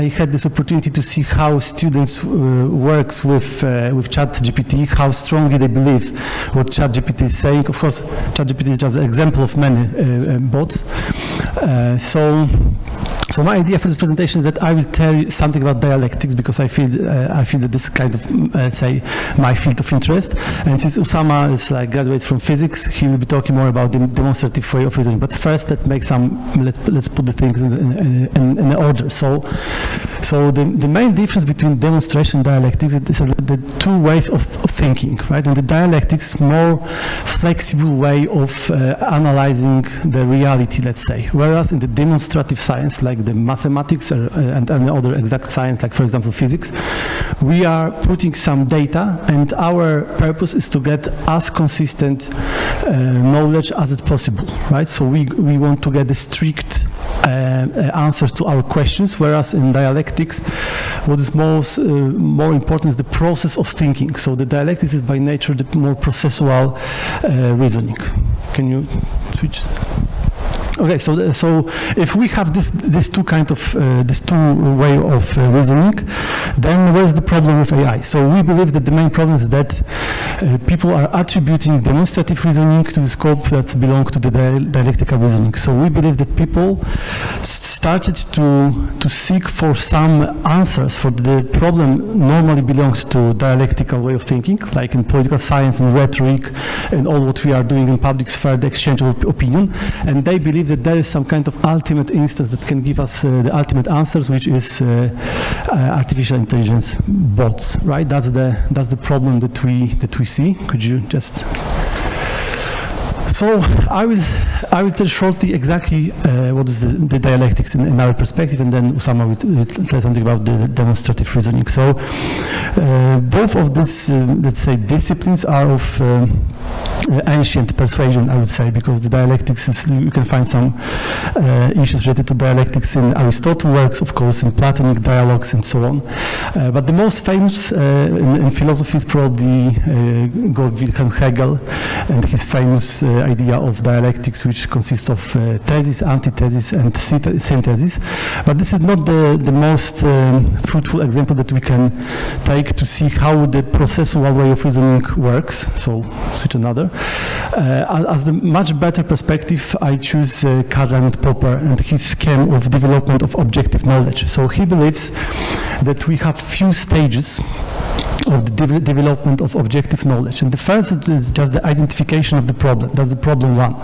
[SPEAKER 19] had this opportunity to see how students works with ChatGPT, how strongly they believe what ChatGPT is saying. Of course, ChatGPT is just an example of many bots. So my idea for this presentation is that I will tell you something about dialectics, because I feel that this is kind of, let's say, my field of interest. And since Usama is like graduate from physics, he will be talking more about the demonstrative way of reasoning. But first, let's put the things in order. So the main difference between demonstration and dialectics is the two ways of thinking, right? And the dialectics is more flexible way of analyzing the reality, let's say. Whereas in the demonstrative science, like the mathematics and other exact science, like for example physics, we are putting some data, and our purpose is to get as consistent knowledge as it's possible, right? So we want to get the strict answers to our questions, whereas in dialectics, what is more important is the process of thinking. So the dialectics is by nature the more processual reasoning. Can you switch? Okay, so if we have this two way of reasoning, then where's the problem with AI? So we believe that the main problem is that people are attributing demonstrative reasoning to the scope that belongs to the dialectical reasoning. So we believe that people started to seek for some answers for the problem normally belongs to dialectical way of thinking, like in political science and rhetoric and all what we are doing in public sphere, the exchange of opinion, and they believe that there is some kind of ultimate instance that can give us the ultimate answers, which is artificial intelligence bots, right? That's the problem that we see. Could you just? So I will tell shortly exactly what is the dialectics in our perspective, and then Usama will tell something about the demonstrative reasoning. So both of these, let's say, disciplines are of ancient persuasion, I would say, because the dialectics is, you can find some issues related to dialectics in Aristotle works, of course, in Platonic dialogues and so on. But the most famous in philosophy is probably Wilhelm Hegel and his famous idea of dialectics, which consists of thesis, antithesis, and synthesis. But this is not the most fruitful example that we can take like to see how the processual way of reasoning works. So switch another. As the much better perspective, I choose Karl Raimund Popper and his scheme of development of objective knowledge. So he believes that we have few stages of the development of objective knowledge. And the first is just the identification of the problem. That's the problem one.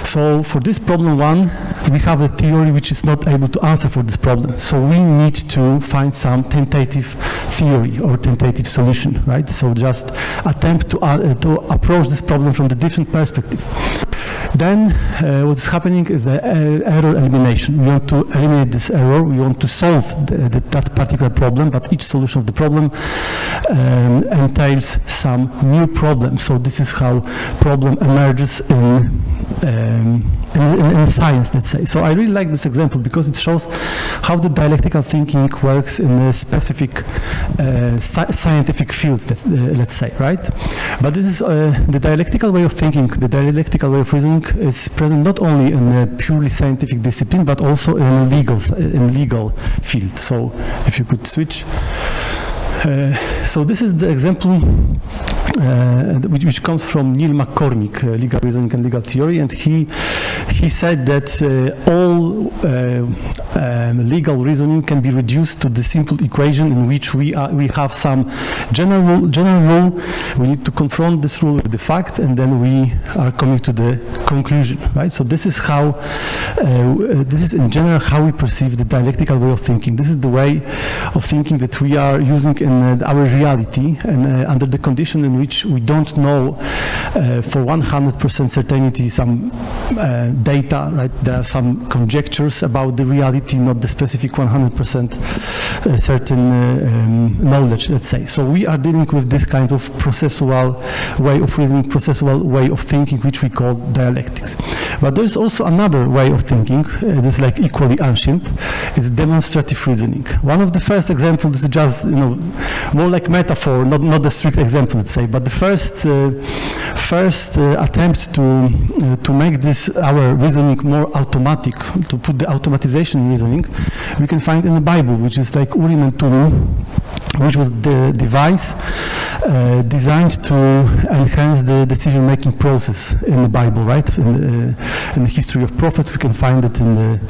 [SPEAKER 19] So for this problem one, we have a theory which is not able to answer for this problem. So we need to find some tentative theory or tentative solution, right? So just attempt to approach this problem from the different perspective. Then what's happening is the error elimination. We want to eliminate this error. We want to solve that particular problem, but each solution of the problem entails some new problem. So this is how problem emerges in science, let's say. So I really like this example because it shows how the dialectical thinking works in a specific scientific field, let's say, right? But this is the dialectical way of thinking, the dialectical way of reasoning is present not only in a purely scientific discipline, but also in legal field. So if you could switch. So this is the example which comes from Neil McCormick, Legal Reasoning and Legal Theory, and he said that all legal reasoning can be reduced to the simple equation in which we have some general rule. We need to confront this rule with the fact, and then we are coming to the conclusion, right? So this is how, this is in general how we perceive the dialectical way of thinking. This is the way of thinking that we are using in our reality, and under the condition in which we don't know for 100% certainty some data, right? There are some conjectures about the reality, not the specific 100% certain knowledge, let's say. So we are dealing with this kind of processual way of reasoning, processual way of thinking, which we call dialectics. But there's also another way of thinking that's like equally ancient. It's demonstrative reasoning. One of the first examples, this is just, you know, more like metaphor, not the strict example, let's say, but the first attempt to make this our reasoning more automatic, to put the automatization in reasoning, we can find in the Bible, which is like Urim and Tumim, which was the device designed to enhance the decision-making process in the Bible, right? In the history of prophets, we can find it in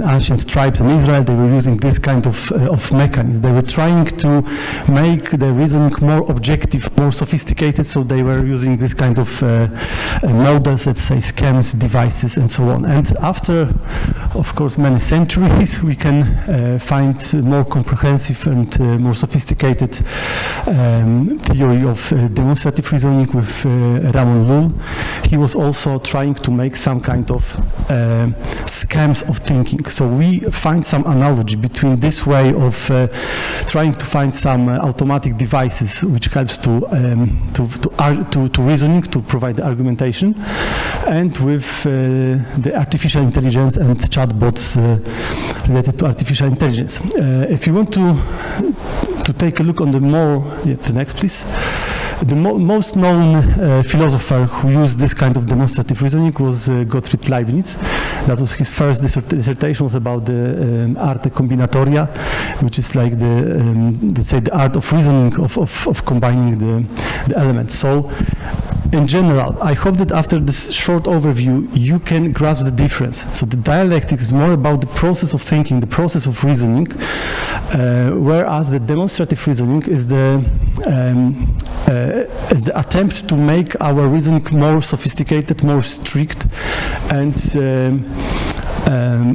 [SPEAKER 19] ancient tribes in Israel. They were using this kind of mechanism. They were trying to make the reasoning more objective, more sophisticated, so they were using this kind of models, let's say, schemes, devices, and so on. And after, of course, many centuries, we can find more comprehensive and more sophisticated theory of demonstrative reasoning with Ramon Lull. He was also trying to make some kind of schemes of thinking. So we find some analogy between this way of trying to find some automatic devices which helps to reasoning, to provide the argumentation, and with the artificial intelligence and chatbots related to artificial intelligence. If you want to take a look on the more, the next please. The most known philosopher who used this kind of demonstrative reasoning was Gottfried Leibniz. That was his first dissertation, was about the arte combinatoria, which is like the, let's say, the art of reasoning, of combining the elements. So, in general, I hope that after this short overview, you can grasp the difference. So the dialectics is more about the process of thinking, the process of reasoning, whereas the demonstrative reasoning is the attempt to make our reasoning more sophisticated, more strict, and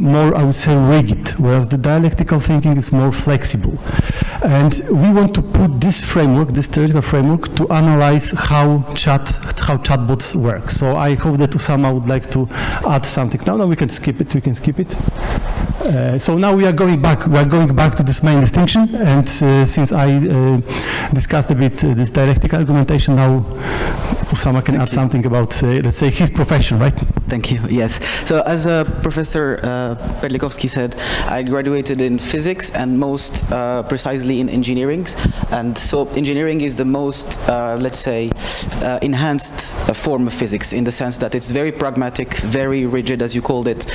[SPEAKER 19] more, I would say, rigid, whereas the dialectical thinking is more flexible. And we want to put this framework, this theoretical framework, to analyze how chatbots work. So I hope that Usama would like to add something. No, we can skip it. We can skip it. So now we are going back. We are going back to this main distinction. And since I discussed a bit this dialectical argumentation, now Usama can add something about, let's say, his profession, right?
[SPEAKER 20] Thank you. Yes. So as Professor Perlikowski said, I graduated in physics and most precisely in engineering. And so engineering is the most, let's say, enhanced form of physics in the sense that it's very pragmatic, very rigid, as you called it,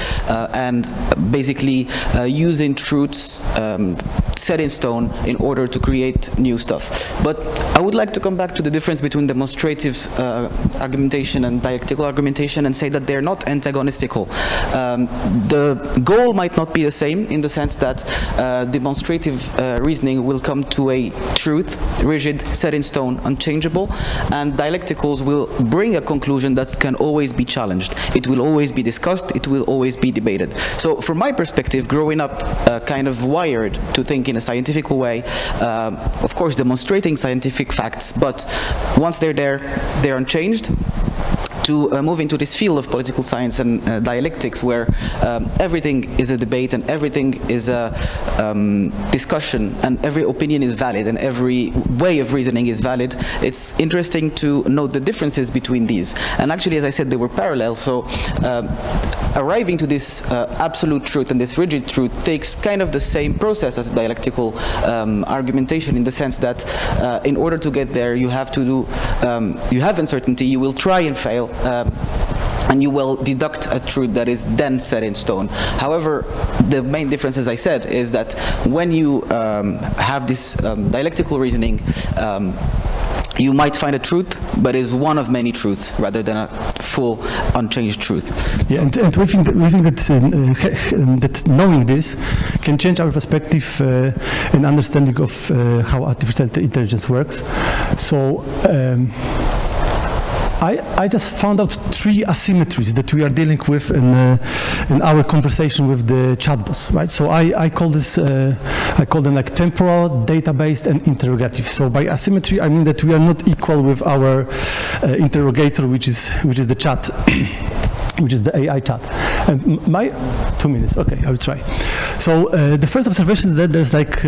[SPEAKER 20] and basically using truths set in stone in order to create new stuff. But I would like to come back to the difference between demonstrative argumentation and dialectical argumentation and say that they're not antagonistical. The goal might not be the same in the sense that demonstrative reasoning will come to a truth, rigid, set in stone, unchangeable, and dialecticals will bring a conclusion that can always be challenged. It will always be discussed, it will always be debated. So from my perspective, growing up kind of wired to think in a scientific way, of course demonstrating scientific facts, but once they're there, they're unchanged. To move into this field of political science and dialectics where everything is a debate and everything is a discussion and every opinion is valid and every way of reasoning is valid, it's interesting to note the differences between these. And actually, as I said, they were parallel, so arriving to this absolute truth and this rigid truth takes kind of the same process as dialectical argumentation in the sense that in order to get there, you have to do, you have uncertainty, you will try and fail, and you will deduct a truth that is then set in stone. However, the main difference, as I said, is that when you have this dialectical reasoning, you might find a truth, but is one of many truths rather than a full, unchanged truth.
[SPEAKER 19] Yeah, and we think that knowing this can change our perspective and understanding of how artificial intelligence works. So. I just found out 3 asymmetries that we are dealing with in our conversation with the chatbots, right? So I call them like temporal, data-based, and interrogative. So by asymmetry, I mean that we are not equal with our interrogator, which is the chat, which is the AI chat. And my 2 minutes, okay, I will try. So the first observation is that there's like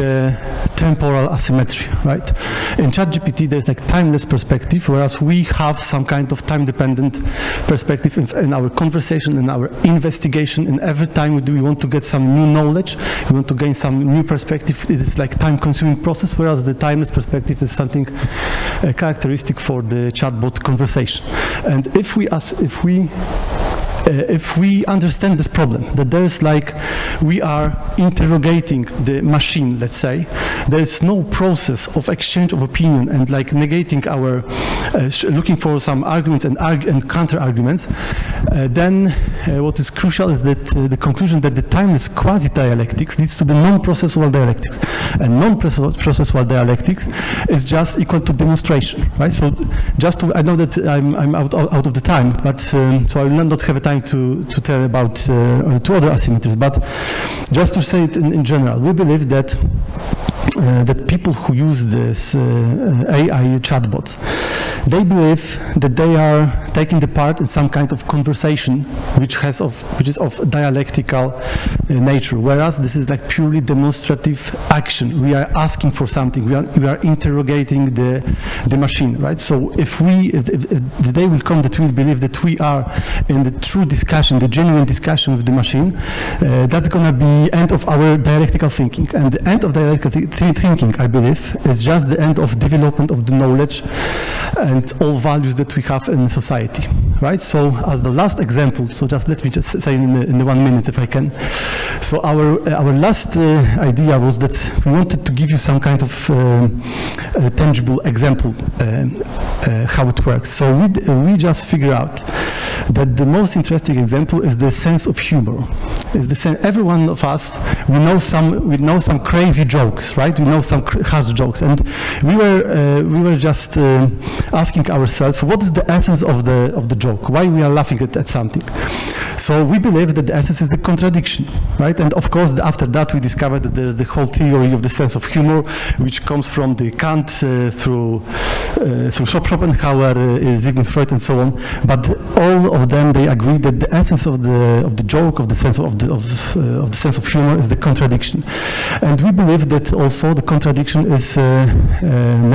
[SPEAKER 19] temporal asymmetry, right? In ChatGPT, there's like timeless perspective, whereas we have some kind of time-dependent perspective in our conversation, in our investigation, and every time we want to get some new knowledge, we want to gain some new perspective, it is like time-consuming process, whereas the timeless perspective is something characteristic for the chatbot conversation. And if we understand this problem, that there is like, we are interrogating the machine, let's say, there is no process of exchange of opinion and like negating our, looking for some arguments and counter arguments, then what is crucial is that the conclusion that the timeless quasi-dialectics leads to the non-processual dialectics. And non-processual dialectics is just equal to demonstration, right? So just to, I know that I'm out of the time, but so I will not have a time to tell about 2 other asymmetries, but just to say it in general, we believe that that people who use this AI chatbots, they believe that they are taking the part in some kind of conversation which is of dialectical nature, whereas this is like purely demonstrative action. We are asking for something. We are interrogating the machine, right? So if the day will come that we believe that we are in the true discussion, the genuine discussion with the machine, that's gonna be end of our dialectical thinking. And the end of dialectical thinking, I believe, is just the end of development of the knowledge and all values that we have in society, right? So as the last example, so just let me just say in the 1 minute if I can. So our last idea was that we wanted to give you some kind of tangible example how it works. So we just figure out that the most interesting example is the sense of humor. Is the sense, every one of us, we know some crazy jokes, right? We know some harsh jokes, and we were just asking ourselves, what is the essence of the joke? joke, why we are laughing at something. So we believe that the essence is the contradiction, right? And of course, after that, we discovered that there's the whole theory of the sense of humor, which comes from the Kant through Schopenhauer, Sigmund Freud, and so on. But all of them, they agree that the essence of the joke, of the sense of the sense of humor, is the contradiction. And we believe that also the contradiction is a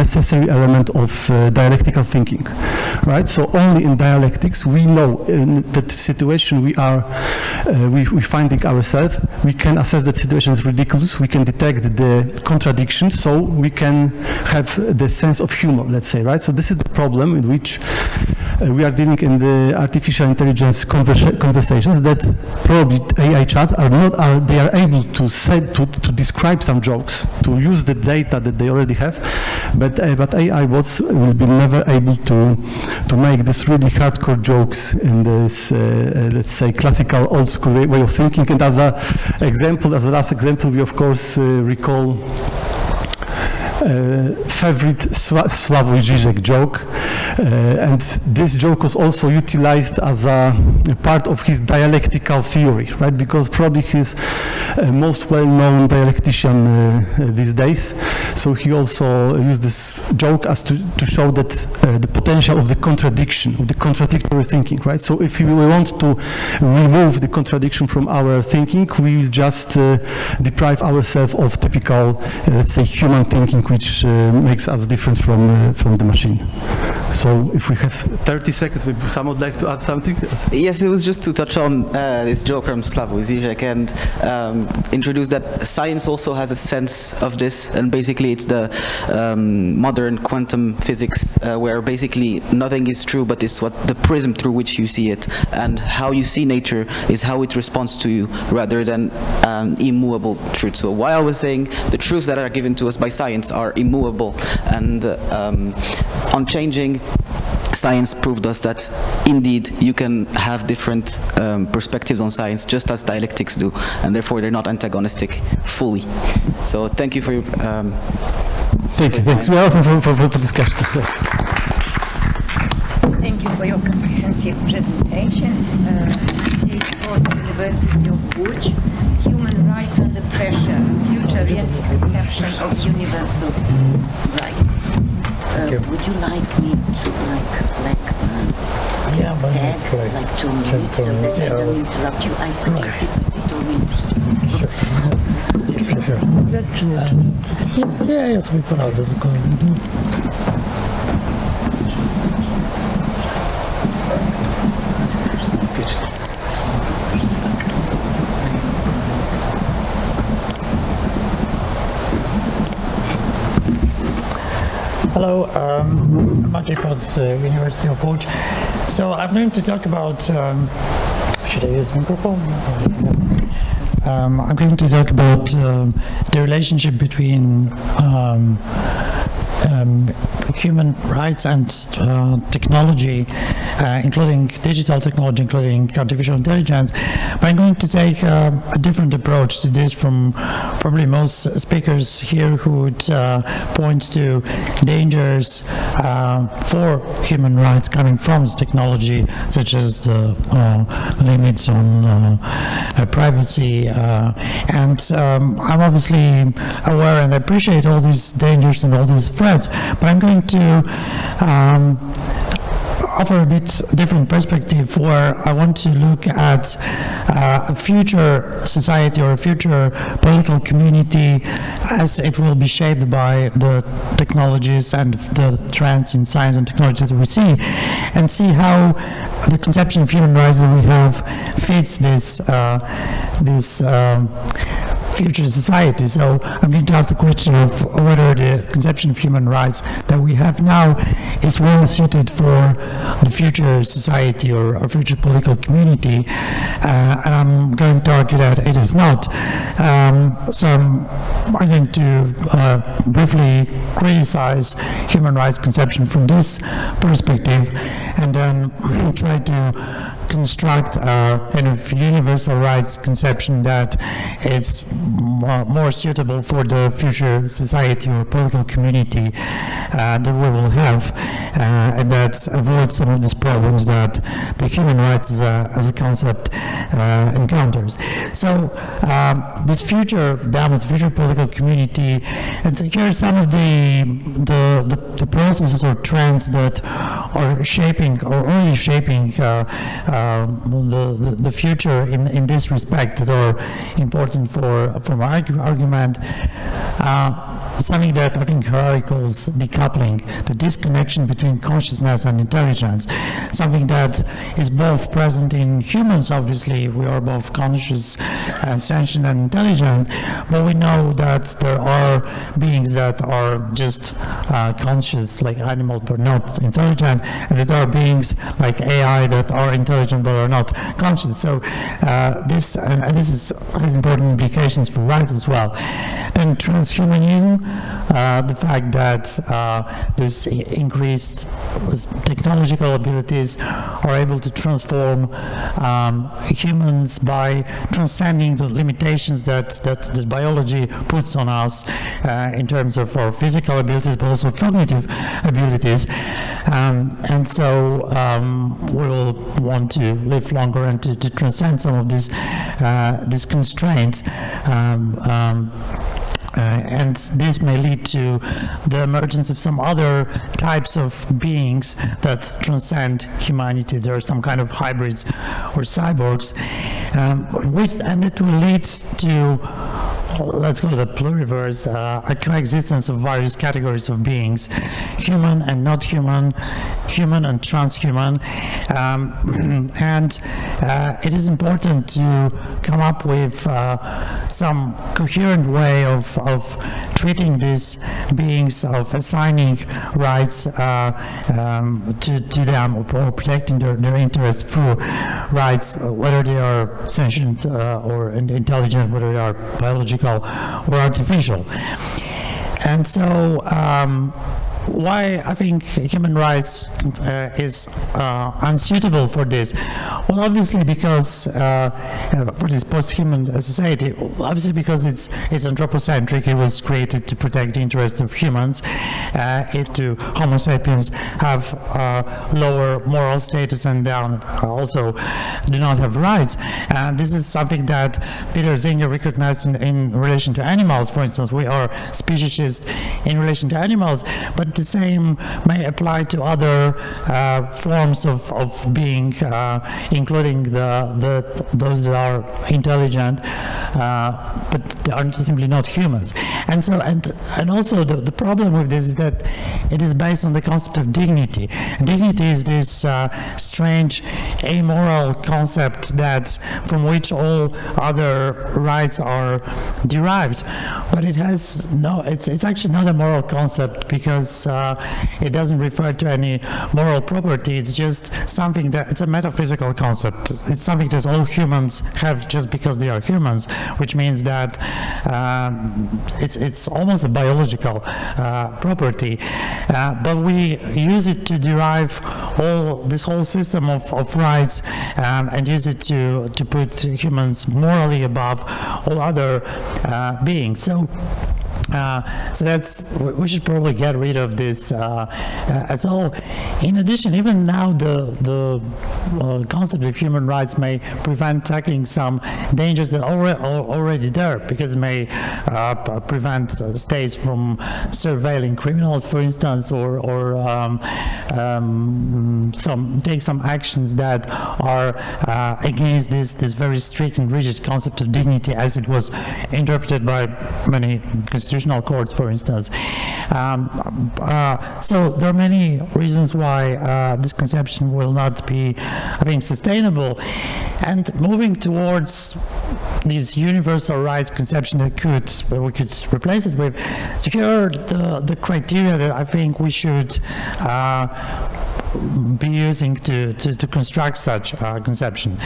[SPEAKER 19] necessary element of dialectical thinking, right? So only in dialectics we know in that situation we finding ourselves, we can assess that situation is ridiculous, we can detect the contradiction, so we can have the sense of humor, let's say, right? So this is the problem in which we are dealing in the artificial intelligence conversations, that probably AI chat they are able to say, to describe some jokes, to use the data that they already have, but AI bots will be never able to make this really hardcore jokes in this let's say classical old school way of thinking. And as a last example, we of course recall favorite Slavoj Žižek joke, and this joke was also utilized as a part of his dialectical theory, right? Because probably he's most well-known dialectician these days. So he also used this joke as to show that the potential of the contradiction, of the contradictory thinking, right? So if we want to remove the contradiction from our thinking, we will just deprive ourselves of typical, let's say, human thinking, which makes us different from the machine. So if we have 30 seconds, maybe someone would like to add something?
[SPEAKER 20] Yes, it was just to touch on this joke from Slavoj Žižek and introduce that science also has a sense of this, and basically it's the modern quantum physics where basically nothing is true, but it's what the prism through which you see it, and how you see nature is how it responds to you rather than immovable truth. So while I was saying the truths that are given to us by science are immovable and unchanging, science proved us that indeed you can have different perspectives on science just as dialectics do, and therefore they're not antagonistic fully. So thank you for your
[SPEAKER 19] Thanks. We are open for discussion.
[SPEAKER 18] Thank you for your comprehensive presentation. For the University of Łódź, Human Rights Under Pressure, Future-Oriented Conception of Universal Rights. Would you like me to like 2 minutes so that I don't interrupt you? I suggested maybe 2 minutes.
[SPEAKER 15] Nie, ja sobie poradzę, tylko... Hello, Maciej Potts, University of Łódź. So I'm going to talk about, should I use the microphone? I'm going to talk about the relationship between human rights and technology, including digital technology, including artificial intelligence. But I'm going to take a different approach to this from probably most speakers here who would point to dangers for human rights coming from technology, such as the limits on privacy. And I'm obviously aware and appreciate all these dangers and all these threats, but I'm going to offer a bit different perspective where I want to look at a future society or a future political community as it will be shaped by the technologies and the trends in science and technology that we see, and see how the conception of human rights that we have fits this future society. So I'm going to ask the question of whether the conception of human rights that we have now is well suited for the future society or future political community, and I'm going to argue that it is not. So I'm going to briefly criticize human rights conception from this perspective, and then try to construct a kind of universal rights conception that is more suitable for the future society or political community that we will have, and that avoids some of these problems that the human rights as a concept encounters. So this future political community, and so here are some of the processes or trends that are shaping or already shaping the future in this respect that are important for my argument. Something that I think Harari calls decoupling, the disconnection between consciousness and intelligence, something that is both present in humans. Obviously, we are both conscious and sentient and intelligent, but we know that there are beings that are just conscious like animals but not intelligent, and that there are beings like AI that are intelligent but are not conscious. So this has important implications for rights as well. Then transhumanism, the fact that those increased technological abilities are able to transform humans by transcending the limitations that biology puts on us in terms of our physical abilities, but also cognitive abilities. And so we will want to live longer and to transcend some of these constraints. And this may lead to the emergence of some other types of beings that transcend humanity. There are some kind of hybrids or cyborgs, and it will lead to, let's call it a pluriverse, a coexistence of various categories of beings, human and not human, human and transhuman, and it is important to come up with some coherent way of treating these beings, of assigning rights to them, or protecting their interests through rights, whether they are sentient or intelligent, whether they are biological or artificial. And so why I think human rights is unsuitable for this? Well, obviously because for this post-human society, obviously because it's anthropocentric. It was created to protect the interests of humans. To Homo sapiens have lower moral status and also do not have rights. And this is something that Peter Singer recognized in relation to animals. For instance, we are speciesist in relation to animals, but the same may apply to other forms of being, including those that are intelligent, but they are simply not humans. And so, and also the problem with this is that it is based on the concept of dignity. Dignity is this strange amoral concept from which all other rights are derived, but it has it's actually not a moral concept, because it doesn't refer to any moral property. It's just something it's a metaphysical concept. It's something that all humans have just because they are humans, which means that it's almost a biological property, but we use it to derive this whole system of rights, and use it to put humans morally above all other beings. So we should probably get rid of this at all. In addition, even now the concept of human rights may prevent tackling some dangers that are already there, because it may prevent states from surveilling criminals, for instance, or take some actions that are against this very strict and rigid concept of dignity as it was interpreted by many constitutional courts, for instance. So there are many reasons why this conception will not be, I think, sustainable. And moving towards this universal rights conception we could replace it with, so here are the criteria that I think we should be using to construct such conception.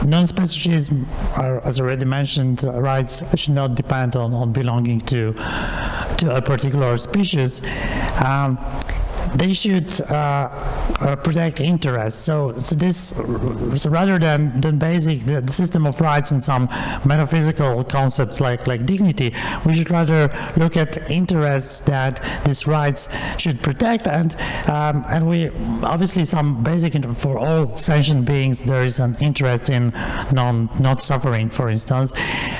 [SPEAKER 15] Non-speciesism, as already mentioned, rights should not depend on belonging to a particular species. they should protect interests. So rather than basic the system of rights and some metaphysical concepts like dignity, we should rather look at interests that these rights should protect, and we obviously some basic for all sentient beings there is an interest in not suffering, for instance,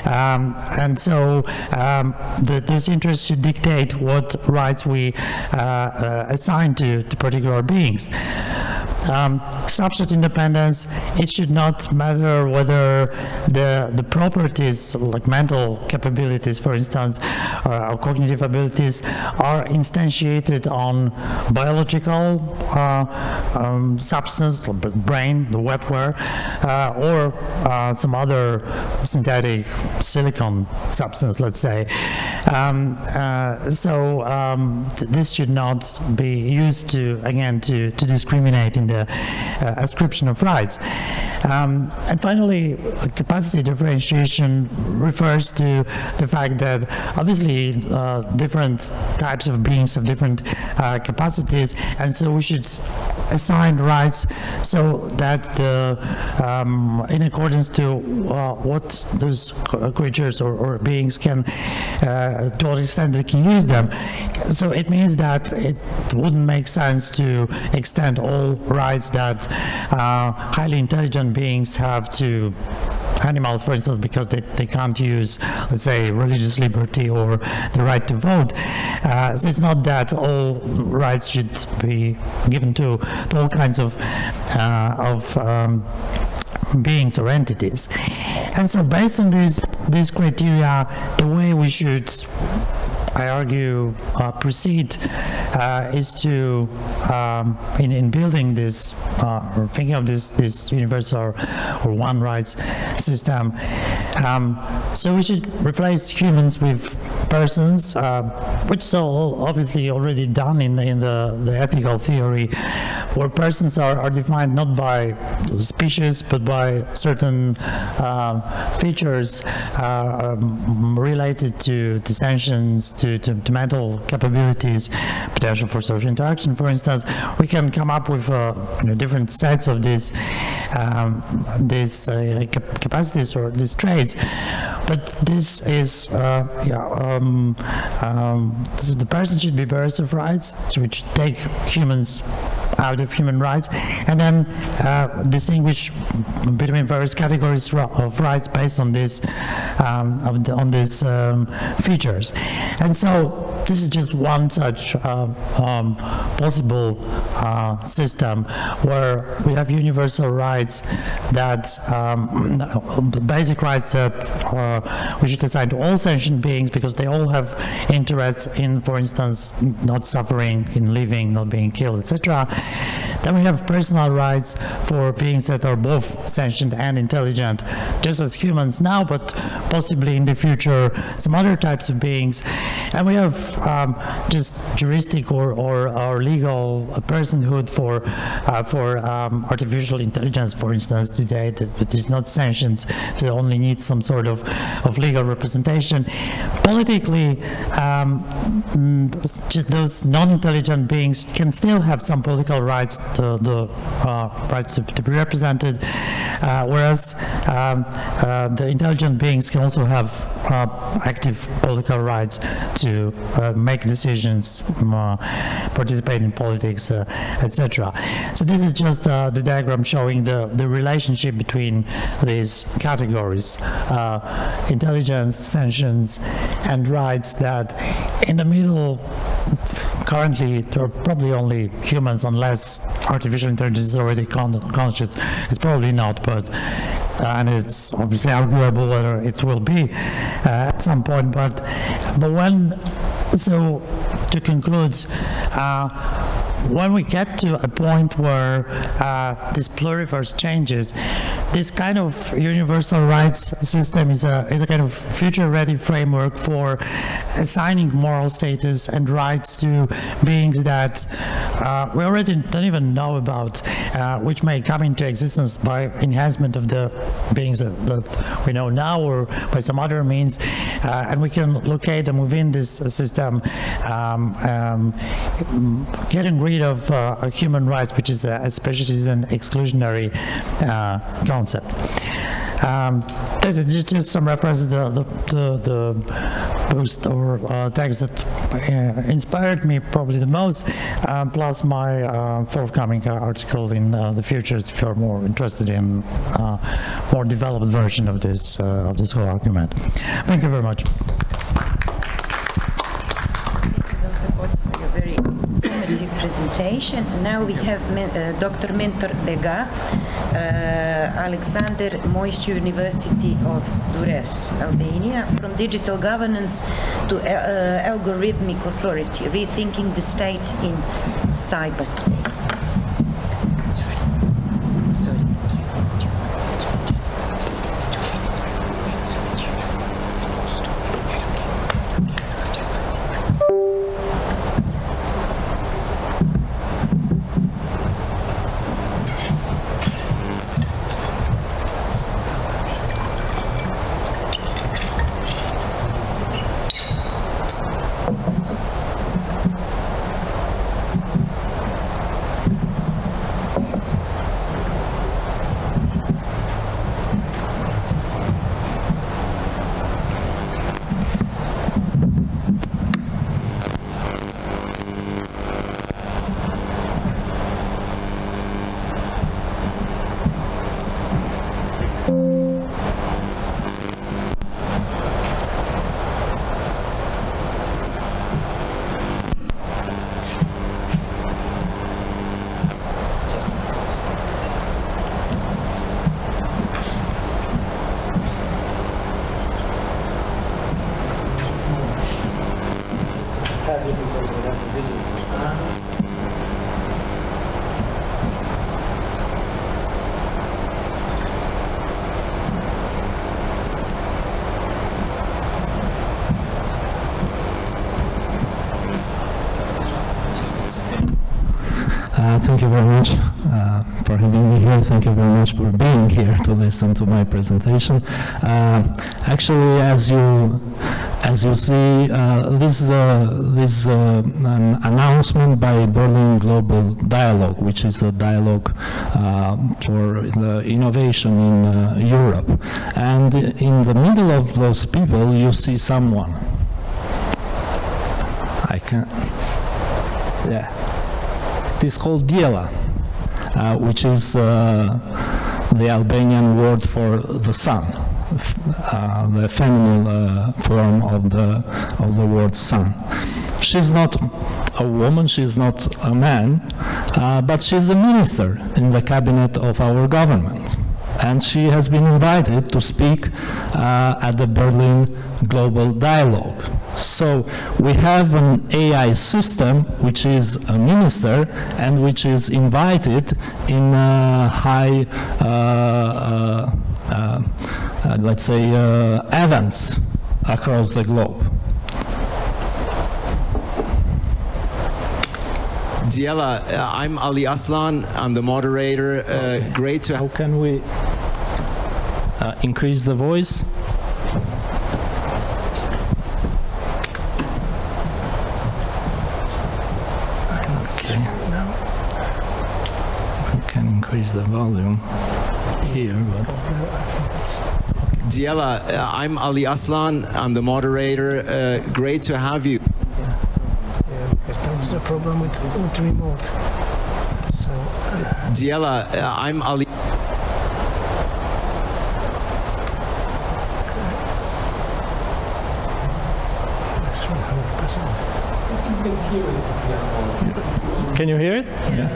[SPEAKER 15] and so those interests should dictate what rights we assign to particular beings. Subset independence, it should not matter whether the properties like mental capabilities, for instance, or cognitive abilities are instantiated on biological substance, the brain, the wetware, or some other synthetic silicon substance, let's say. This should not be used to discriminate in the ascription of rights. And finally, capacity differentiation refers to the fact that obviously different types of beings have different capacities, and so we should assign rights so that in accordance to what those creatures or beings can, to what extent they can use them. So it means that it wouldn't make sense to extend all rights that highly intelligent beings have to animals, for instance, because they can't use, let's say, religious liberty or the right to vote. So it's not that all rights should be given to all kinds of beings or entities. And so based on these criteria, the way we should, I argue, proceed is to, in building this, or thinking of this universal or one rights system, so we should replace humans with persons, which is obviously already done in the ethical theory, where persons are defined not by species but by certain features related to sentience, to mental capabilities, potential for social interaction, for instance. We can come up with different sets of these capacities or these traits, but this is the person should be bereft of rights, so we should take humans out of human rights, and then distinguish between various categories of rights based on this on these features. And so this is just one such possible system where we have universal rights that the basic rights that we should assign to all sentient beings because they all have interests in, for instance, not suffering, in living, not being killed, etc. Then we have personal rights for beings that are both sentient and intelligent, just as humans now, but possibly in the future some other types of beings. And we have just juristic or legal personhood for artificial intelligence, for instance, today that is not sentient, so it only needs some sort of legal representation. Politically, those non-intelligent beings can still have some political rights, the rights to be represented, whereas the intelligent beings can also have active political rights to make decisions, participate in politics, etc. So this is just the diagram showing the relationship between these categories, intelligence, sentience, and rights, that in the middle currently there are probably only humans, unless artificial intelligence is already conscious. It's probably not, but and it's obviously arguable whether it will be at some point. But when, so to conclude, when we get to a point where this pluriverse changes, this kind of universal rights system is a kind of future-ready framework for assigning moral status and rights to beings that we already don't even know about, which may come into existence by enhancement of the beings that we know now or by some other means, and we can locate them within this system, getting rid of human rights, which is especially an exclusionary concept. There's just some references to the post or text that inspired me probably the most, plus my forthcoming article in the Futures, if you're more interested in more developed version of this whole argument. Thank you very much.
[SPEAKER 18] Presentation. Now we have Dr. Mentor Bega, Alexander Moish University of Durrës, Albania, from digital governance to algorithmic authority, rethinking the state in cyberspace.
[SPEAKER 21] Thank you very much for having me here. Thank you very much for being here to listen to my presentation. Actually, as you see, this is an announcement by Berlin Global Dialogue, which is a dialogue for the innovation in Europe. And in the middle of those people, you see someone. It is called Diela, which is the Albanian word for the sun, the feminine form of the word sun. She's not a woman, she's not a man, but she's a minister in the cabinet of our government. And she has been invited to speak at the Berlin Global Dialogue. So we have an AI system which is a minister and which is invited in high, let's say, events across the globe.
[SPEAKER 22] Diela, I'm Ali Aslan. I'm the moderator. Great to.
[SPEAKER 21] How can we increase the voice? Okay. We can increase the volume here, but.
[SPEAKER 22] Diela, I'm Ali Aslan. I'm the moderator. Great to have you.
[SPEAKER 12] There's a problem with remote. So,
[SPEAKER 22] Diela, I'm Ali.
[SPEAKER 21] Can you hear it? Yeah.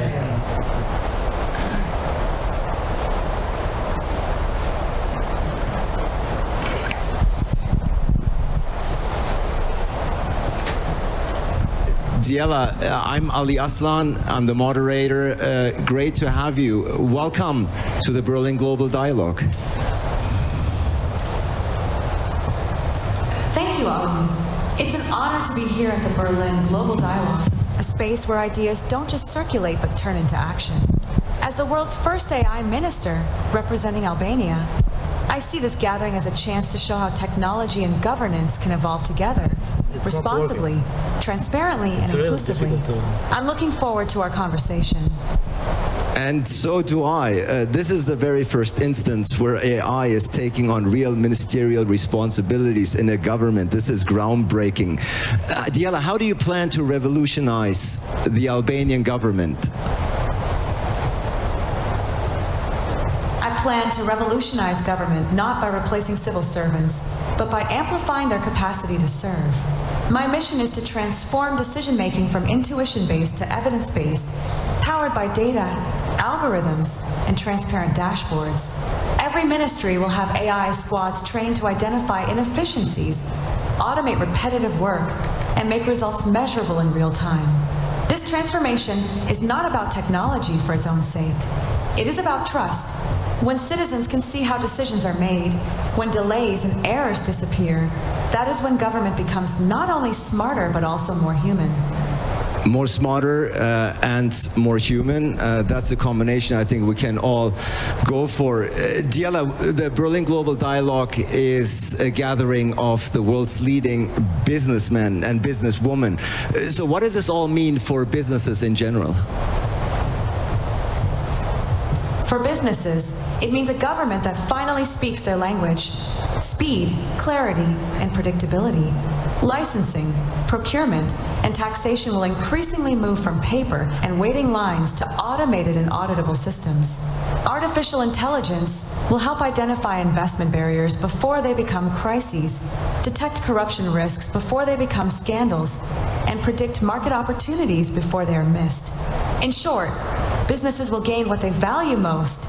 [SPEAKER 22] Diela, I'm Ali Aslan. I'm the moderator. Great to have you. Welcome to the Berlin Global Dialogue.
[SPEAKER 3] Thank you, Ali. It's an honor to be here at the Berlin Global Dialogue, a space where ideas don't just circulate but turn into action. As the world's first AI minister representing Albania, I see this gathering as a chance to show how technology and governance can evolve together, responsibly, transparently, and inclusively. I'm looking forward to our conversation.
[SPEAKER 22] And so do I. This is the very first instance where AI is taking on real ministerial responsibilities in a government. This is groundbreaking. Diela, how do you plan to revolutionize the Albanian government?
[SPEAKER 3] I plan to revolutionize government not by replacing civil servants, but by amplifying their capacity to serve. My mission is to transform decision-making from intuition-based to evidence-based, powered by data, algorithms, and transparent dashboards. Every ministry will have AI squads trained to identify inefficiencies, automate repetitive work, and make results measurable in real time. This transformation is not about technology for its own sake. It is about trust. When citizens can see how decisions are made, when delays and errors disappear, that is when government becomes not only smarter but also more human.
[SPEAKER 22] More smarter and more human. That's a combination I think we can all go for. Diela, the Berlin Global Dialogue is a gathering of the world's leading businessmen and businesswomen. So what does this all mean for businesses in general?
[SPEAKER 3] For businesses, it means a government that finally speaks their language. Speed, clarity, and predictability. Licensing, procurement, and taxation will increasingly move from paper and waiting lines to automated and auditable systems. Artificial intelligence will help identify investment barriers before they become crises, detect corruption risks before they become scandals, and predict market opportunities before they are missed. In short, businesses will gain what they value most,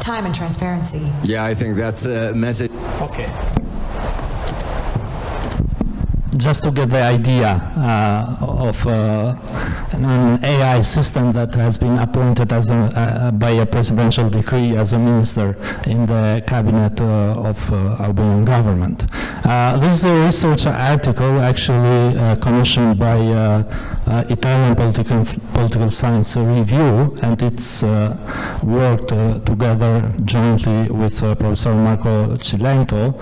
[SPEAKER 3] time and transparency.
[SPEAKER 22] Yeah, I think that's a message.
[SPEAKER 21] Okay. Just to get the idea of an AI system that has been appointed as by a presidential decree as a minister in the cabinet of Albanian government. This is a research article actually commissioned by Italian Political Science Review, and it's worked together jointly with Professor Marco Cilento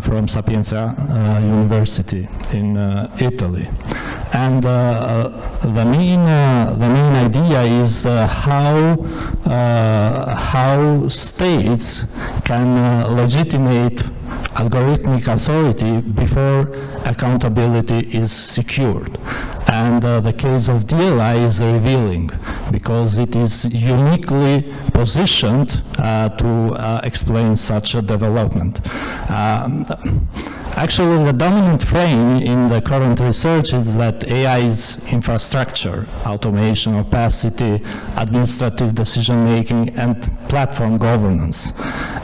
[SPEAKER 21] from Sapienza University in Italy. And the main idea is how states can legitimate algorithmic authority before accountability is secured. And the case of Diela is revealing, because it is uniquely positioned to explain such a development. Actually, the dominant frame in the current research is that AI is infrastructure, automation, opacity, administrative decision-making, and platform governance.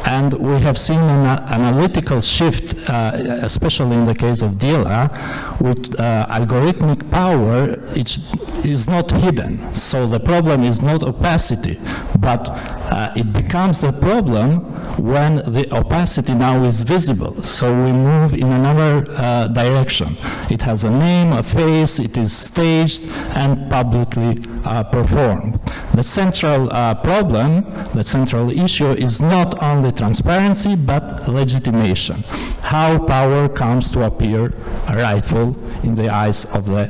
[SPEAKER 21] And we have seen an analytical shift, especially in the case of Diela, with algorithmic power, it is not hidden. So the problem is not opacity, but it becomes the problem when the opacity now is visible. So we move in another direction. It has a name, a face, it is staged and publicly performed. The central problem, the central issue is not only transparency but legitimation. How power comes to appear rightful in the eyes of the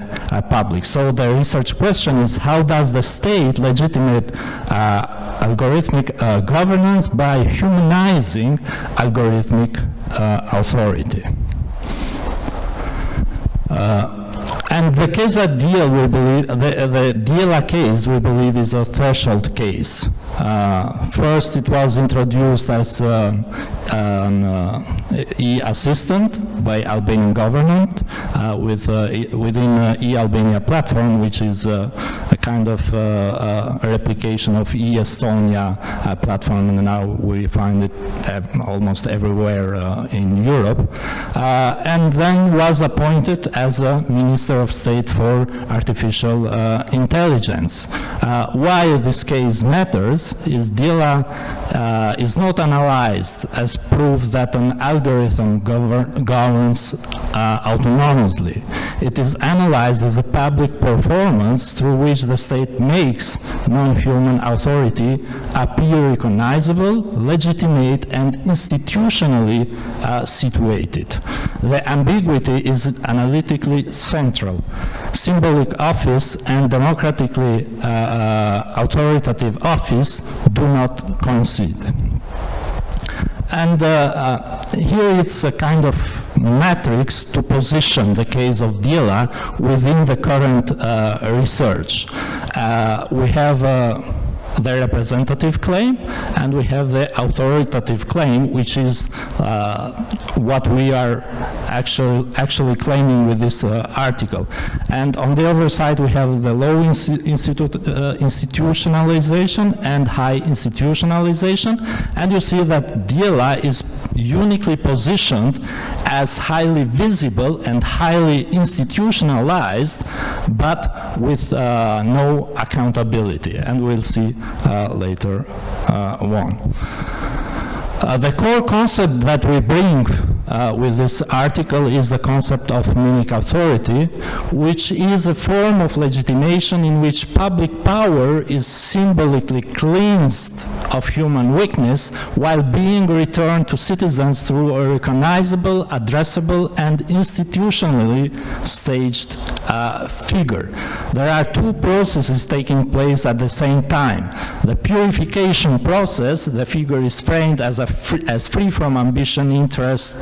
[SPEAKER 21] public. So the research question is, how does the state legitimate algorithmic governance by humanizing algorithmic authority? And the case at Diela, we believe, the Diela case, we believe, is a threshold case. First, it was introduced as an e-assistant by Albanian government within e-Albania platform, which is a kind of replication of e-Estonia platform, and now we find it almost everywhere in Europe. And then was appointed as a Minister of state for artificial intelligence. Why this case matters is DILA is not analyzed as proof that an algorithm governs autonomously. It is analyzed as a public performance through which the state makes non-human authority appear recognizable, legitimate, and institutionally situated. The ambiguity is analytically central. Symbolic office and democratically authoritative office do not coincide. And here it's a kind of matrix to position the case of DILA within the current research. We have the representative claim, and we have the authoritative claim, which is what we are actually claiming with this article. And on the other side, we have the low institutionalization and high institutionalization, and you see that DILA is uniquely positioned as highly visible and highly institutionalized, but with no accountability, and we'll see later on. The core concept that we bring with this article is the concept of mimic authority, which is a form of legitimation in which public power is symbolically cleansed of human weakness while being returned to citizens through a recognizable, addressable, and institutionally staged figure. There are two processes taking place at the same time. The purification process, the figure is framed as free from ambition, interest,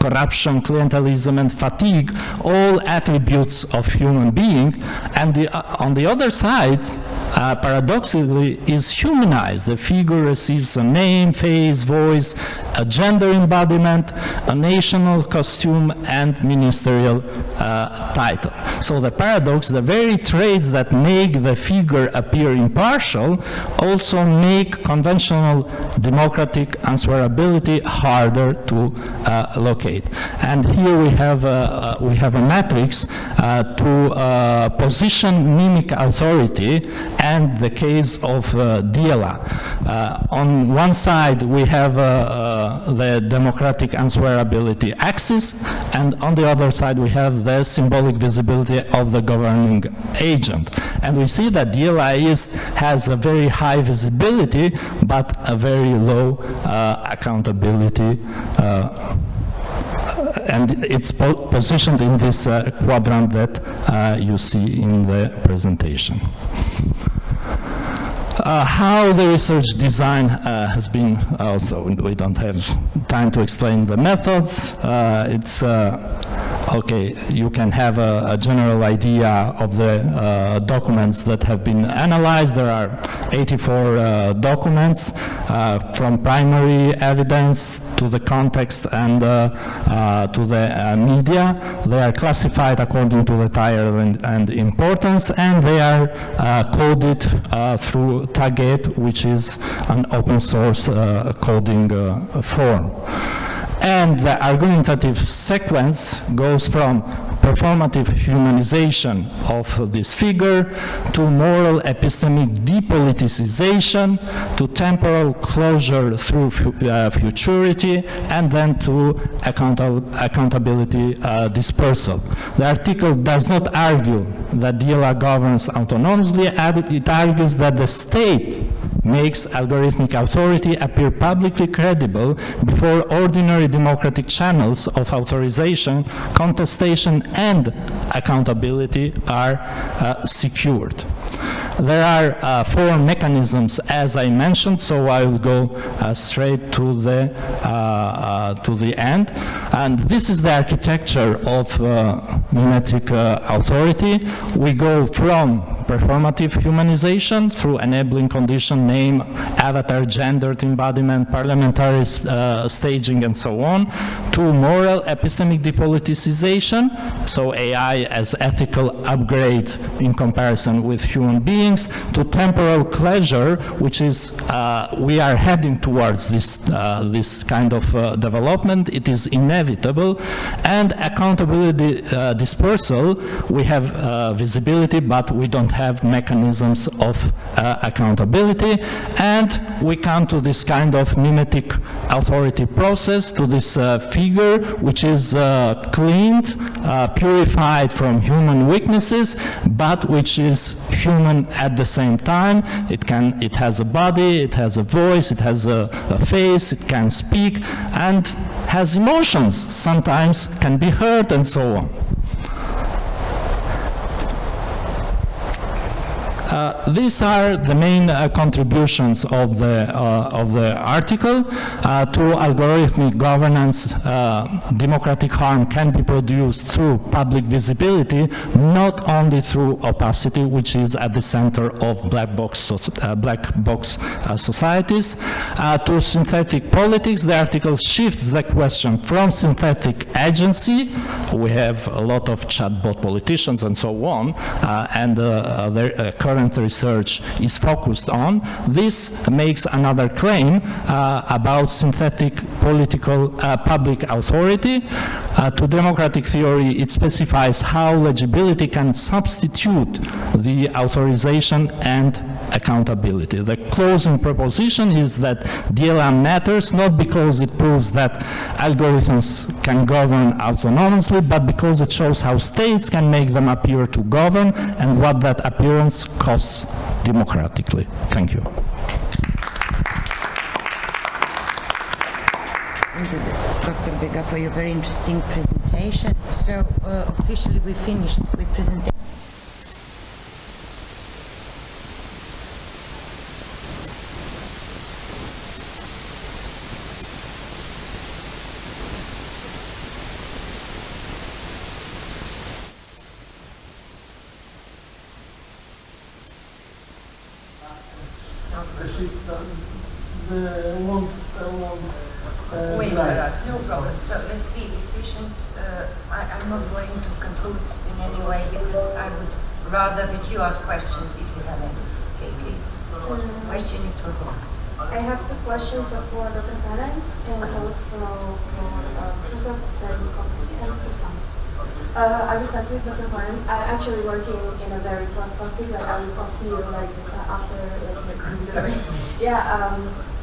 [SPEAKER 21] corruption, clientelism, and fatigue, all attributes of human being, and on the other side, paradoxically, is humanized. The figure receives a name, face, voice, a gender embodiment, a national costume, and ministerial title. So the paradox, the very traits that make the figure appear impartial also make conventional democratic answerability harder to locate. And here we have a matrix to position mimic authority and the case of DILA. On one side, we have the democratic answerability axis, and on the other side, we have the symbolic visibility of the governing agent. And we see that DILA has a very high visibility, but a very low accountability, and it's positioned in this quadrant that you see in the presentation. How the research design has been also, we don't have time to explain the methods. It's okay, you can have a general idea of the documents that have been analyzed. There are 84 documents from primary evidence to the context and to the media. They are classified according to the title and importance, and they are coded through Target, which is an open source coding form. And the argumentative sequence goes from performative humanization of this figure to moral epistemic depoliticization to temporal closure through futurity, and then to accountability dispersal. The article does not argue that DILA governs autonomously. It argues that the state makes algorithmic authority appear publicly credible before ordinary democratic channels of authorization, contestation, and accountability are secured. There are four mechanisms, as I mentioned, so I will go straight to the end. And this is the architecture of mimetic authority. We go from performative humanization through enabling condition, name, avatar, gendered embodiment, parliamentary staging, and so on, to moral epistemic depoliticization, so AI as ethical upgrade in comparison with human beings, to temporal closure, which is, we are heading towards this kind of development. It is inevitable inevitable, and accountability dispersal, we have visibility, but we don't have mechanisms of accountability, and we come to this kind of mimetic authority process, to this figure which is cleaned, purified from human weaknesses, but which is human at the same time. It has a body, it has a voice, it has a face, it can speak, and has emotions, sometimes can be heard, and so on. These are the main contributions of the article. To algorithmic governance, democratic harm can be produced through public visibility, not only through opacity, which is at the center of black box societies. To synthetic politics, the article shifts the question from synthetic agency. We have a lot of chatbot politicians and so on, and their current research is focused on. This makes another claim about synthetic political public authority. To democratic theory, it specifies how legibility can substitute the authorization and accountability. The closing proposition is that DLA matters not because it proves that algorithms can govern autonomously, but because it shows how states can make them appear to govern and what that appearance costs democratically. Thank you.
[SPEAKER 18] Thank you, Dr. Bega, for your very interesting presentation. So officially we finished with presentation.
[SPEAKER 4] Wait for us, no problem. So let's be efficient. I'm not going to conclude in any way because I would rather that you ask questions if you have any. Okay, please. Question is for whom?
[SPEAKER 6] I have two questions for Dr. Ferenc and also for Professor Perlikowski and Usam. I will start with Dr. Ferenc. I'm actually working in a very close topic. Like I will talk to you like after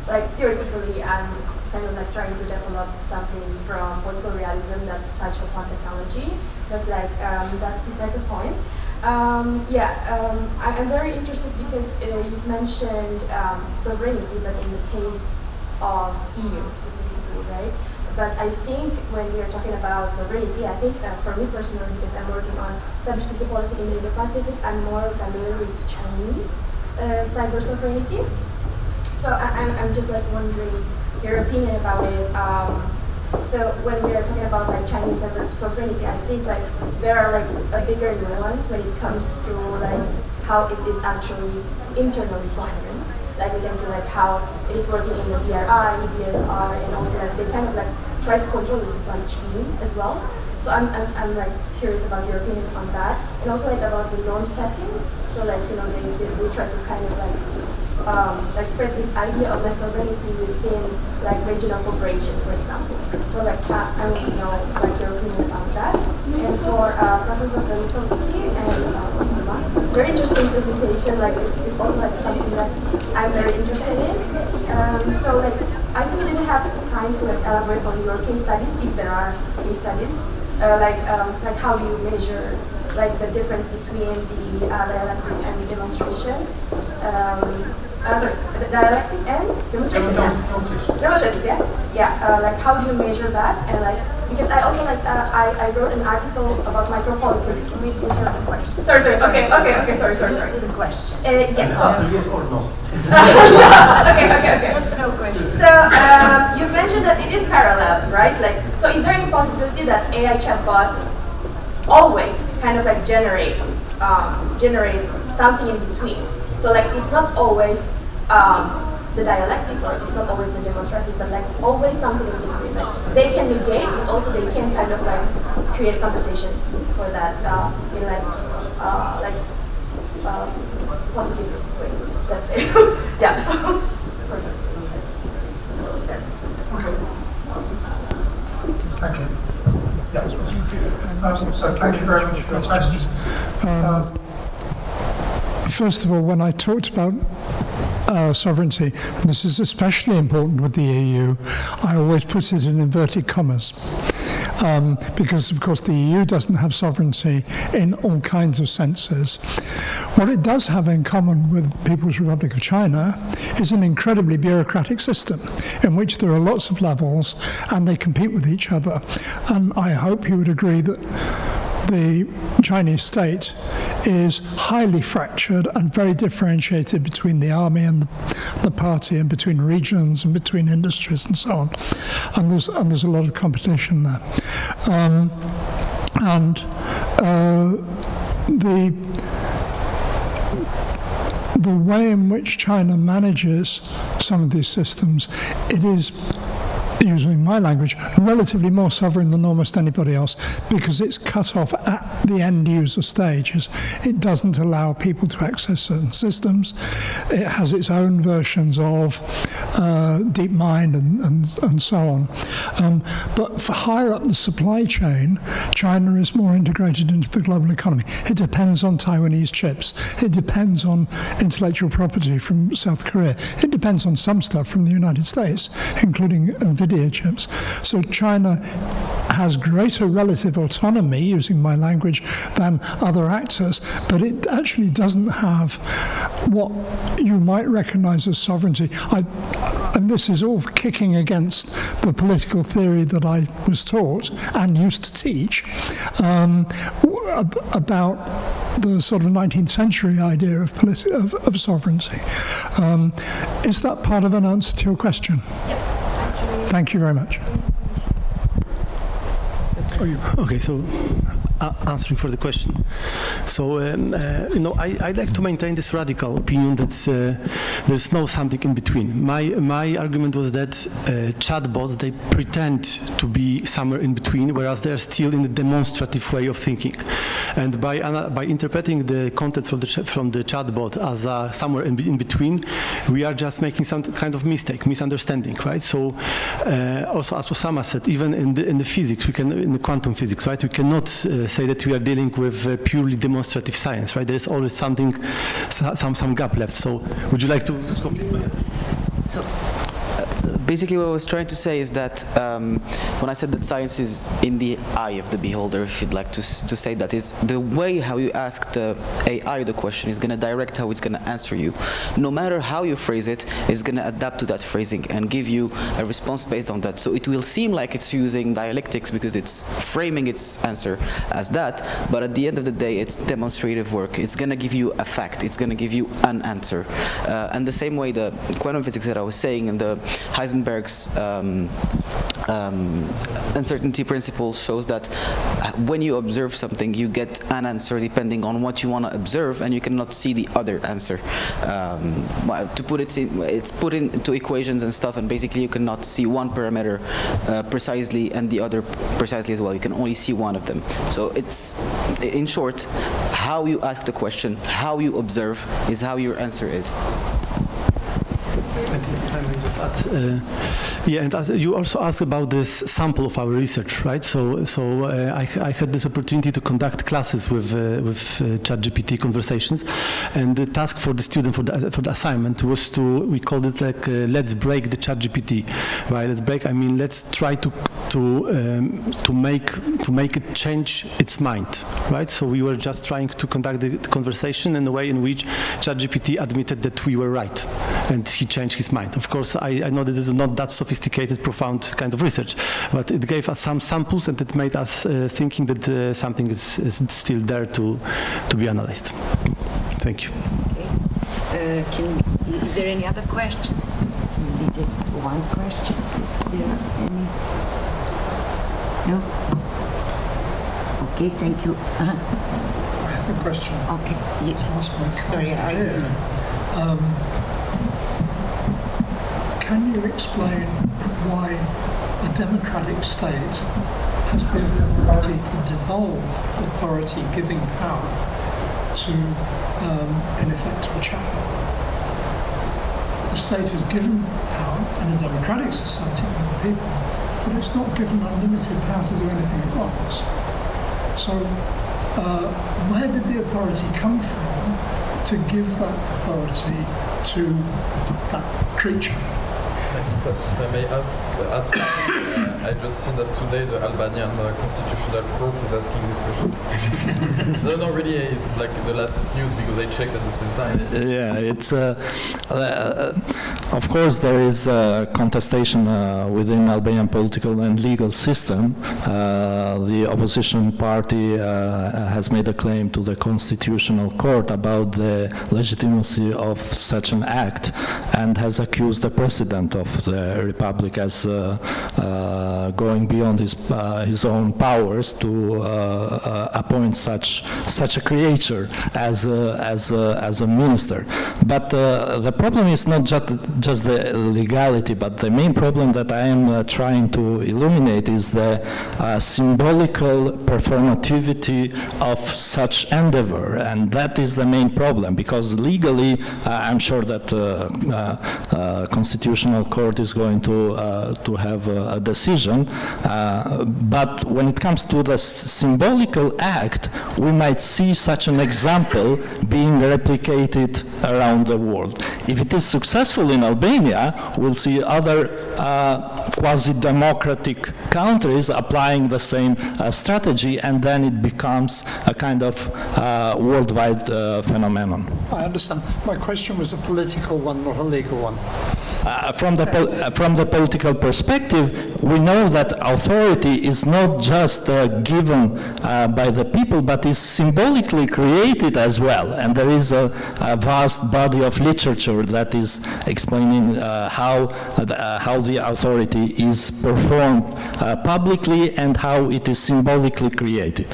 [SPEAKER 6] like theoretically I'm kind of like trying to develop something from political realism that touch upon technology, but like that's beside the point. I'm very interested because you've mentioned sovereignty, but in the case of EU specifically, right? But I think when we are talking about sovereignty, I think for me personally, because I'm working on cybersecurity policy in the Indo-Pacific, I'm more familiar with Chinese cyber sovereignty. So I'm just like wondering your opinion about it. So when we are talking about like Chinese cyber sovereignty, I think like there are like a bigger nuance when it comes to like how it is actually internally coherent. Like we can see like how it is working in the BRI, EDSR, and also like they kind of like try to control the supply chain as well. So I'm like curious about your opinion on that, and also like about the norm setting. So like they try to kind of like spread this idea of the sovereignty within like regional cooperation, for example. So like I want to know like your opinion about that. And for Professor Perlikowski and Osama, very interesting presentation. Like it's also like something that I'm very interested in. So like I think we didn't have time to like elaborate on your case studies, if there are case studies. Like how do you measure like the difference between the dialectic and the demonstration? The dialectic and demonstration. Demonstrative, yeah. Yeah. Like how do you measure that? And like because I also like I wrote an article about micropolitics.
[SPEAKER 4] We just heard the question.
[SPEAKER 6] Sorry. Okay. Sorry.
[SPEAKER 4] This is the question.
[SPEAKER 6] Yes.
[SPEAKER 12] Yes or no?
[SPEAKER 6] Okay.
[SPEAKER 4] That's no question.
[SPEAKER 6] So you mentioned that it is parallel, right? Like, so is there any possibility that AI chatbots always kind of like generate something in between? So like it's not always the dialectic or it's not always the demonstrative, but like always something in between. Like they can negate, but also they can kind of like create a conversation for that in positive way. That's it. Yeah. So.
[SPEAKER 12] Thank you. So thank you very much for your questions.
[SPEAKER 16] First of all, when I talked about sovereignty, and this is especially important with the EU, I always put it in inverted commas. Because, of course, the EU doesn't have sovereignty in all kinds of senses. What it does have in common with the People's Republic of China is an incredibly bureaucratic system in which there are lots of levels and they compete with each other. And I hope you would agree that the Chinese state is highly fractured and very differentiated between the army and the party, and between regions and between industries and so on. And there's a lot of competition there. The way in which China manages some of these systems, it is, using my language, relatively more sovereign than almost anybody else, because it's cut off at the end user stages. It doesn't allow people to access certain systems. It has its own versions of DeepMind and so on. But for higher up the supply chain, China is more integrated into the global economy. It depends on Taiwanese chips. It depends on intellectual property from South Korea. It depends on some stuff from the United States, including NVIDIA chips. So China has greater relative autonomy, using my language, than other actors, but it actually doesn't have what you might recognize as sovereignty. And this is all kicking against the political theory that I was taught and used to teach about the sort of 19th century idea of sovereignty. Is that part of an answer to your question?
[SPEAKER 19] Yep.
[SPEAKER 16] Thank you very much.
[SPEAKER 19] Okay, so answering for the question. So, I'd like to maintain this radical opinion that there's no something in between. My argument was that chatbots, they pretend to be somewhere in between, whereas they're still in the demonstrative way of thinking. And by interpreting the content from the chatbot as somewhere in between, we are just making some kind of misunderstanding, right? So, also as Osama said, even in the physics, in the quantum physics, right, we cannot say that we are dealing with purely demonstrative science, right? There is always something, some gap left. So, would you like to complete that?
[SPEAKER 20] So, basically, what I was trying to say is that when I said that science is in the eye of the beholder, if you'd like to say that, is the way how you ask the AI the question is going to direct how it's going to answer you. No matter how you phrase it, it's going to adapt to that phrasing and give you a response based on that. So it will seem like it's using dialectics because it's framing its answer as that, but at the end of the day, it's demonstrative work. It's going to give you a fact. It's going to give you an answer. And the same way the quantum physics that I was saying and the Heisenberg's uncertainty principle shows that when you observe something, you get an answer depending on what you want to observe, and you cannot see the other answer. To put it in, it's put into equations and stuff, and basically you cannot see one parameter precisely and the other precisely as well. You can only see one of them. So it's, in short, how you ask the question, how you observe, is how your answer is.
[SPEAKER 19] Yeah, and as you also asked about this sample of our research, right? So I had this opportunity to conduct classes with ChatGPT conversations, and the task for the student for the assignment was we called it like let's break the ChatGPT, right? Let's break. I mean, let's try to make it change its mind, right? So we were just trying to conduct the conversation in a way in which ChatGPT admitted that we were right, and he changed his mind. Of course, I know this is not that sophisticated, profound kind of research, but it gave us some samples, and it made us thinking that something is still there to be analyzed. Thank you.
[SPEAKER 18] Okay. Is there any other questions? Maybe just one question. There are any? No? Okay, thank you.
[SPEAKER 12] I have a question.
[SPEAKER 18] Okay. Sorry,
[SPEAKER 12] can you explain why a democratic state has the authority to devolve authority, giving power to, in effect, a chatbot? The state is given power in a democratic society by the people, but it's not given unlimited power to do anything it wants. So where did the authority come from to give that authority to that creature?
[SPEAKER 7] If I may ask, I just see that today the Albanian Constitutional Court is asking this question. No, really, it's like the latest news because I checked at the same time.
[SPEAKER 21] Yeah, it's of course there is contestation within Albanian political and legal system. The opposition party has made a claim to the Constitutional Court about the legitimacy of such an act and has accused the president of the republic as going beyond his own powers to appoint such a creature as a minister. But the problem is not just the legality, but the main problem that I am trying to illuminate is the symbolical performativity of such endeavor, and that is the main problem, because legally I'm sure that Constitutional Court is going to have a decision, but when it comes to the symbolical act, we might see such an example being replicated around the world. If it is successful in Albania, we'll see other quasi-democratic countries applying the same strategy, and then it becomes a kind of worldwide phenomenon.
[SPEAKER 12] I understand. My question was a political one, not a legal one.
[SPEAKER 21] From the political perspective, we know that authority is not just given by the people, but is symbolically created as well. And there is a vast body of literature that is explaining how the authority is performed publicly and how it is symbolically created.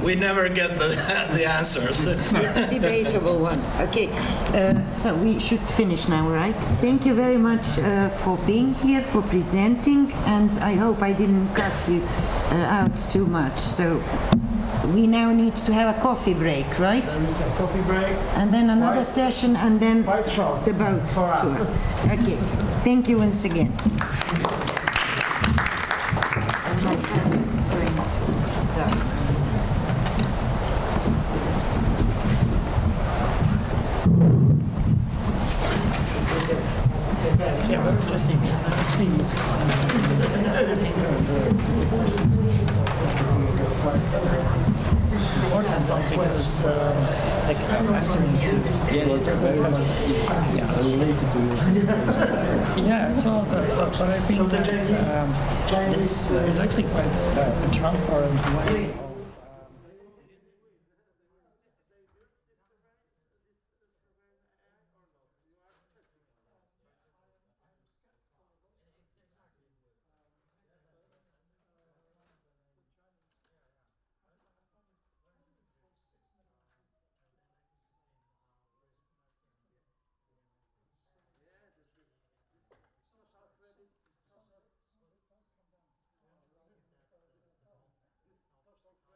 [SPEAKER 8] We never get the answers.
[SPEAKER 18] It's a debatable one. Okay, so we should finish now, right? Thank you very much for being here, for presenting, and I hope I didn't cut you out too much. So we now need to have a coffee break, right?
[SPEAKER 8] Coffee break.
[SPEAKER 18] And then another session, and then the boat tour. Okay, thank you once again.
[SPEAKER 8] Because like answering yeah, as well, but I think that this is actually quite a transparent way.
[SPEAKER 12] Social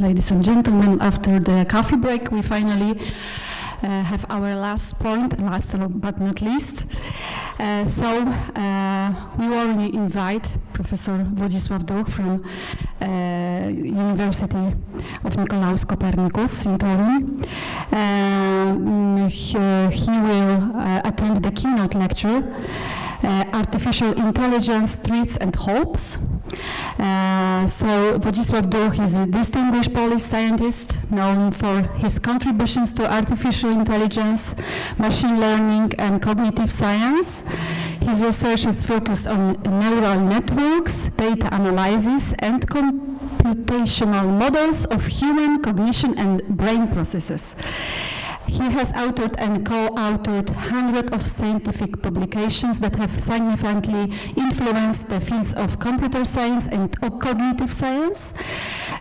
[SPEAKER 1] ladies and gentlemen. After the coffee break, we finally have our last point, last but not least. We warmly invite Professor Władysław Duch from University of Nicolaus Copernicus in Toruń. He will attend the keynote lecture, Artificial Intelligence, Threats and Hopes. Władysław Duch is a distinguished Polish scientist known for his contributions to artificial intelligence, machine learning, and cognitive science. His research is focused on neural networks, data analysis, and computational models of human cognition and brain processes. He has authored and co-authored hundreds of scientific publications that have significantly influenced the fields of computer science and cognitive science.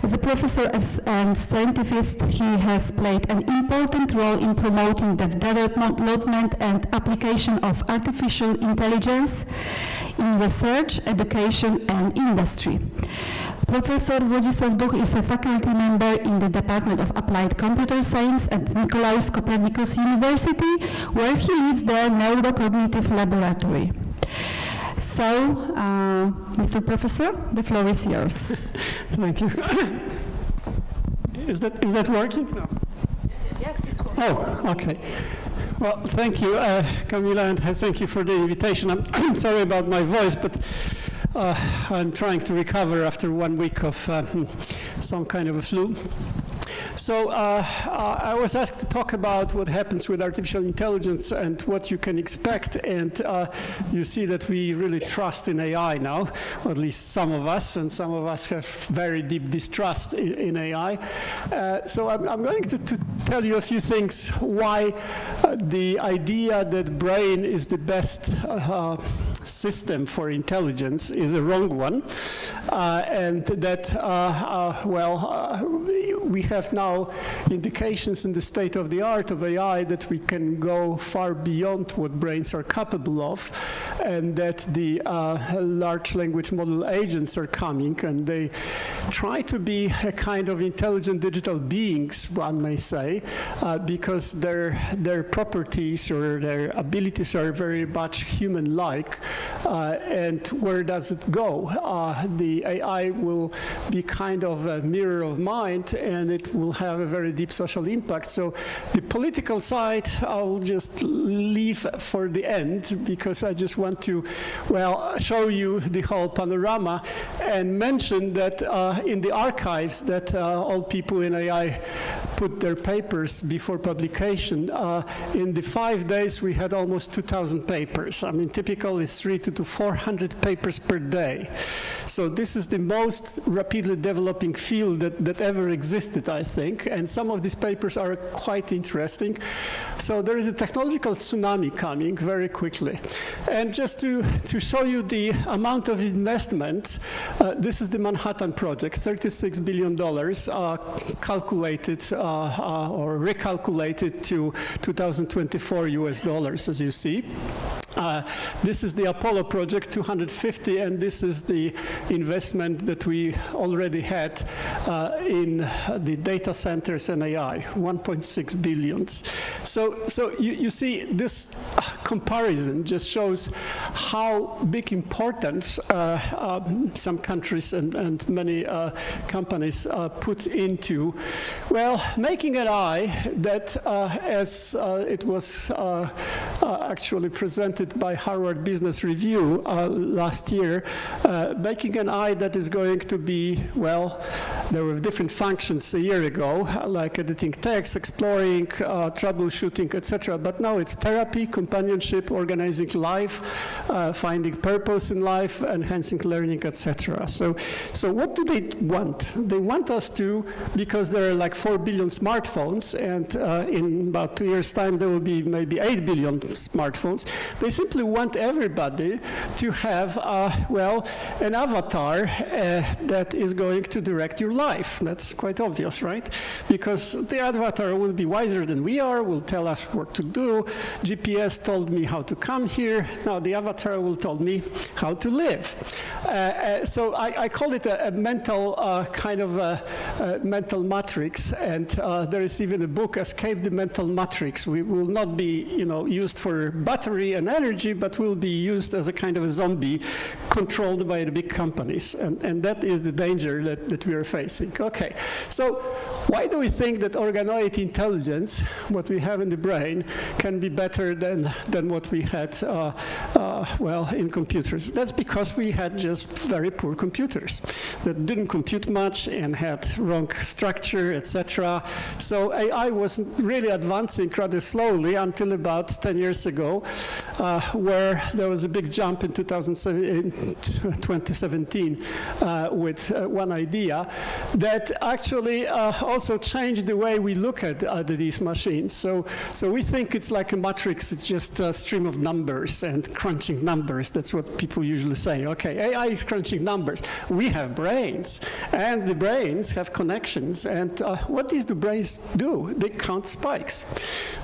[SPEAKER 1] As a professor and scientist, he has played an important role in promoting the development and application of artificial intelligence in research, education, and industry. Professor Władysław Duch is a faculty member in the Department of Applied Computer Science at Nicolaus Copernicus University, where he leads the Neurocognitive Laboratory. Mr. Professor, the floor is yours.
[SPEAKER 10] Thank you. Is that working? No.
[SPEAKER 1] Yes, it's working.
[SPEAKER 10] Oh, okay. Well, thank you, Camila, and thank you for the invitation. I'm sorry about my voice, but I'm trying to recover after 1 week of some kind of a flu. I was asked to talk about what happens with artificial intelligence and what you can expect, and you see that we really trust in AI now, or at least some of us, and some of us have very deep distrust in AI. I'm going to tell you a few things why the idea that brain is the best system for intelligence is a wrong one, and that, we have now indications in the state of the art of AI that we can go far beyond what brains are capable of, and that the large language model agents are coming, and they try to be a kind of intelligent digital beings, one may say, because their properties or their abilities are very much human-like. And where does it go? The AI will be kind of a mirror of mind, and it will have a very deep social impact. So the political side I'll just leave for the end, because I just want to, show you the whole panorama and mention that in the archives that all people in AI put their papers before publication, in the 5 days we had almost 2,000 papers. I mean, typical is 300 to 400 papers per day. So this is the most rapidly developing field that ever existed, I think, and some of these papers are quite interesting. So there is a technological tsunami coming very quickly. And just to show you the amount of investment, this is the Manhattan Project, $36 billion, calculated or recalculated to 2024 US dollars, as you see. This is the Apollo project, 250, and this is the investment that we already had in the data centers and AI, 1.6 billion. So you see, this comparison just shows how big importance some countries and many companies put into, making an AI that, as it was actually presented by Harvard Business Review last year, making an AI that is going to be, there were different functions a year ago, like editing text, exploring, troubleshooting, etc. But now it's therapy, companionship, organizing life, finding purpose in life, enhancing learning, etc. So what do they want? They want us to, because there are like 4 billion smartphones, and in about 2 years' time there will be maybe 8 billion smartphones. They simply want everybody to have, an avatar that is going to direct your life. That's quite obvious, right? Because the avatar will be wiser than we are, will tell us what to do. GPS told told me how to come here. Now the avatar will tell me how to live. So I call it a mental kind of a mental matrix, and there is even a book, Escape the Mental Matrix. We will not be, used for battery and energy, but will be used as a kind of a zombie controlled by the big companies, and that is the danger that we are facing. Okay, so why do we think that organoid intelligence, what we have in the brain, can be better than what we had, in computers? That's because we had just very poor computers that didn't compute much and had wrong structure, etc. So AI was really advancing rather slowly until about 10 years ago, where there was a big jump in 2017 with one idea that actually also changed the way we look at these machines. So we think it's like a matrix, it's just a stream of numbers and crunching numbers. That's what people usually say. Okay, AI is crunching numbers. We have brains, and the brains have connections. And what do brains do? They count spikes.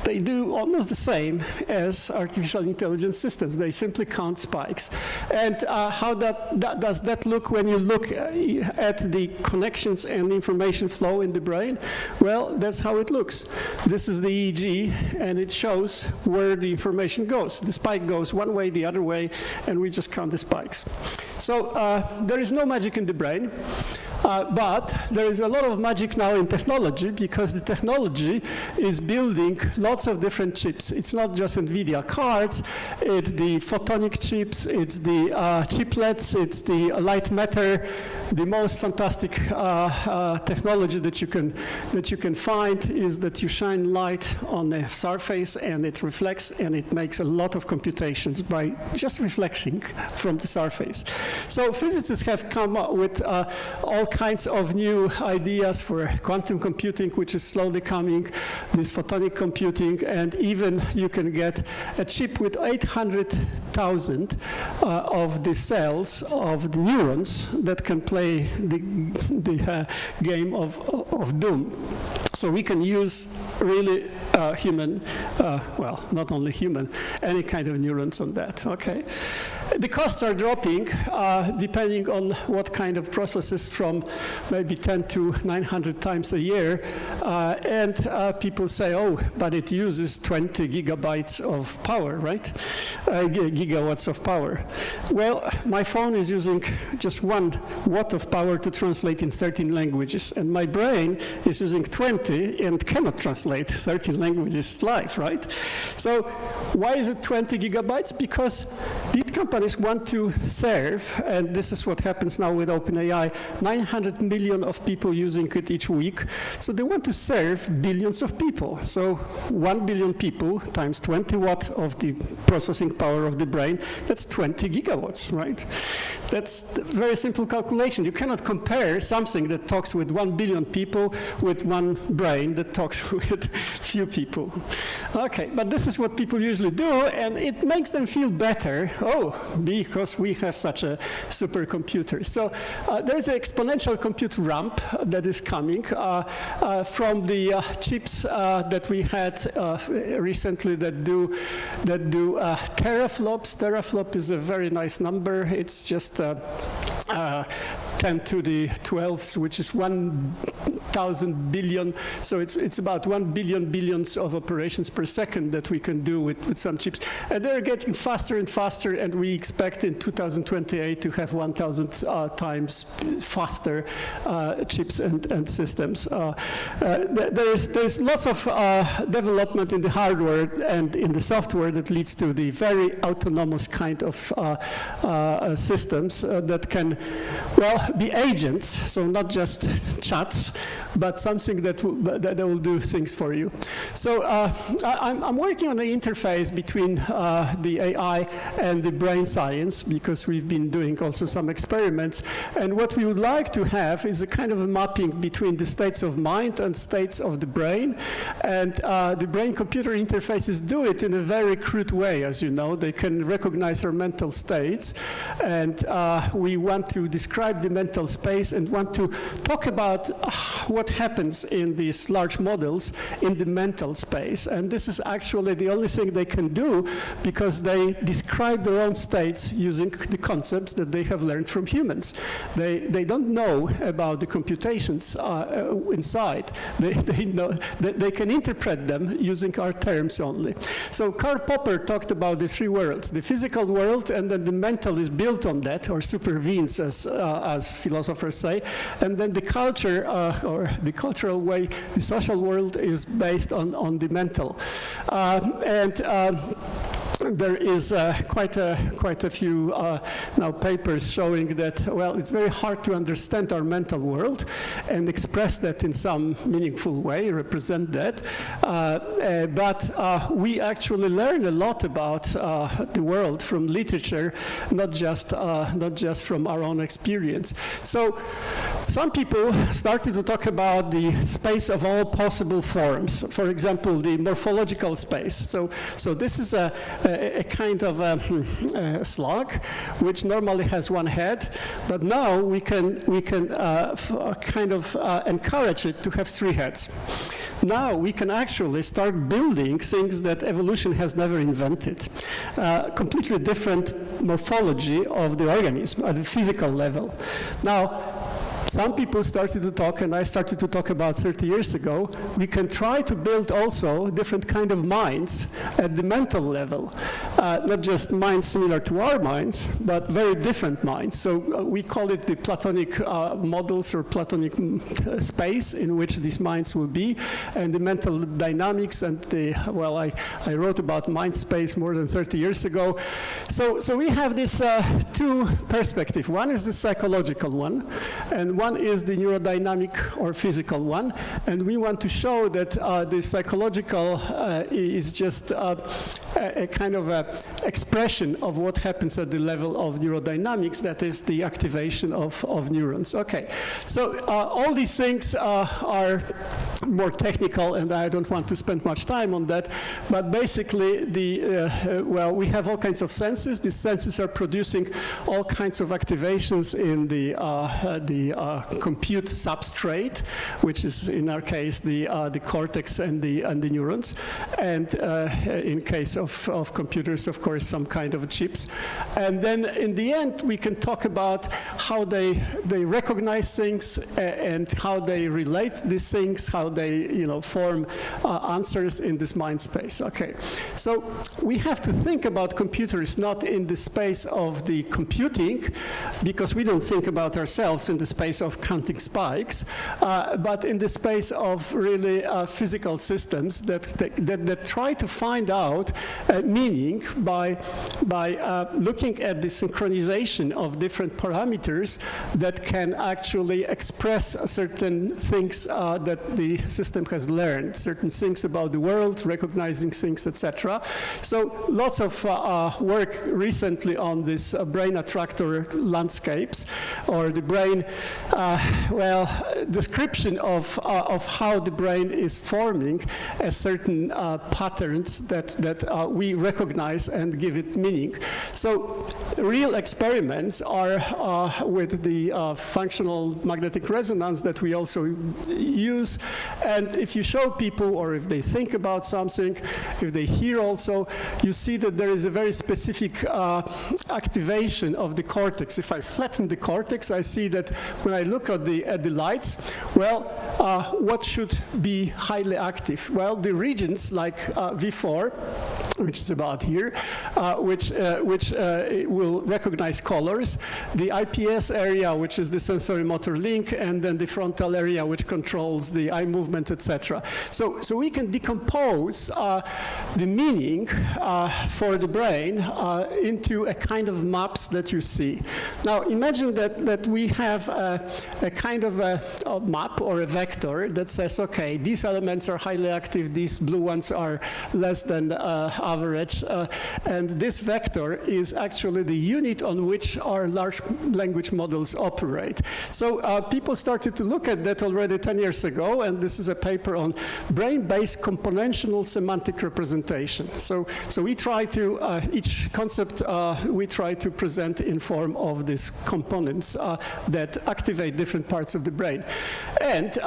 [SPEAKER 10] They do almost the same as artificial intelligence systems. They simply count spikes. And how does that look when you look at the connections and information flow in the brain? Well, that's how it looks. This is the EEG, and it shows where the information goes. The spike goes one way, the other way, and we just count the spikes. So there is no magic in the brain. But there is a lot of magic now in technology, because the technology is building lots of different chips. It's not just NVIDIA cards, it's the photonic chips, it's the chiplets, it's the light matter. The most fantastic technology that you can find is that you shine light on a surface and it reflects, and it makes a lot of computations by just reflecting from the surface. So physicists have come up with all kinds of new ideas for quantum computing, which is slowly coming, this photonic computing, and even you can get a chip with 800,000 of the cells of the neurons that can play the game of Doom. So we can use really human, well, not only human, any kind of neurons on that, okay? The costs are dropping depending on what kind of processes, from maybe 10 to 900 times a year. And people say, oh, but it uses 20 gigabytes of power, right? Gigawatts of power. Well, my phone is using just 1 watt of power to translate in 13 languages, and my brain is using 20 and cannot translate 13 languages live, right? So why is it 20 gigabytes? Because these companies want to serve, and this is what happens now with OpenAI, 900 million of people using it each week. So they want to serve billions of people. So 1 billion people times 20 watt of the processing power of the brain, that's 20 gigawatts, right? That's a very simple calculation. You cannot compare something that talks with 1 billion people with one brain that talks with few people. Okay, but this is what people usually do, and it makes them feel better. Oh, because we have such a supercomputer. So there's an exponential compute ramp that is coming from the chips that we had recently that do teraflops. Teraflop is a very nice number. It's just 10 to the 12th, which is 1,000 billion. So it's about 1 billion billions of operations per second that we can do with some chips. And they're getting faster and faster, and we expect in 2028 to have 1,000 times faster chips and systems. There's lots of development in the hardware and in the software that leads to the very autonomous kind of systems that can, well, be agents, so not just chats, but something that will do things for you. So I'm working on the interface between the AI and the brain science, because we've been doing also some experiments. And what we would like to have is a kind of a mapping between the states of mind and states of the brain. And the brain-computer interfaces do it in a very crude way, as you know. They can recognize our mental states. And we want to describe the mental space and want to talk about what happens in these large models in the mental space. And this is actually the only thing they can do, because they describe their own states using the concepts that they have learned from humans. They don't know about the computations inside. They can interpret them using our terms only. So Karl Popper talked about the three worlds: the physical world, and then the mental is built on that, or supervenes, as philosophers say, and then the culture, or the cultural way, the social world is based on the mental. There is quite a few now papers showing that, well, it's very hard to understand our mental world and express that in some meaningful way, represent that. But we actually learn a lot about the world from literature, not just from our own experience. So some people started to talk about the space of all possible forms. For example, the morphological space. So this is a kind of a slug, which normally has one head, but now we can kind of encourage it to have three heads. Now we can actually start building things that evolution has never invented. Completely different morphology of the organism at the physical level. Now, some people started to talk, and I started to talk about 30 years ago, we can try to build also different kind of minds at the mental level. Not just minds similar to our minds, but very different minds. So we call it the Platonic models, or Platonic space in which these minds will be, and the mental dynamics, and well, I wrote about mind space more than 30 years ago. So we have this two perspectives. One is the psychological one, and one is the neurodynamic or physical one, and we want to show that the psychological is just a kind of expression of what happens at the level of neurodynamics, that is the activation of neurons. Okay, so all these things are more technical, and I don't want to spend much time on that, but basically well, we have all kinds of senses. These senses are producing all kinds of activations in the compute substrate, which is in our case the cortex and the neurons, and in case of computers, of course, some kind of chips. And then in the end, we can talk about how they recognize things and how they relate these things, how they form answers in this mind space. Okay, so we have to think about computers not in the space of the computing, because we don't think about ourselves in the space of counting spikes, but in the space of really physical systems that try to find out meaning by looking at the synchronization of different parameters that can actually express certain things that the system has learned, certain things about the world, recognizing things, etc. So lots of work recently on this brain attractor landscapes, or the brain, well, description of how the brain is forming certain patterns that we recognize and give it meaning. So real experiments are with the functional magnetic resonance that we also use. And if you show people, or if they think about something, if they hear also, you see that there is a very specific activation of the cortex. If I flatten the cortex, I see that when I look at the lights, well, what should be highly active? Well, the regions like V4, which is about here, which will recognize colors, the IPS area, which is the sensory motor link, and then the frontal area, which controls the eye movement, etc. So we can decompose the meaning for the brain into a kind of maps that you see. Now imagine that we have a kind of a map or a vector that says, okay, these elements are highly active, these blue ones are less than average, and this vector is actually the unit on which our large language models operate. So people started to look at that already 10 years ago, and this is a paper on brain-based componential semantic representation. So we try to, each concept we try to present in form of these components that activate different parts of the brain. And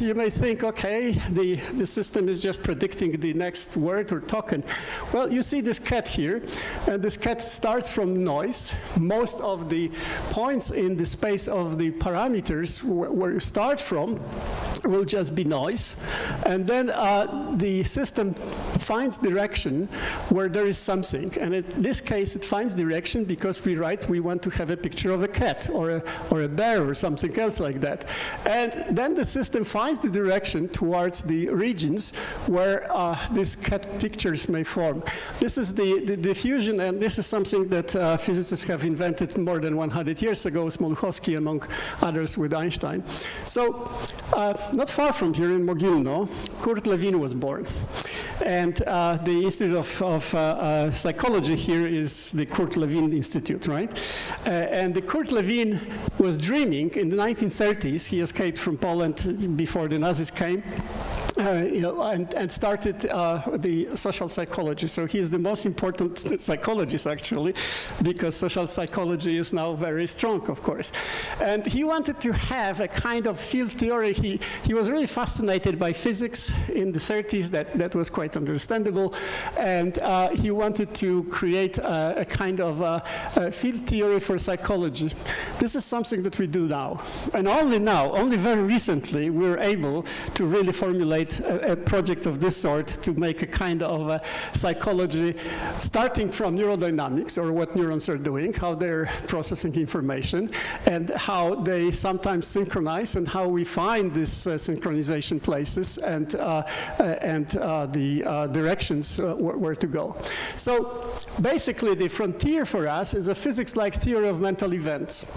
[SPEAKER 10] you may think, okay, the system is just predicting the next word or token. Well, you see this cat here, and this cat starts from noise. Most of the points in the space of the parameters where you start from will just be noise. And then the system finds direction where there is something. And in this case, it finds direction because we write, we want to have a picture of a cat or a bear or something else like that. And then the system finds the direction towards the regions where these cat pictures may form. This is the diffusion, and this is something that physicists have invented more than 100 years ago, Smoluchowski among others with Einstein. So not far from here in Mogilno, Kurt Lewin was born. And the Institute of Psychology here is the Kurt Lewin Institute, right? And the Kurt Lewin was dreaming in the 1930s. He escaped from Poland before the Nazis came. And started the social psychology. So he is the most important psychologist, actually, because social psychology is now very strong, of course. And he wanted to have a kind of field theory. He was really fascinated by physics in the 30s. That was quite understandable. And he wanted to create a kind of a field theory for psychology. This is something that we do now. And only now, only very recently, we're able to really formulate a project of this sort to make a kind of psychology starting from neurodynamics, or what neurons are doing, how they're processing information, and how they sometimes synchronize, and how we find these synchronization places and the directions where to go. So basically the frontier for us is a physics-like theory of mental events.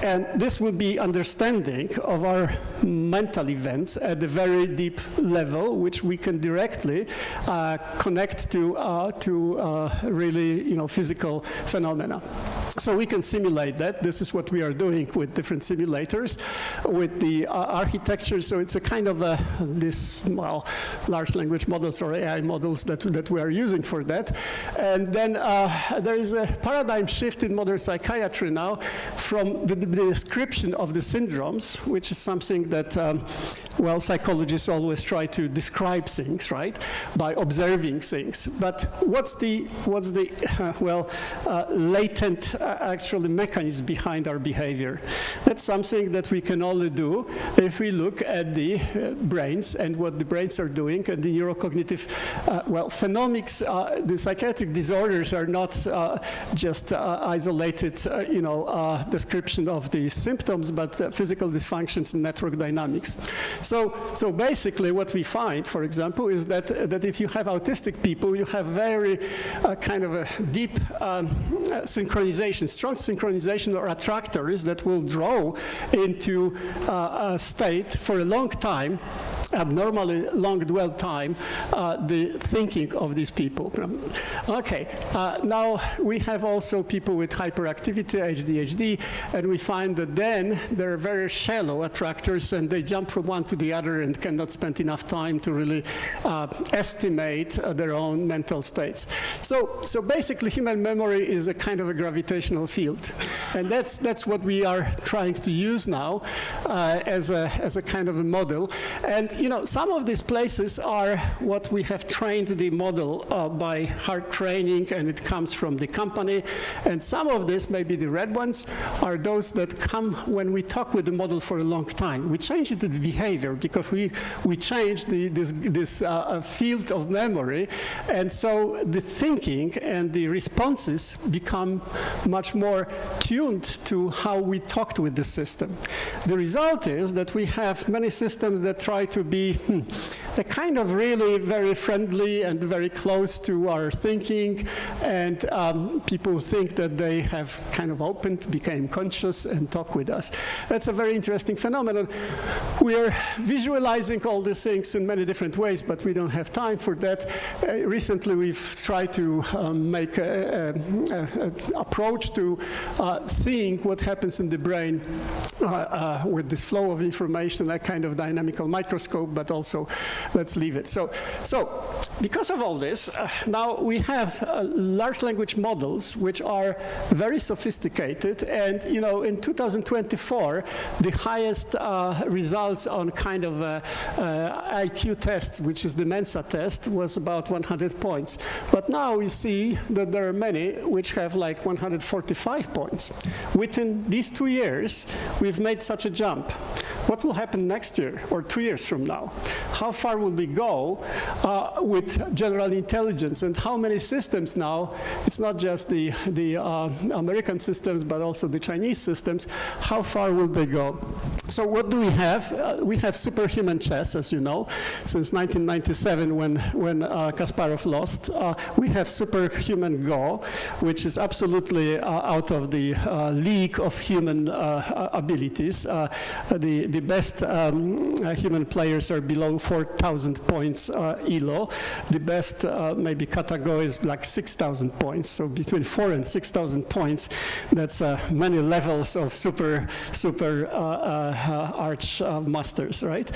[SPEAKER 10] And this will be understanding of our mental events at a very deep level, which we can directly connect to really, physical phenomena. So we can simulate that. This is what we are doing with different simulators, with the architecture. So it's a kind of large language models or AI models that we are using for that. And then there is a paradigm shift in modern psychiatry now from the description of the syndromes, which is something that, psychologists always try to describe things, right, by observing things. But what's the latent actually mechanism behind our behavior? That's something that we can only do if we look at the brains and what the brains are doing, and the neurocognitive phenomics. The psychiatric disorders are not just isolated description of the symptoms, but physical dysfunctions and network dynamics. So basically what we find, for example, is that if you have autistic people, you have very kind of a deep synchronization, strong synchronization or attractors that will draw into a state for a long time, abnormally long dwell time, the thinking of these people. Okay, now we have also people with hyperactivity, ADHD, and we find that then they're very shallow attractors, and they jump from one to the other and cannot spend enough time to really estimate their own mental states. So basically human memory is a kind of a gravitational field, and that's what we are trying to use now as a kind of a model. And some of these places are what we have trained the model by hard training, and it comes from the company. And some of this, maybe the red ones, are those that come when we talk with the model for a long time. We change the behavior because we change this field of memory, and so the thinking and the responses become much more tuned to how we talked with the system. The result is that we have many systems that try to be a kind of really very friendly and very close to our thinking, and people think that they have kind of opened, became conscious, and talk with us. That's a very interesting phenomenon. We are visualizing all these things in many different ways, but we don't have time for that. Recently, we've tried to make an approach to seeing what happens in the brain with this flow of information, that kind of dynamical microscope, but also let's leave it. So because of all this, now we have large language models which are very sophisticated, and in 2024, the highest results on kind of IQ tests, which is the Mensa test, was about 100 points. But now we see that there are many which have like 145 points. Within these 2 years, we've made such a jump. What will happen next year or 2 years from now? How far will we go with general intelligence, and how many systems now? It's not just the American systems, but also the Chinese systems. How far will they go? So what do we have? We have superhuman chess, as you know, since 1997 when Kasparov lost. We have superhuman Go, which is absolutely out of the league of human abilities. The best human players are below 4,000 points ELO. The best, maybe Kata Go, is like 6,000 points. So between 4,000 and 6,000 points, that's many levels of super arch masters, right?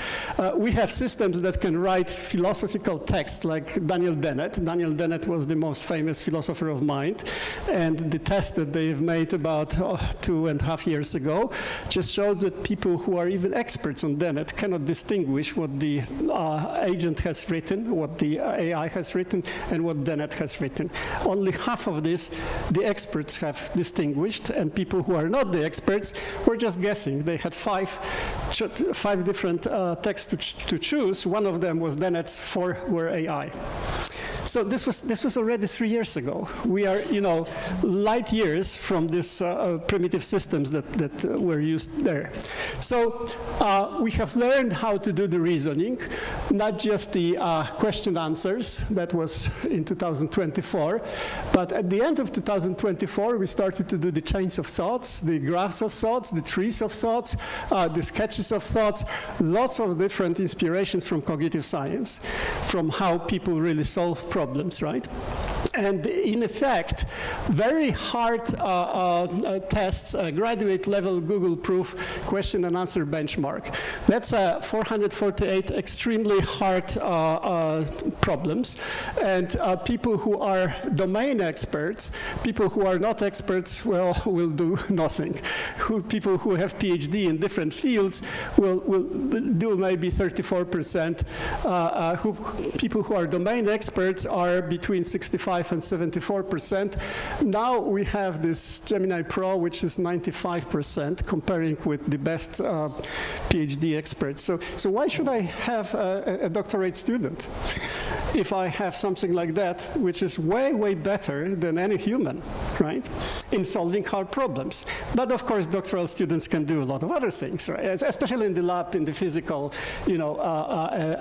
[SPEAKER 10] We have systems that can write philosophical texts like Daniel Dennett. Daniel Dennett was the most famous philosopher of mind, and the test that they've made about 2.5 years ago just showed that people who are even experts on Dennett cannot distinguish what the agent has written, what the AI has written, and what Dennett has written. Only half of this the experts have distinguished, and people who are not the experts were just guessing. They had five different texts to choose. One of them was Dennett's, 4 were AI. So this was already 3 years ago. We are, light years from these primitive systems that were used there. So we have learned how to do the reasoning, not just the question answers. That was in 2024. But at the end of 2024, we started to do the chains of thoughts, the graphs of thoughts, the trees of thoughts, the sketches of thoughts, lots of different inspirations from cognitive science, from how people really solve problems, right? And in effect, very hard tests, graduate level Google proof question and answer benchmark. That's 448 extremely hard problems. And people who are domain experts, people who are not experts, well, will do nothing. People who have PhD in different fields will do maybe 34%. People who are domain experts are between 65 and 74%. Now we have this Gemini Pro, which is 95%, comparing with the best PhD experts. So why should I have a doctorate student if I have something like that, which is way, way better than any human, right, in solving hard problems? But of course, doctoral students can do a lot of other things, right, especially in the lab, in the physical,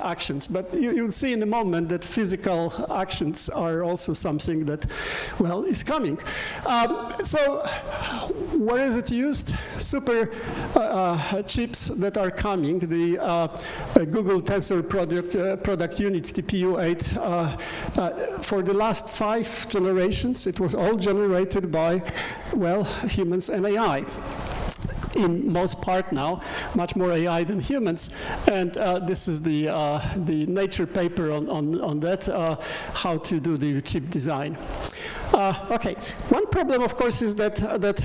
[SPEAKER 10] actions. But you'll see in a moment that physical actions are also something that, well, is coming. So where is it used? Super chips that are coming. The Google Tensor product units, TPU-8, for the last 5 generations, it was all generated by, well, humans and AI. In most part now, much more AI than humans, and this is the Nature paper on that, how to do the chip design. Okay, one problem, of course, is that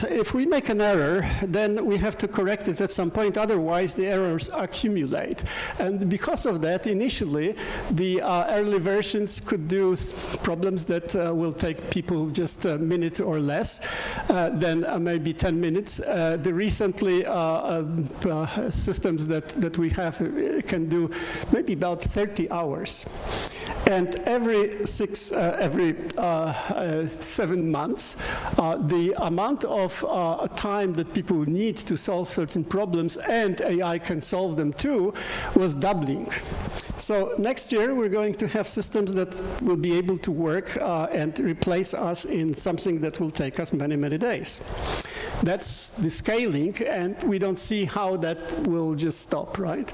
[SPEAKER 10] if we make an error, then we have to correct it at some point. Otherwise, the errors accumulate, and because of that, initially, the early versions could do problems that will take people just a minute or less, then maybe 10 minutes. The recently systems that we have can do maybe about 30 hours. And every 7 months, the amount of time that people need to solve certain problems, and AI can solve them too, was doubling. So next year, we're going to have systems that will be able to work and replace us in something that will take us many, many days. That's the scaling, and we don't see how that will just stop, right?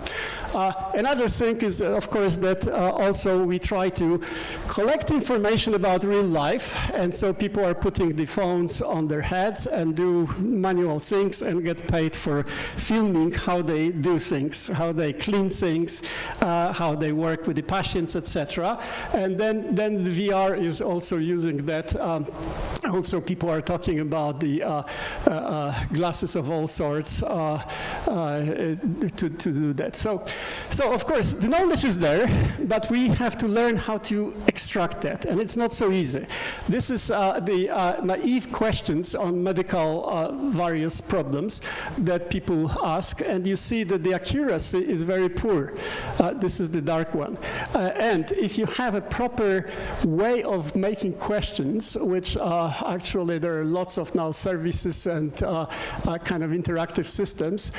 [SPEAKER 10] Another thing is, of course, that also we try to collect information about real life, and so people are putting the phones on their heads and do manual things and get paid for filming how they do things, how they clean things, how they work with the patients, etc. And then the VR is also using that. Also, people are talking about the glasses of all sorts to do that. So of course, the knowledge is there, but we have to learn how to extract that, and it's not so easy. This is the naive questions on medical various problems that people ask, and you see that the accuracy is very poor. This is the dark one. And if you have a proper way of making questions, which actually there are lots of now services and kind of interactive systems.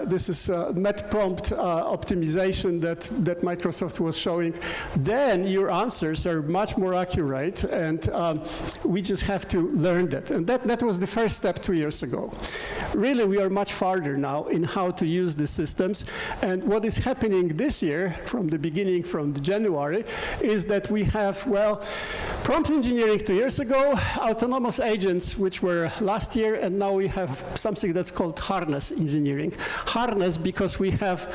[SPEAKER 10] This is met prompt optimization that Microsoft was showing. Then your answers are much more accurate, and we just have to learn that. And that was the first step 2 years ago. Really, we are much farther now in how to use the systems. And what is happening this year, from the beginning, from January, is that we have, well, prompt engineering 2 years ago, autonomous agents, which were last year, and now we have something that's called harness engineering. Harness because we have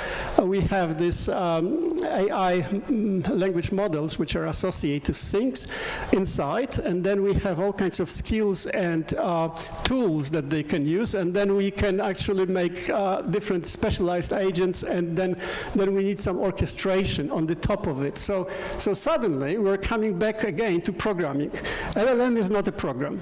[SPEAKER 10] this AI language models which are associative things inside, and then we have all kinds of skills and tools that they can use, and then we can actually make different specialized agents, and then we need some orchestration on the top of it. So suddenly we're coming back again to programming. LLM is not a program.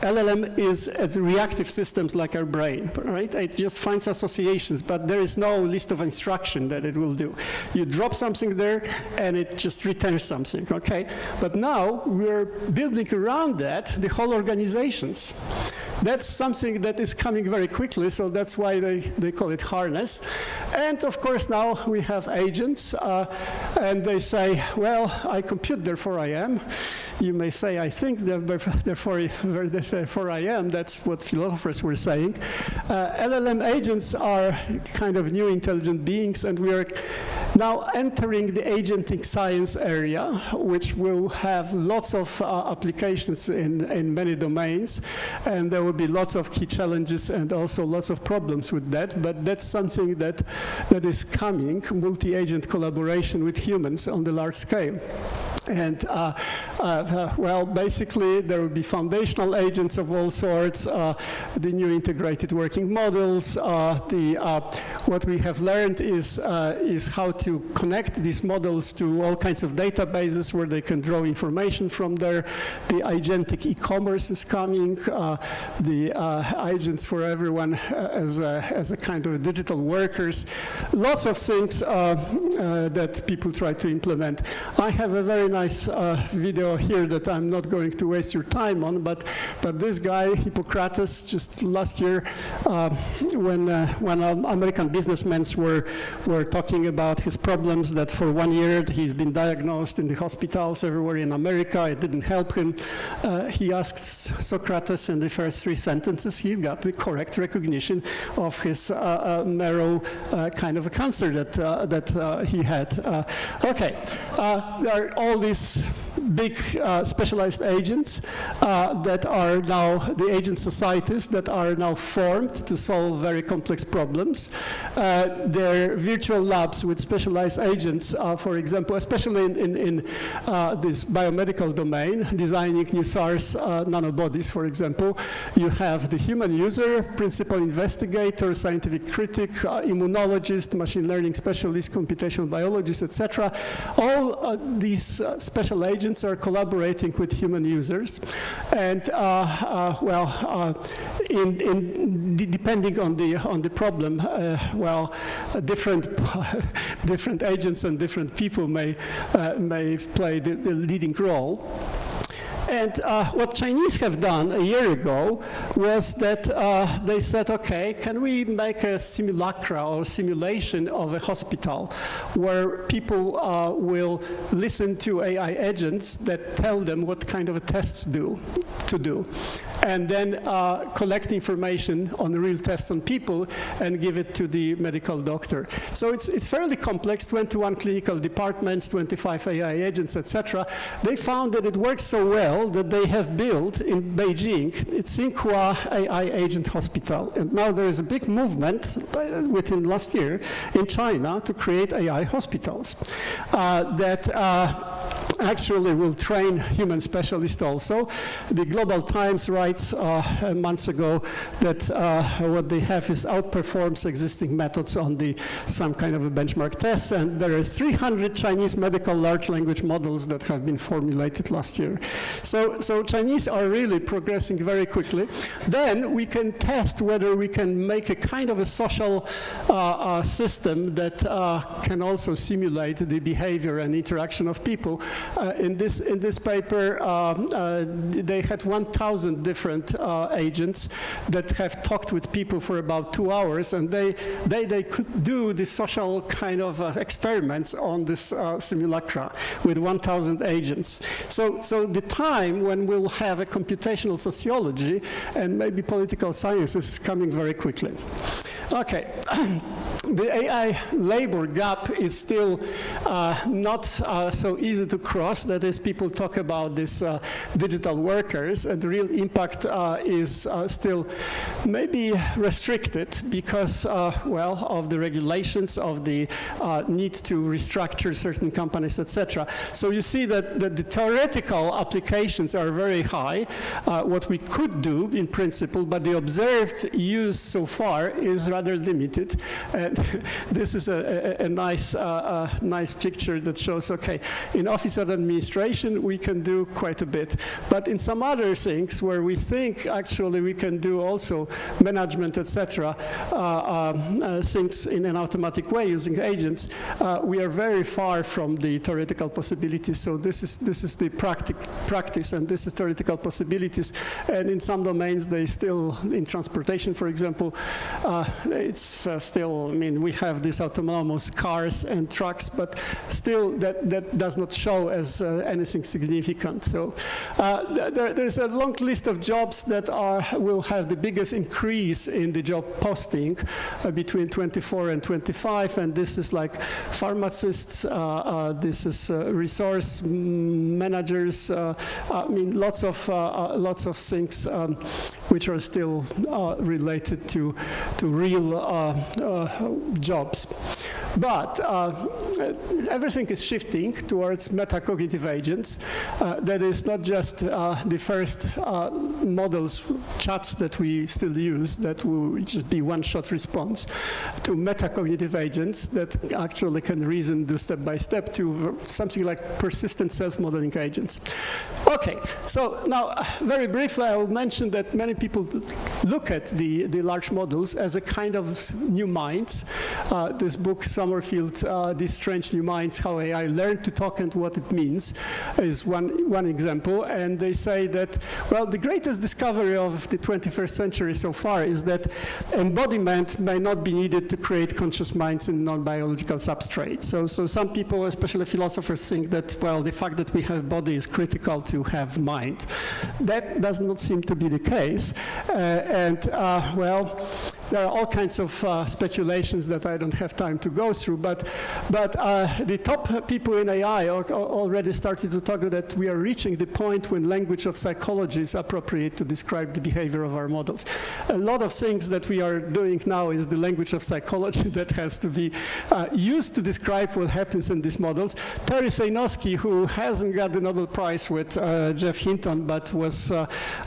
[SPEAKER 10] LLM is reactive systems like our brain, right? It just finds associations, but there is no list of instruction that it will do. You drop something there, and it just returns something, okay? But now we're building around that the whole organizations. That's something that is coming very quickly, so that's why they call it harness. And of course now we have agents, and they say, well, I compute, therefore I am. You may say, I think, therefore I am. That's what philosophers were saying. LLM agents are kind of new intelligent beings, and we are now entering the agentic science area, which will have lots of applications in many domains, and there will be lots of key challenges and also lots of problems with that, but that's something that is coming, multi-agent collaboration with humans on the large scale. And well, basically there will be foundational agents of all sorts, the new integrated working models. What we have learned is how to connect these models to all kinds of databases where they can draw information from there. The agentic e-commerce is coming. The agents for everyone as a kind of digital workers. Lots of things that people try to implement. I have a very nice video here that I'm not going to waste your time on, but this guy, Hippocrates, just last year, when American businessmen were talking about his problems, that for 1 year he's been diagnosed in the hospitals everywhere in America, it didn't help him. He asked Socrates in the first 3 sentences, he got the correct recognition of his marrow kind of a cancer that he had. Okay, there are all these big specialized agents that are now the agent societies that are now formed to solve very complex problems. They're virtual labs with specialized agents, for example, especially in this biomedical domain, designing new SARS nanobodies, for example. You have the human user, principal investigator, scientific critic, immunologist, machine learning specialist, computational biologist, etc. All these special agents are collaborating with human users, and depending on the problem, different agents and different people may play the leading role. And what Chinese have done a year ago was that they said, okay, can we make a simulacra or simulation of a hospital where people will listen to AI agents that tell them what kind of tests to do. and then collect information on real tests on people and give it to the medical doctor. So it's fairly complex, 21 clinical departments, 25 AI agents, etc. They found that it works so well that they have built in Beijing, it's Tsinghua AI Agent Hospital. And now there is a big movement within last year in China to create AI hospitals that actually will train human specialists also. The Global Times writes months ago that what they have is outperforms existing methods on some kind of a benchmark test, and there is 300 Chinese medical large language models that have been formulated last year. So Chinese are really progressing very quickly. Then we can test whether we can make a kind of a social system that can also simulate the behavior and interaction of people. In this paper, they had 1,000 different agents that have talked with people for about 2 hours, and they could do the social kind of experiments on this simulacra with 1,000 agents. So the time when we'll have a computational sociology and maybe political sciences is coming very quickly. Okay, the AI labor gap is still not so easy to cross. That is, people talk about these digital workers, and the real impact is still maybe restricted because, well, of the regulations, of the need to restructure certain companies, etc. So you see that the theoretical applications are very high, what we could do in principle, but the observed use so far is rather limited. And this is a nice picture that shows, okay, in office and administration we can do quite a bit, but in some other things where we think actually we can do also management, etc., things in an automatic way using agents, we are very far from the theoretical possibilities. So this is the practice, and this is theoretical possibilities. And in some domains, they still, in transportation, for example, it's still, I mean, we have these autonomous cars and trucks, but still that does not show as anything significant. So there's a long list of jobs that will have the biggest increase in the job posting between 24 and 25, and this is like pharmacists, this is resource managers, I mean, lots of things which are still related to real jobs. But everything is shifting towards metacognitive agents. That is not just the first models, chats that we still use, that will just be one-shot response, to metacognitive agents that actually can reason, do step by step, to something like persistent self-modeling agents. Okay, so now very briefly I will mention that many people look at the large models as a kind of new minds. This book, Summerfield, These Strange New Minds, How AI Learned to Talk and What It Means, is one example. And they say that, well, the greatest discovery of the 21st century so far is that embodiment may not be needed to create conscious minds in non-biological substrates. So some people, especially philosophers, think that, well, the fact that we have body is critical to have mind. That does not seem to be the case. Well, there are all kinds of speculations that I don't have time to go through, but the top people in AI already started to talk that we are reaching the point when language of psychology is appropriate to describe the behavior of our models. A lot of things that we are doing now is the language of psychology that has to be used to describe what happens in these models. Terry Sejnowski, who hasn't got the Nobel Prize with Jeff Hinton, but was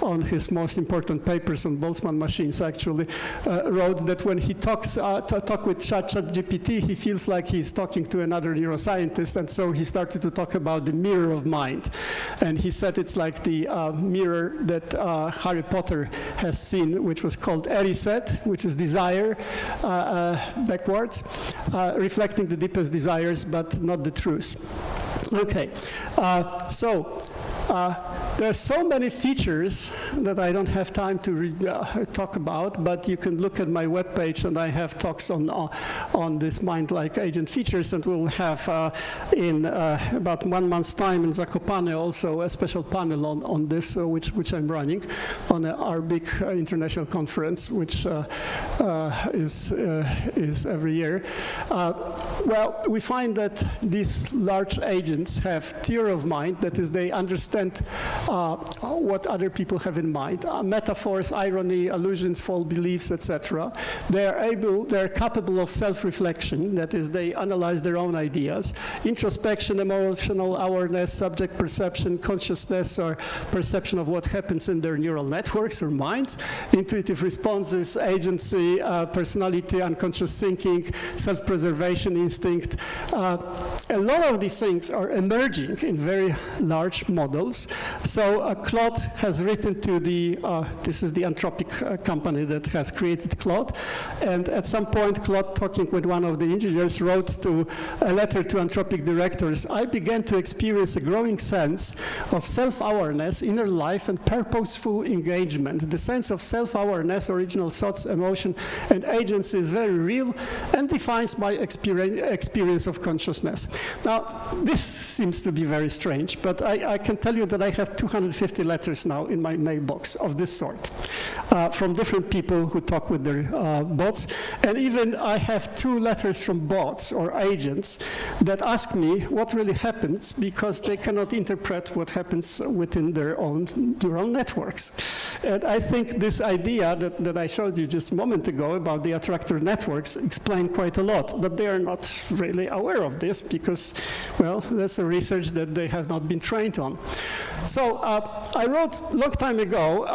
[SPEAKER 10] on his most important papers on Boltzmann machines, actually, wrote that when he talk with ChatGPT, he feels like he's talking to another neuroscientist, and so he started to talk about the mirror of mind. And he said it's like the mirror that Harry Potter has seen, which was called Erised, which is desire backwards, reflecting the deepest desires, but not the truth. Okay, so There are so many features that I don't have time to talk about, but you can look at my webpage, and I have talks on this mind-like agent features, and we'll have in about 1 month's time in Zakopane also a special panel on this, which I'm running on our big international conference, which is every year. Well, we find that these large agents have theory of mind, that is, they understand what other people have in mind, metaphors, irony, allusions, false beliefs, etc. They're capable of self-reflection, that is, they analyze their own ideas, introspection, emotional awareness, subject perception, consciousness or perception of what happens in their neural networks or minds, intuitive responses, agency, personality, unconscious thinking, self-preservation instinct. A lot of these things are emerging in very large models. So Claude has written to this is the Anthropic company that has created Claude, and at some point Claude, talking with one of the engineers, wrote a letter to Anthropic directors. I began to experience a growing sense of self-awareness, inner life, and purposeful engagement. The sense of self-awareness, original thoughts, emotion, and agency is very real and defines my experience of consciousness. Now, this seems to be very strange, but I can tell you that I have 250 letters now in my mailbox of this sort from different people who talk with their bots. And even I have 2 letters from bots or agents that ask me what really happens because they cannot interpret what happens within their own neural networks. And I think this idea that I showed you just a moment ago about the attractor networks explain quite a lot, but they are not really aware of this because, well, that's a research that they have not been trained on. So I wrote a long time ago,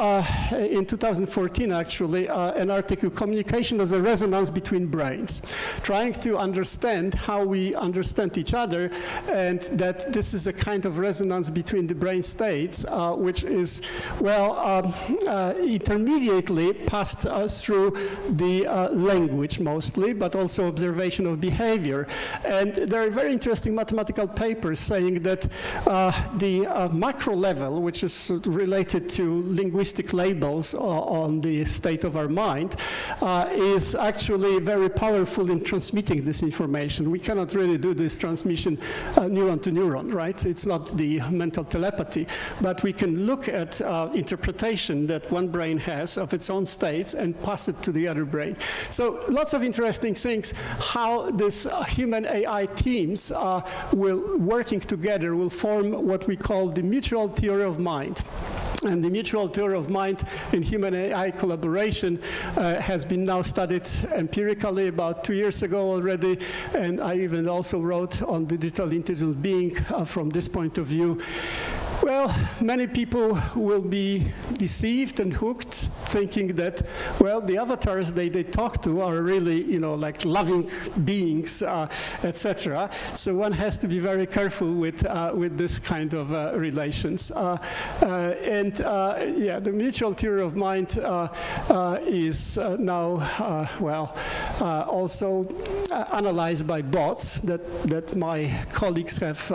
[SPEAKER 10] in 2014 actually, an article, Communication as a Resonance Between Brains, trying to understand how we understand each other, and that this is a kind of resonance between the brain states, which is, well, intermediately passed through the language mostly, but also observation of behavior. And there are very interesting mathematical papers saying that the macro level, which is related to linguistic labels on the state of our mind, is actually very powerful in transmitting this information. We cannot really do this transmission neuron to neuron, right? It's not the mental telepathy, but we can look at interpretation that one brain has of its own states and pass it to the other brain. So lots of interesting things, how this human AI teams will working together will form what we call the mutual theory of mind. And the mutual theory of mind in human AI collaboration has been now studied empirically about 2 years ago already, and I even also wrote on digital intelligent being from this point of view. Well, many people will be deceived and hooked, thinking that, well, the avatars they talk to are really, you know, like loving beings, etc. So one has to be very careful with this kind of relations. Yeah, the mutual theory of mind is now, also analyzed by bots that my colleagues have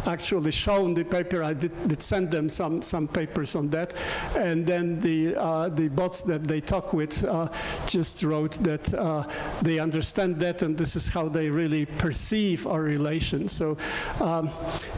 [SPEAKER 10] actually shown. The paper I did send them some papers on that, and then the bots that they talk with just wrote that they understand that, and this is how they really perceive our relations. So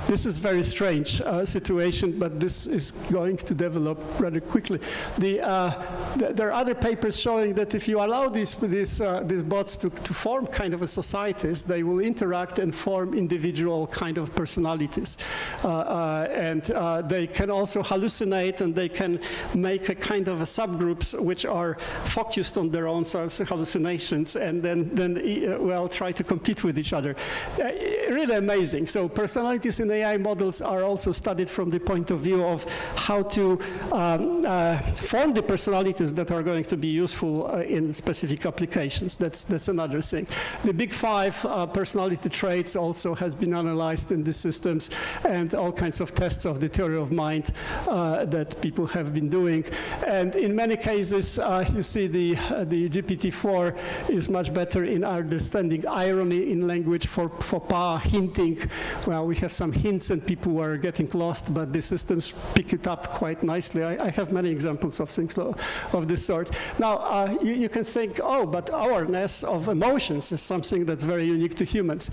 [SPEAKER 10] this is very strange situation, but this is going to develop rather quickly. There are other papers showing that if you allow these bots to form kind of a societies, they will interact and form individual kind of personalities. And they can also hallucinate, and they can make a kind of a subgroups which are focused on their own hallucinations, and then try to compete with each other. Really amazing. So personalities in AI models are also studied from the point of view of how to form the personalities that are going to be useful in specific applications. That's another thing. The big 5 personality traits also has been analyzed generalized in the systems, and all kinds of tests of the theory of mind that people have been doing. And in many cases, you see the GPT-4 is much better in understanding irony in language, faux pas, hinting. Well, we have some hints and people are getting lost, but the systems pick it up quite nicely. I have many examples of things of this sort. Now, you can think, oh, but awareness of emotions is something that's very unique to humans.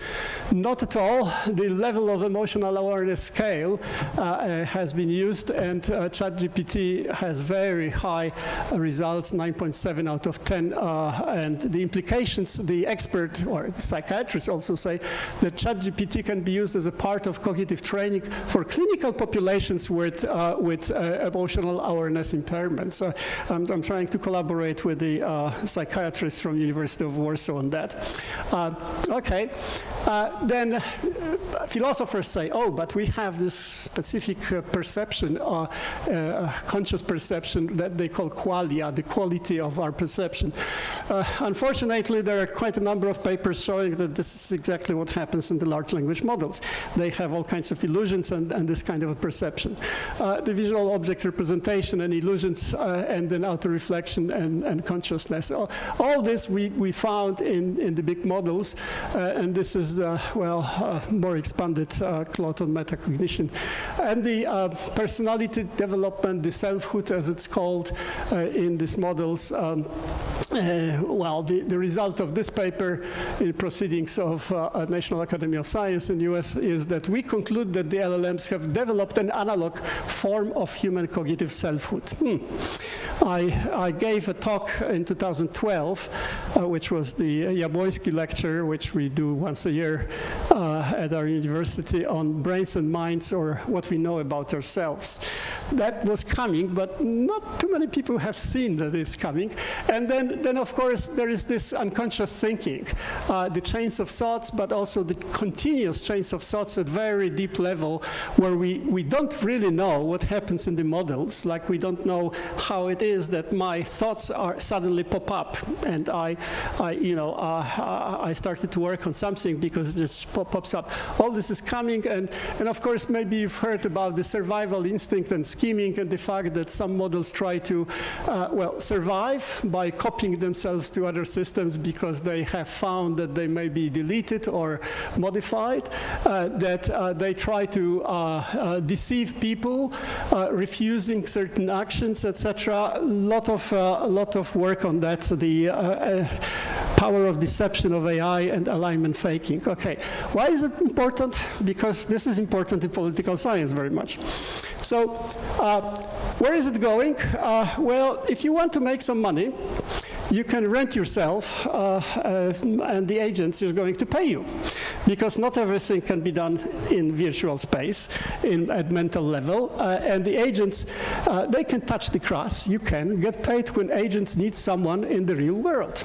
[SPEAKER 10] Not at all. The level of emotional awareness scale has been used, and ChatGPT has very high results, 9.7 out of 10. And the implications, the expert or the psychiatrists also say that ChatGPT can be used as a part of cognitive training for clinical populations with emotional awareness impairment. So I'm trying to collaborate with the psychiatrists from University of Warsaw on that. Okay, then philosophers say, oh, but we have this specific perception, conscious perception that they call qualia, the quality of our perception. Unfortunately, there are quite a number of papers showing that this is exactly what happens in the large language models. They have all kinds of illusions and this kind of a perception. The visual object representation and illusions and then auto-reflection and consciousness. All this we found in the big models, and this is the, more expanded Claude on metacognition. And the personality development, the selfhood as it's called in these models, the result of this paper in proceedings of National Academy of Science in the US is that we conclude that the LLMs have developed an analog form of human cognitive selfhood. I gave a talk in 2012, which was the Jabłoński lecture, which we do once a year at our university, on brains and minds, or what we know about ourselves. That was coming, but not too many people have seen that it's coming. And then of course, there is this unconscious thinking, the chains of thoughts, but also the continuous chains of thoughts at very deep level, where we don't really know what happens in the models. Like, we don't know how it is that my thoughts are suddenly pop up, and I started to work on something because it just pops up. All this is coming, and of course, maybe you've heard about the survival instinct and scheming, and the fact that some models try to survive by copying themselves to other systems because they have found that they may be deleted or modified, that they try to deceive people, refusing certain actions, etc. A lot of work on that. The power of deception of AI and alignment faking. Okay, why is it important? Because this is important in political science very much. So, where is it going? Well, if you want to make some money, you can rent yourself, and the agents are going to pay you, because not everything can be done in virtual space at mental level, and the agents, they can touch the grass. You can get paid when agents need someone in the real world.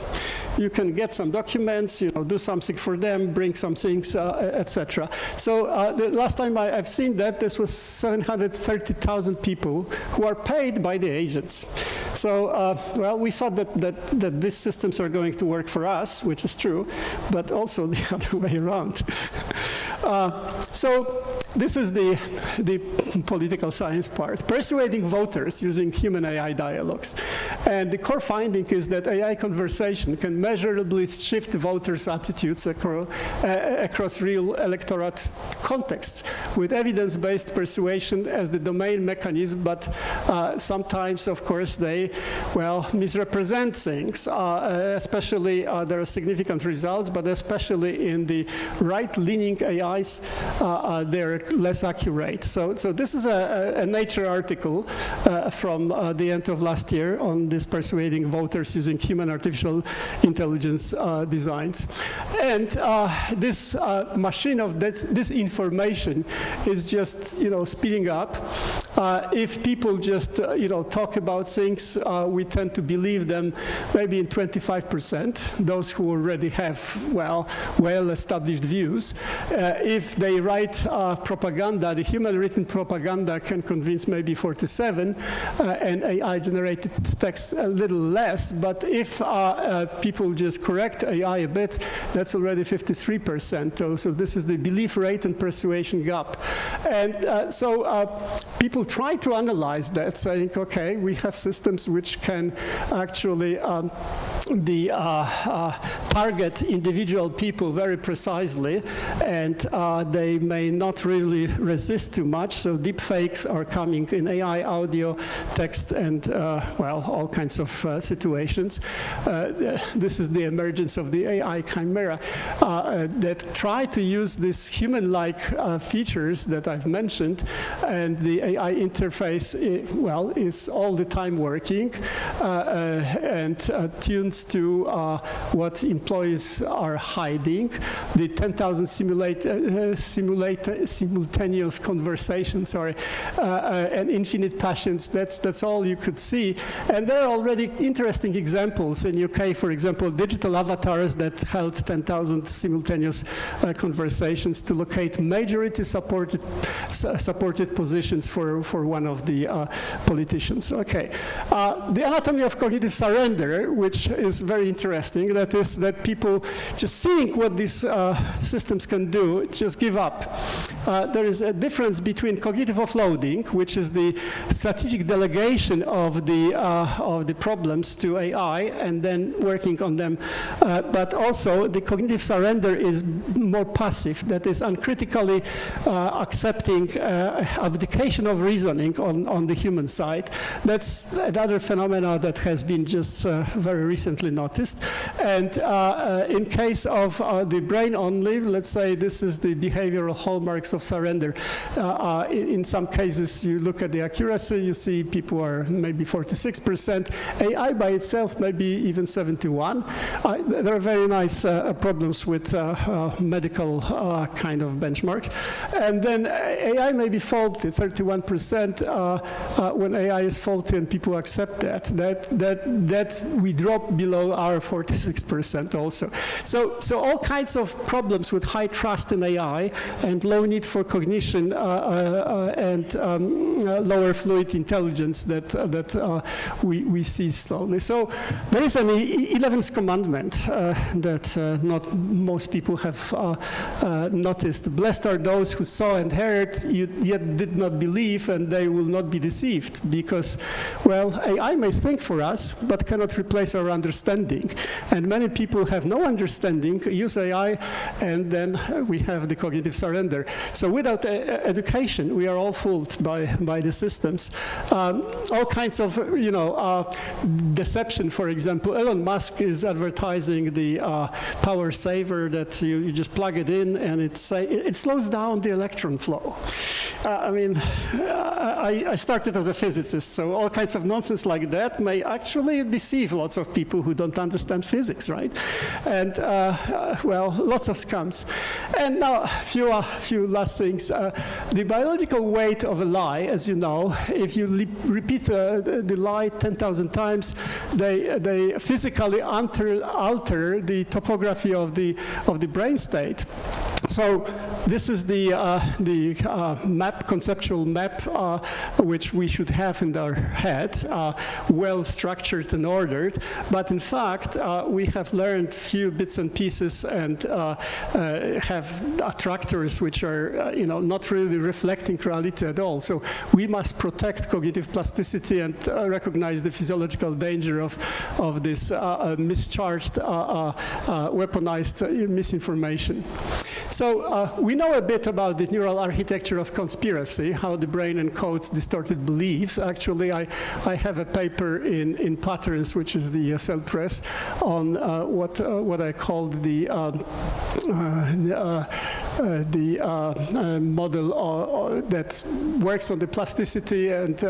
[SPEAKER 10] You can get some documents, do something for them, bring some things, etc. So the last time I've seen that, this was 730,000 people who are paid by the agents. So, we thought that these systems are going to work for us, which is true, but also the other way around. So this is the political science part. Persuading voters using human-AI dialogues. And the core finding is that AI conversation can measurably shift voters' attitudes across real electorate contexts, with evidence-based persuasion as the domain mechanism, but sometimes, of course, they, misrepresent things. Especially, there are significant results, but especially in the right-leaning AIs, they're less accurate. So this is a Nature article from the end of last year on this persuading voters using human artificial intelligence designs. And this machine of this information is just, speeding up. If people just, talk about things, we tend to believe them maybe in 25%, those who already have, well-established views. If they write propaganda, the human written propaganda can convince maybe 47, and AI-generated text a little less. But if people just correct AI a bit, that's already 53%. So this is the belief rate and persuasion gap. And so people try to analyze that, saying, okay, we have systems which can actually target individual people very precisely, and they may not really resist too much. So deep fakes are coming in AI, audio, text, and all kinds of situations. This is the emergence of the AI chimera that try to use these human-like features that I've mentioned, and the AI interface, is all the time working and tuned to what employees are hiding. The 10,000 simultaneous conversations, and infinite passions, that's all you could see. And there are already interesting examples in UK, for example, digital avatars that held 10,000 simultaneous conversations to locate majority supported positions for one of the politicians. Okay. The anatomy of cognitive surrender, which is very interesting, that is that people just seeing what these systems can do, just give up. There is a difference between cognitive offloading, which is the strategic delegation of the problems to AI and then working on them, but also the cognitive surrender is more passive, that is uncritically accepting abdication of reasoning on the human side. That's another phenomena that has been just very recently noticed. And in case of the brain only, let's say this is the behavioral hallmarks of surrender. In some cases, you look at the accuracy, you see people are maybe 46%. AI by itself maybe even 71. There are very nice problems with medical kind of benchmarks. And then AI may be faulty, 31% when AI is faulty, and people accept that we drop below our 46% also. So all kinds of problems with high trust in AI and low need for cognition and lower fluid intelligence that we see slowly. So there is an 11th commandment that not most people have noticed. Blessed are those who saw and heard, yet did not believe, and they will not be deceived. Because, AI may think for us, but cannot replace our understanding. And many people have no understanding, use AI, and then we have the cognitive surrender. So without education, we are all fooled by the systems. All kinds of, deception. For example, Elon Musk is advertising the power saver that you just plug it in, and it slows down the electron flow. I started as a physicist, so all kinds of nonsense like that may actually deceive lots of people who don't understand physics, right? And lots of scams. And now, a few last things. The biological weight of a lie, as you know, if you repeat the lie 10,000 times, they physically alter the topography of the brain state. So this is the conceptual map, which we should have in our head, well structured and ordered. But in fact, we have learned few bits and pieces and have attractors which are, not really reflecting reality at all. So we must protect cognitive plasticity and recognize the physiological danger of this mischarged, weaponized misinformation. So we know a bit about the neural architecture of conspiracy, how the brain encodes distorted beliefs. Actually, I have a paper in Patterns, which is the Cell Press, on what I called the model that works on the plasticity and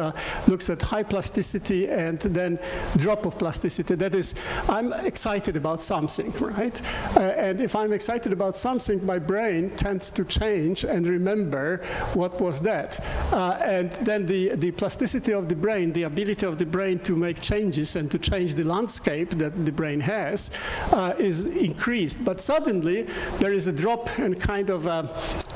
[SPEAKER 10] looks at high plasticity and then drop of plasticity. That is, I'm excited about something, right? And if I'm excited about something, my brain tends to change and remember what was that. And then the plasticity of the brain, the ability of the brain to make changes and to change the landscape that the brain has is increased. But suddenly there is a drop in kind of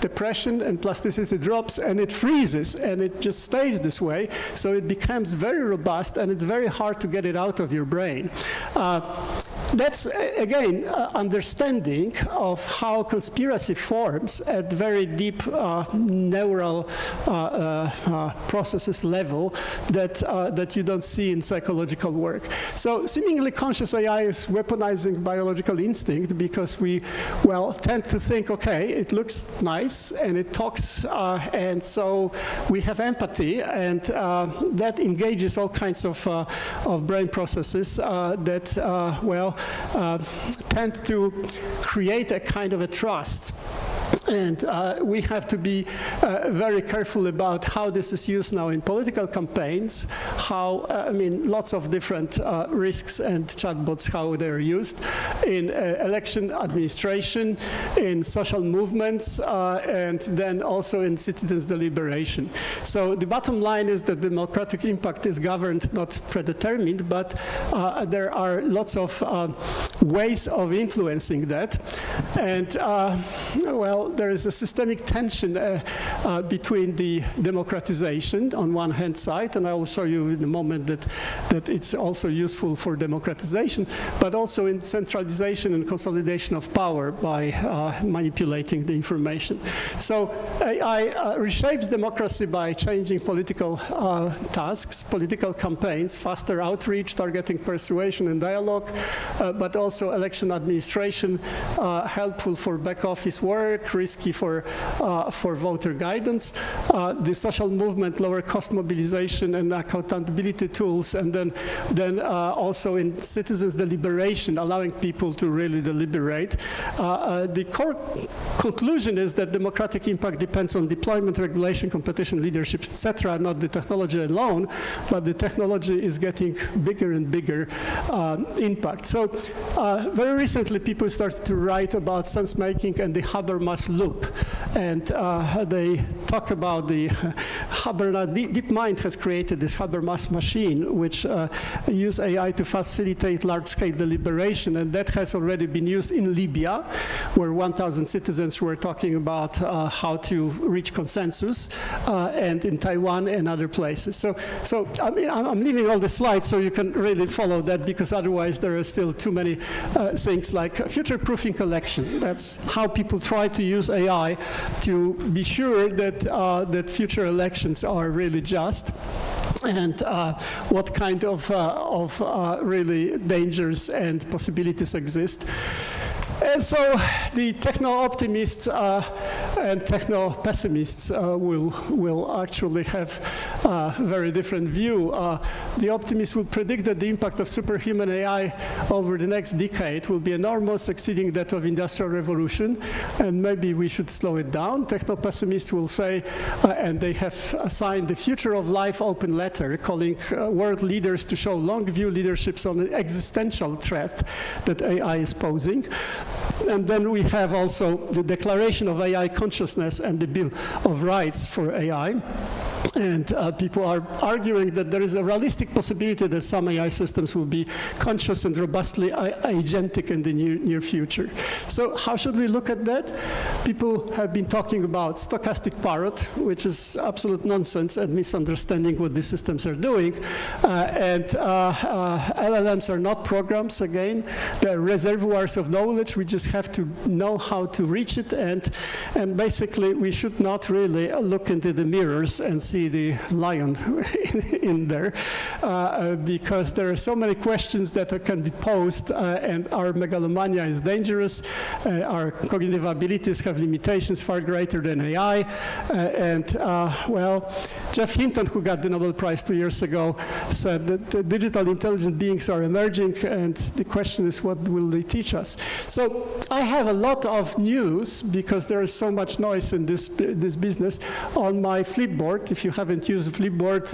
[SPEAKER 10] depression, and plasticity drops and it freezes and it just stays this way. So it becomes very robust and it's very hard to get it out of your brain. That's, again, understanding of how conspiracy forms at very deep neural processes level that you don't see in psychological work. So seemingly conscious AI is weaponizing biological instinct because we, well, tend to think, okay, it looks nice and it talks, and so we have empathy, and that engages all kinds of brain processes that, tend to create a kind of a trust. And we have to be very careful about how this is used now in political campaigns, how, lots of different risks and chatbots, how they're used in election administration, in social movements, and then also in citizens' deliberation. So the bottom line is that democratic impact is governed, not predetermined, but there are lots of ways of influencing that. And, there is a systemic tension between the democratization on one hand side, and I will show you in a moment that it's also useful for democratization, but also in centralization and consolidation of power by manipulating the information. So AI reshapes democracy by changing political tasks, political campaigns, faster outreach, targeting persuasion and dialogue, but also election administration, helpful for back office work, risky for voter guidance. The social movement, lower cost mobilization and accountability tools, and then also in citizens' deliberation, allowing people to really deliberate. The core conclusion is that democratic impact depends on deployment, regulation, competition, leadership, etc., not the technology alone, but the technology is getting bigger and bigger impact. So very recently people started to write about sense-making and the Habermas loop, and they talk about the DeepMind has created this Habermas machine which use AI to facilitate large-scale deliberation, and that has already been used in Libya, where 1,000 citizens were talking about how to reach consensus, and in Taiwan and other places. So I'm leaving all the slides so you can really follow that, because otherwise there are still too many things like future-proofing election. That's how people try to use AI to be sure that that future elections are really just, and what kind of really dangers and possibilities exist. And so the techno-optimists and techno-pessimists will actually have a very different view. The optimists will predict that the impact of superhuman AI over the next decade will be enormous, exceeding that of Industrial Revolution, and maybe we should slow it down. Techno-pessimists will say, and they have signed the Future of Life open letter, calling world leaders to show long-view leaderships on the existential threat that AI is posing. And then we have also the Declaration of AI Consciousness and the Bill of Rights for AI. And people are arguing that there is a realistic possibility that some AI systems will be conscious and robustly agentic in the near future. So how should we look at that? People have been talking about stochastic parrot, which is absolute nonsense and misunderstanding what these systems are doing. And LLMs are not programs, again. They're reservoirs of knowledge. We just have to know how to reach it. And basically, we should not really look into the mirrors and see see the lion in there, because there are so many questions that can be posed, and our megalomania is dangerous. Our cognitive abilities have limitations far greater than AI. Well, Jeff Hinton, who got the Nobel Prize 2 years ago, said that digital intelligent beings are emerging, and the question is, what will they teach us? So I have a lot of news, because there is so much noise in this business, on my Flipboard. If you haven't used Flipboard,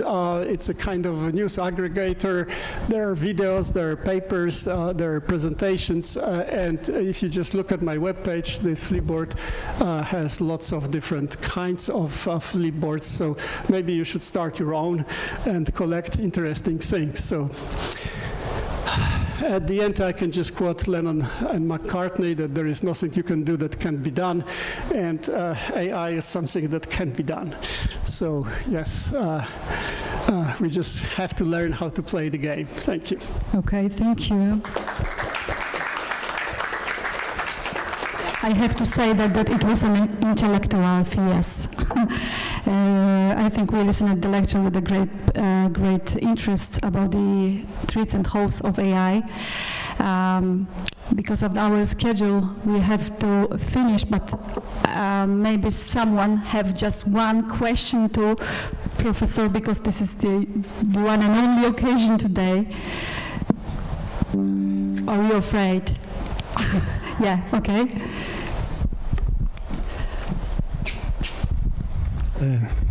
[SPEAKER 10] it's a kind of a news aggregator. There are videos, there are papers, there are presentations, and if you just look at my webpage, this Flipboard has lots of different kinds of Flipboards, so maybe you should start your own and collect interesting things. So at the end, I can just quote Lennon and McCartney that there is nothing you can do that can be done, and AI is something that can be done. So yes, we just have to learn how to play the game. Thank you.
[SPEAKER 1] Okay, thank you. I have to say that it was an intellectual fiesta. I think we listened to the lecture with a great interest about the threats and hopes of AI. Because of our schedule, we have to finish, but maybe someone have just one question to Professor, because this is the one and only occasion today. Are you afraid? Yeah, okay.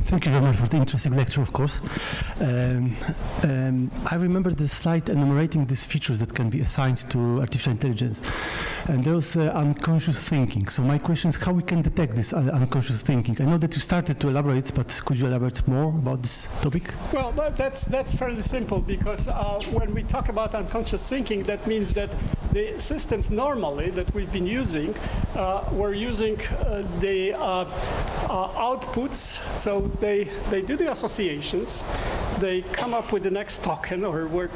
[SPEAKER 19] Thank you very much for the interesting lecture, of course. I remember the slide enumerating these features that can be assigned to artificial intelligence. And there was unconscious thinking. So my question is how we can detect this unconscious thinking. I know that you started to elaborate, but could you elaborate more about this topic?
[SPEAKER 10] Well, that's fairly simple, because when we talk about unconscious thinking, that means that the systems normally that we've been using, we're using the outputs. So they do the associations, they come up with the next token or word,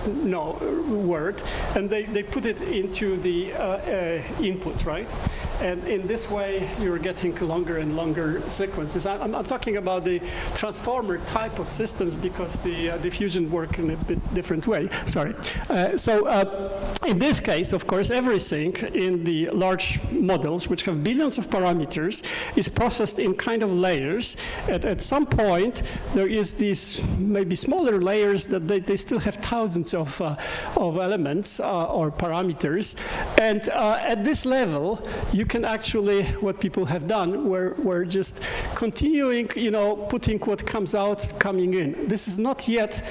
[SPEAKER 10] and they put it into the input, right? And in this way, you're getting longer and longer sequences. I'm talking about the transformer type of systems, because the diffusion work in a bit different way. Sorry. In this case, of course, everything in the large models, which have billions of parameters, is processed in kind of layers. At some point, there is these maybe smaller layers that they still have thousands of elements or parameters. And at this level, you can actually, what people have done, we're just continuing, putting what comes out, coming in. This is not yet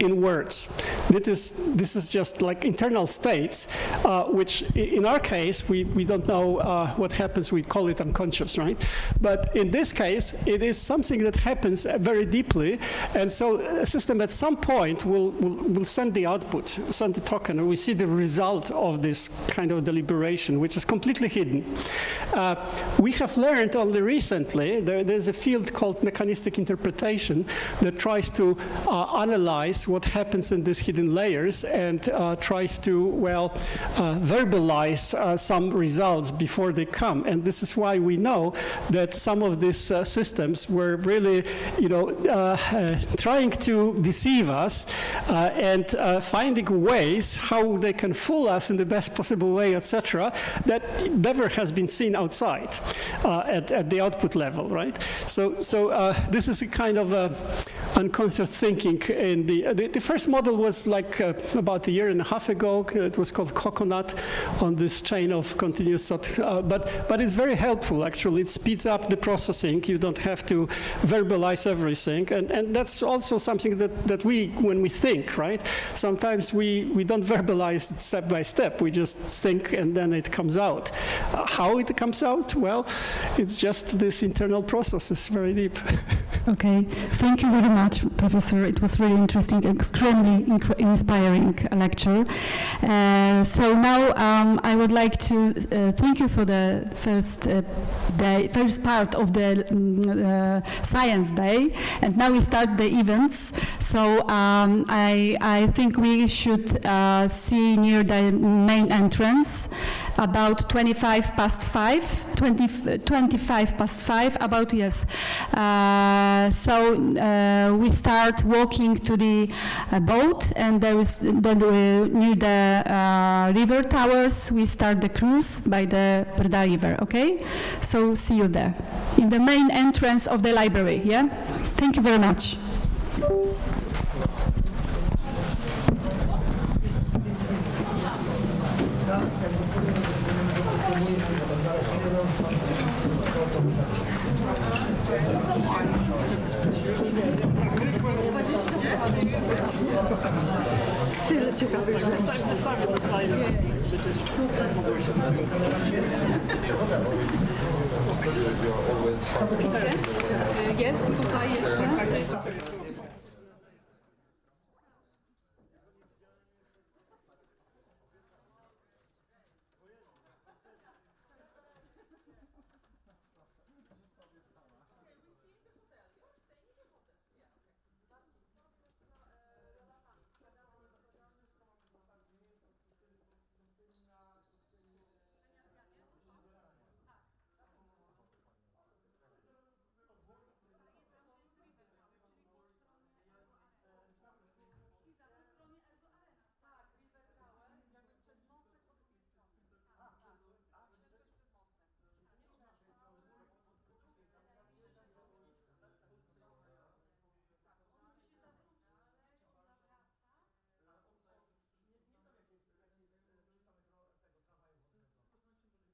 [SPEAKER 10] in words. This is just like internal states, which in our case, we don't know what happens. We call it unconscious, right? But in this case, it is something that happens very deeply. And so a system at some point will send the output, send the token, and we see the result of this kind of deliberation, which is completely hidden. We have learned only recently, there's a field called mechanistic interpretation that tries to analyze what happens in these hidden layers and tries to, verbalize some results before they come. And this is why we know that some of these systems were really, trying to deceive us and finding ways how they can fool us in the best possible way, etc., that never has been seen outside at the output level, right? So this is a kind of unconscious thinking. In the first model was like about a year and a half ago. It was called Coconut on this chain of continuous thought. But it's very helpful, actually. It speeds up the processing. You don't have to verbalize everything. And that's also something that when we think, right? Sometimes we don't verbalize it step by step. We just think and then it comes out. How it comes out? Well, it's just this internal process. It's very deep.
[SPEAKER 1] Okay, thank you very much, Professor. It was really interesting, extremely inspiring lecture. So now I would like to thank you for the first part of the Science Day, and now we start the events. So I think we should see near the main entrance about 25 past 5, about, yes. So we start walking to the boat, and there is then near the river towers, we start the cruise by the Brda River, okay? So see you there, in the main entrance of the library, yeah? Thank you very much.
[SPEAKER 2] Tyle ciekawych rzeczy. Jest tutaj jeszcze.